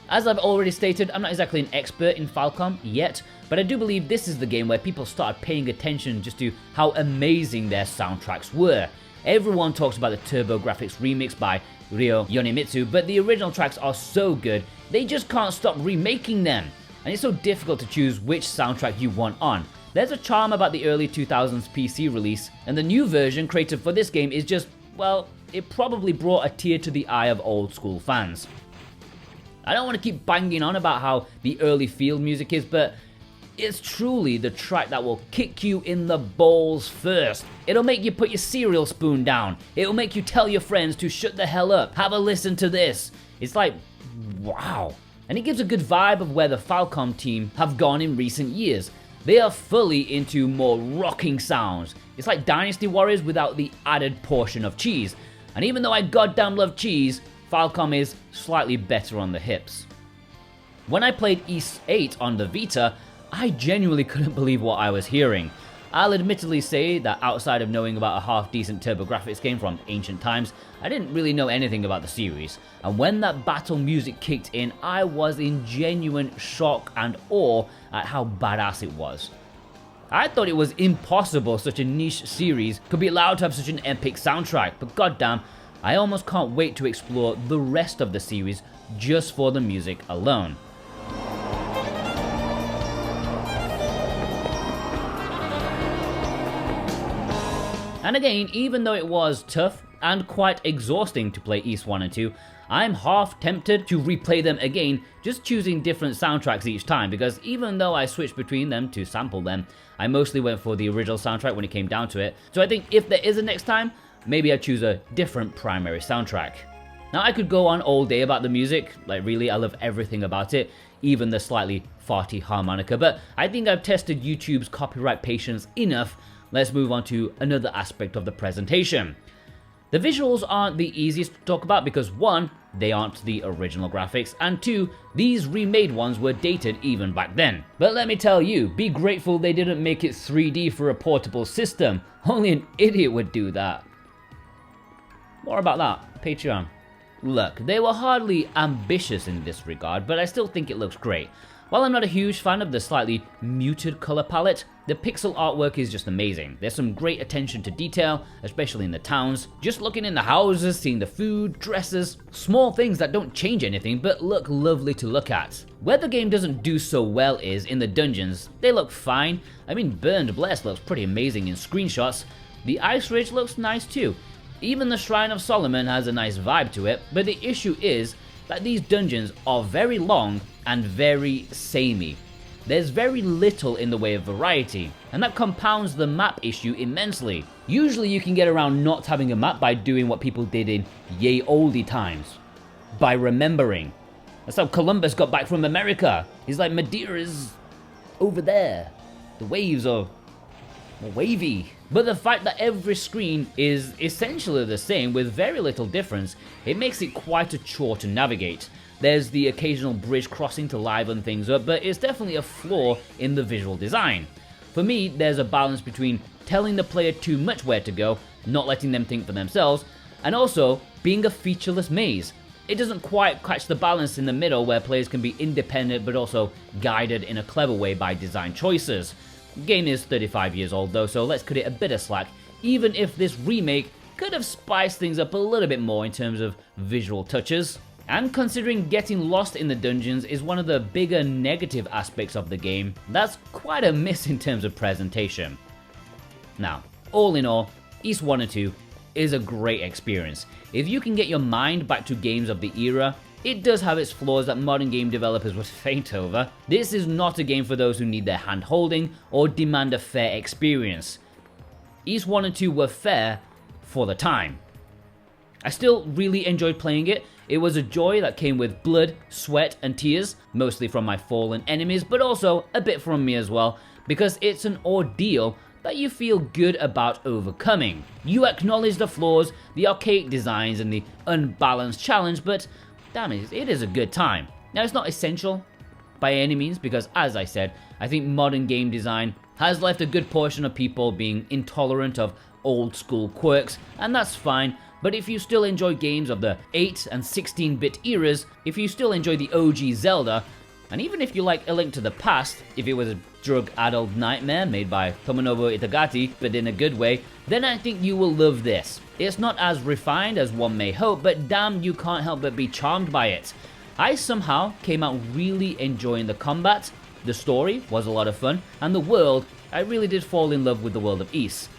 As I've already stated, I'm not exactly an expert in Falcom yet, but I do believe this is the game where people started paying attention just to how amazing their soundtracks were. Everyone talks about the TurboGrafx remix by Ryo Yonemitsu, but the original tracks are so good, they just can't stop remaking them. And it's so difficult to choose which soundtrack you want on. There's a charm about the early 2000s PC release, and the new version created for this game is just, well, it probably brought a tear to the eye of old school fans. I don't want to keep banging on about how the early field music is, but it's truly the track that will kick you in the balls first. It'll make you put your cereal spoon down. It'll make you tell your friends to shut the hell up. Have a listen to this. It's like, wow. And it gives a good vibe of where the Falcom team have gone in recent years. They are fully into more rocking sounds. It's like Dynasty Warriors without the added portion of cheese. And even though I goddamn love cheese, Falcom is slightly better on the hips. When I played Ys VIII on the Vita, I genuinely couldn't believe what I was hearing. I'll admittedly say that outside of knowing about a half-decent TurboGrafx game from ancient times, I didn't really know anything about the series. And when that battle music kicked in, I was in genuine shock and awe at how badass it was. I thought it was impossible such a niche series could be allowed to have such an epic soundtrack, but goddamn, I almost can't wait to explore the rest of the series just for the music alone. And again, even though it was tough and quite exhausting to play Ys I and II, I'm half tempted to replay them again, just choosing different soundtracks each time, because even though I switched between them to sample them, I mostly went for the original soundtrack when it came down to it. So I think if there is a next time, maybe I'd choose a different primary soundtrack. Now I could go on all day about the music, like really I love everything about it, even the slightly farty harmonica, but I think I've tested YouTube's copyright patience enough. Let's move on to another aspect of the presentation. The visuals aren't the easiest to talk about because 1, they aren't the original graphics, and 2, these remade ones were dated even back then. But let me tell you, be grateful they didn't make it 3D for a portable system. Only an idiot would do that. More about that, Patreon. Look, they were hardly ambitious in this regard, but I still think it looks great. While I'm not a huge fan of the slightly muted color palette, the pixel artwork is just amazing. There's some great attention to detail, especially in the towns. Just looking in the houses, seeing the food, dresses, small things that don't change anything but look lovely to look at. Where the game doesn't do so well is in the dungeons. They look fine. I mean, Burnedbless looks pretty amazing in screenshots. The Ice Ridge looks nice too. Even the Shrine of Solomon has a nice vibe to it, but the issue is that these dungeons are very long and very samey. There's very little in the way of variety, and that compounds the map issue immensely. Usually you can get around not having a map by doing what people did in ye olde times, by remembering. That's how Columbus got back from America. He's like, Madeira's over there. The waves are wavy. But the fact that every screen is essentially the same with very little difference, it makes it quite a chore to navigate. There's the occasional bridge crossing to liven things up, but it's definitely a flaw in the visual design. For me, there's a balance between telling the player too much where to go, not letting them think for themselves, and also being a featureless maze. It doesn't quite catch the balance in the middle where players can be independent but also guided in a clever way by design choices. The game is 35 years old though, so let's cut it a bit of slack, even if this remake could have spiced things up a little bit more in terms of visual touches. And considering getting lost in the dungeons is one of the bigger negative aspects of the game, that's quite a miss in terms of presentation. Now, all in all, Ys I and II is a great experience. If you can get your mind back to games of the era, it does have its flaws that modern game developers would faint over. This is not a game for those who need their hand holding or demand a fair experience. Ys I and II were fair for the time. I still really enjoyed playing it. It was a joy that came with blood, sweat, and tears, mostly from my fallen enemies, but also a bit from me as well, because it's an ordeal that you feel good about overcoming. You acknowledge the flaws, the archaic designs, and the unbalanced challenge, but damn it is a good time. Now, it's not essential by any means, because as I said, I think modern game design has left a good portion of people being intolerant of old school quirks, and that's fine. But if you still enjoy games of the 8 and 16-bit eras, if you still enjoy the OG Zelda, and even if you like A Link to the Past, if it was drug adult nightmare made by Tomonobu Itagaki, but in a good way, then I think you will love this. It's not as refined as one may hope, but damn, you can't help but be charmed by it. I somehow came out really enjoying the combat, the story was a lot of fun, and the world, I really did fall in love with the world of Ys.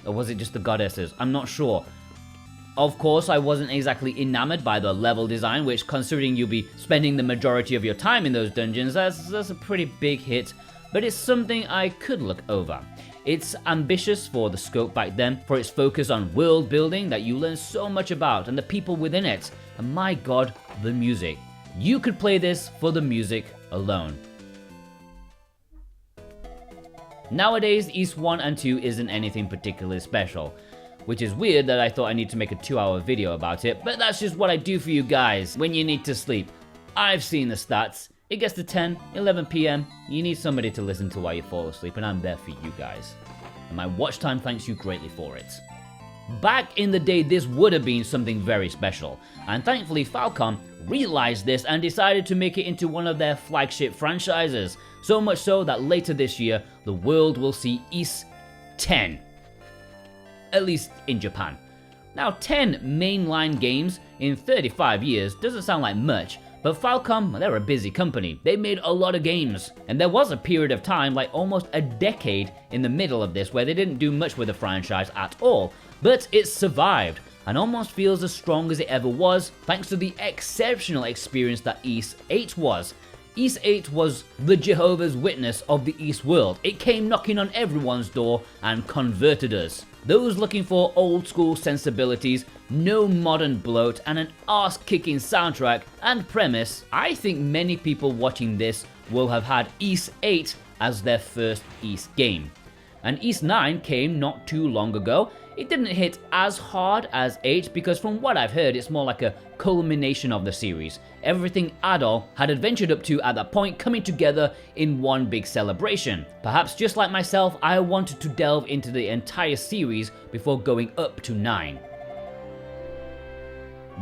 Or was it just the goddesses? I'm not sure. Of course, I wasn't exactly enamored by the level design, which, considering you'll be spending the majority of your time in those dungeons, that's a pretty big hit, but it's something I could look over. It's ambitious for the scope back then, for its focus on world building that you learn so much about, and the people within it, and my god, the music. You could play this for the music alone. Nowadays, Ys I and II isn't anything particularly special, which is weird that I thought I need to make a 2-hour video about it, but that's just what I do for you guys when you need to sleep. I've seen the stats. It gets to 10, 11 PM, you need somebody to listen to while you fall asleep, and I'm there for you guys. And my watch time thanks you greatly for it. Back in the day, this would have been something very special, and thankfully Falcom realized this and decided to make it into one of their flagship franchises, so much so that later this year, the world will see Ys 10. At least in Japan. Now 10 mainline games in 35 years doesn't sound like much, but Falcom, they're a busy company. They made a lot of games, and there was a period of time, like almost a decade in the middle of this, where they didn't do much with the franchise at all, but it survived and almost feels as strong as it ever was, thanks to the exceptional experience that Ys 8 was. Ys 8 was the Jehovah's Witness of the Ys world. It came knocking on everyone's door and converted us. Those looking for old school sensibilities, no modern bloat, and an arse-kicking soundtrack and premise, I think many people watching this will have had Ys 8 as their first Ys game. And Ys 9 came not too long ago. It didn't hit as hard as 8 because from what I've heard, it's more like a culmination of the series. Everything Adol had adventured up to at that point coming together in one big celebration. Perhaps just like myself, I wanted to delve into the entire series before going up to 9.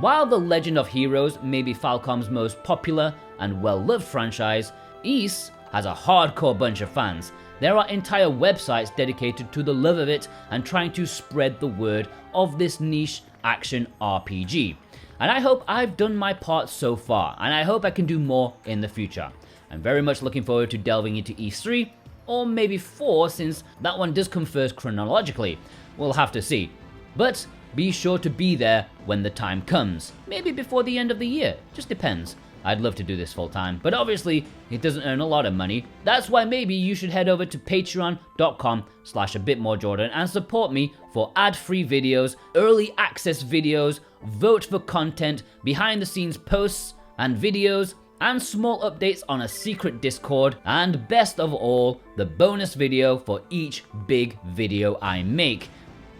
While The Legend of Heroes may be Falcom's most popular and well-loved franchise, Ys has a hardcore bunch of fans. There are entire websites dedicated to the love of it and trying to spread the word of this niche action RPG. And I hope I've done my part so far, and I hope I can do more in the future. I'm very much looking forward to delving into Ys 3, or maybe 4 since that one does come first chronologically. We'll have to see. But be sure to be there when the time comes. Maybe before the end of the year, just depends. I'd love to do this full time, but obviously it doesn't earn a lot of money. That's why maybe you should head over to patreon.com/abitmorejordan and support me for ad-free videos, early access videos, vote for content, behind the scenes posts and videos, and small updates on a secret Discord, and best of all, the bonus video for each big video I make.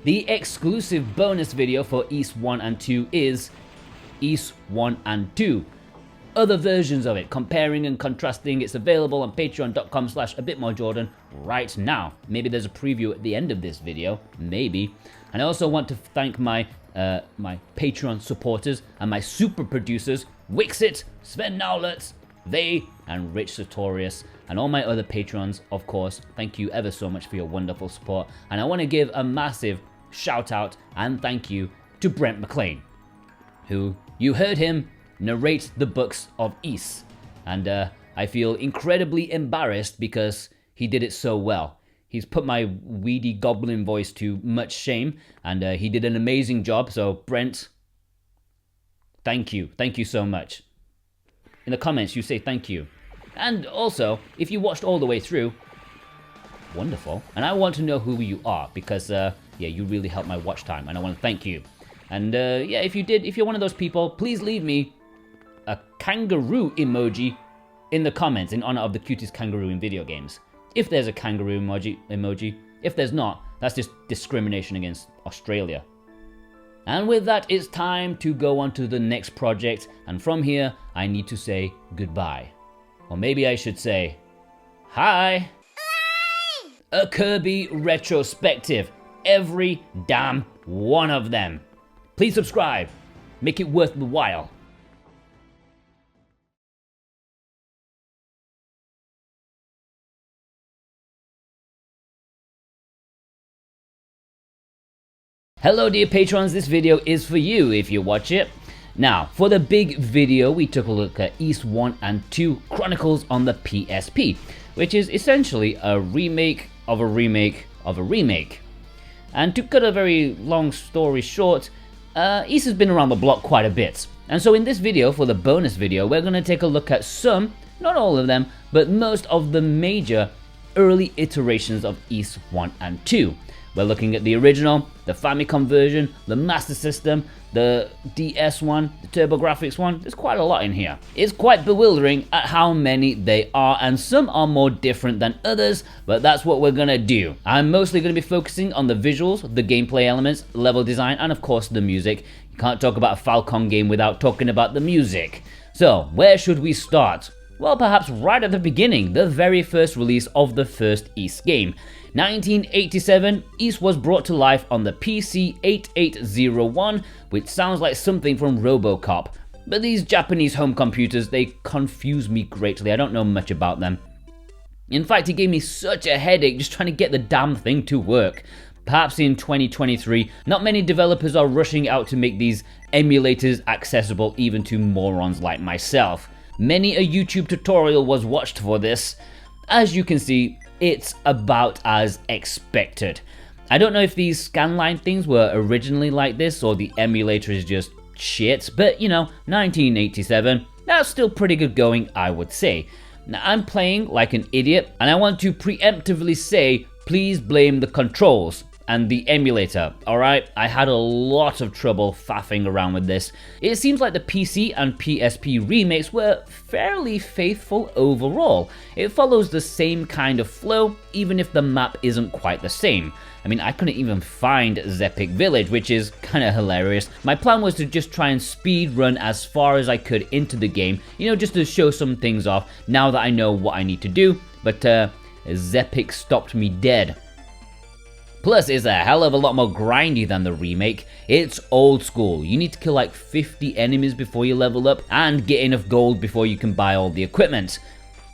The exclusive bonus video for Ys 1 and 2 is Ys 1 and 2. Other versions of it, comparing and contrasting, it's available on patreon.com/abitmorejordan right now. Maybe there's a preview at the end of this video, maybe. And I also want to thank my my Patreon supporters and my super producers, Wixit, Sven Nowlitz, they, and Rich Sartorius, and all my other patrons, of course. Thank you ever so much for your wonderful support. And I want to give a massive shout out and thank you to Brent McLean, who, you heard him narrate the books of Ys, and I feel incredibly embarrassed because he did it so well. He's put my weedy goblin voice to much shame, and he did an amazing job, so Brent, thank you so much. In the comments you say thank you, and also if you watched all the way through, wonderful, and I want to know who you are because yeah, you really helped my watch time, and I want to thank you. And yeah, if you're one of those people, please leave me a kangaroo emoji in the comments in honor of the cutest kangaroo in video games. If there's a kangaroo emoji. If there's not, that's just discrimination against Australia. And with that, it's time to go on to the next project, and from here, I need to say goodbye. Or maybe I should say, hi! A Kirby retrospective. Every damn one of them. Please subscribe. Make it worth the while. Hello dear patrons, this video is for you if you watch it. Now, for the big video, we took a look at Ys I II Chronicles on the PSP, which is essentially a remake of a remake of a remake. And to cut a very long story short, Ys has been around the block quite a bit. And so in this video, for the bonus video, we're going to take a look at some, not all of them, but most of the major early iterations of Ys I and II. We're looking at the original, the Famicom version, the Master System, the DS one, the TurboGrafx one. There's quite a lot in here. It's quite bewildering at how many they are, and some are more different than others, but that's what we're gonna do. I'm mostly gonna be focusing on the visuals, the gameplay elements, level design, and of course the music. You can't talk about a Falcom game without talking about the music. So, where should we start? Well, perhaps right at the beginning, the very first release of the first Ys game. 1987, Ys was brought to life on the PC 8801, which sounds like something from RoboCop. But these Japanese home computers, they confuse me greatly. I don't know much about them. In fact, it gave me such a headache just trying to get the damn thing to work. Perhaps in 2023, not many developers are rushing out to make these emulators accessible even to morons like myself. Many a YouTube tutorial was watched for this. As you can see, it's about as expected. I don't know if these scanline things were originally like this or the emulator is just shit, but you know, 1987, that's still pretty good going, I would say. Now, I'm playing like an idiot, and I want to preemptively say, please blame the controls and the emulator, alright? I had a lot of trouble faffing around with this. It seems like the PC and PSP remakes were fairly faithful overall. It follows the same kind of flow, even if the map isn't quite the same. I mean, I couldn't even find Zepic Village, which is kinda hilarious. My plan was to just try and speed run as far as I could into the game, you know, just to show some things off now that I know what I need to do, but Zepic stopped me dead. Plus, it's a hell of a lot more grindy than the remake. It's old school. You need to kill like 50 enemies before you level up and get enough gold before you can buy all the equipment.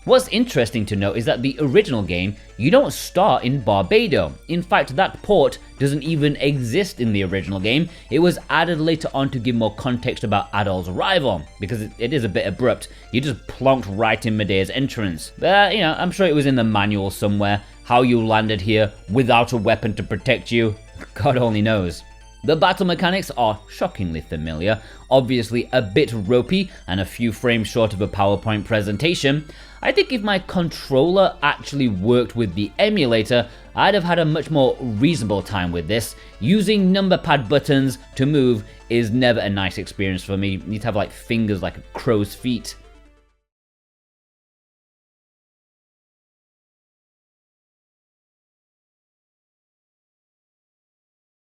What's interesting to note is that the original game, you don't start in Barbados. In fact, that port doesn't even exist in the original game. It was added later on to give more context about Adol's arrival, because it is a bit abrupt. You just plonked right in Medea's entrance. But, you know, I'm sure it was in the manual somewhere. How you landed here without a weapon to protect you, God only knows. The battle mechanics are shockingly familiar, obviously a bit ropey and a few frames short of a PowerPoint presentation. I think if my controller actually worked with the emulator, I'd have had a much more reasonable time with this. Using number pad buttons to move is never a nice experience for me. You need to have like fingers like a crow's feet.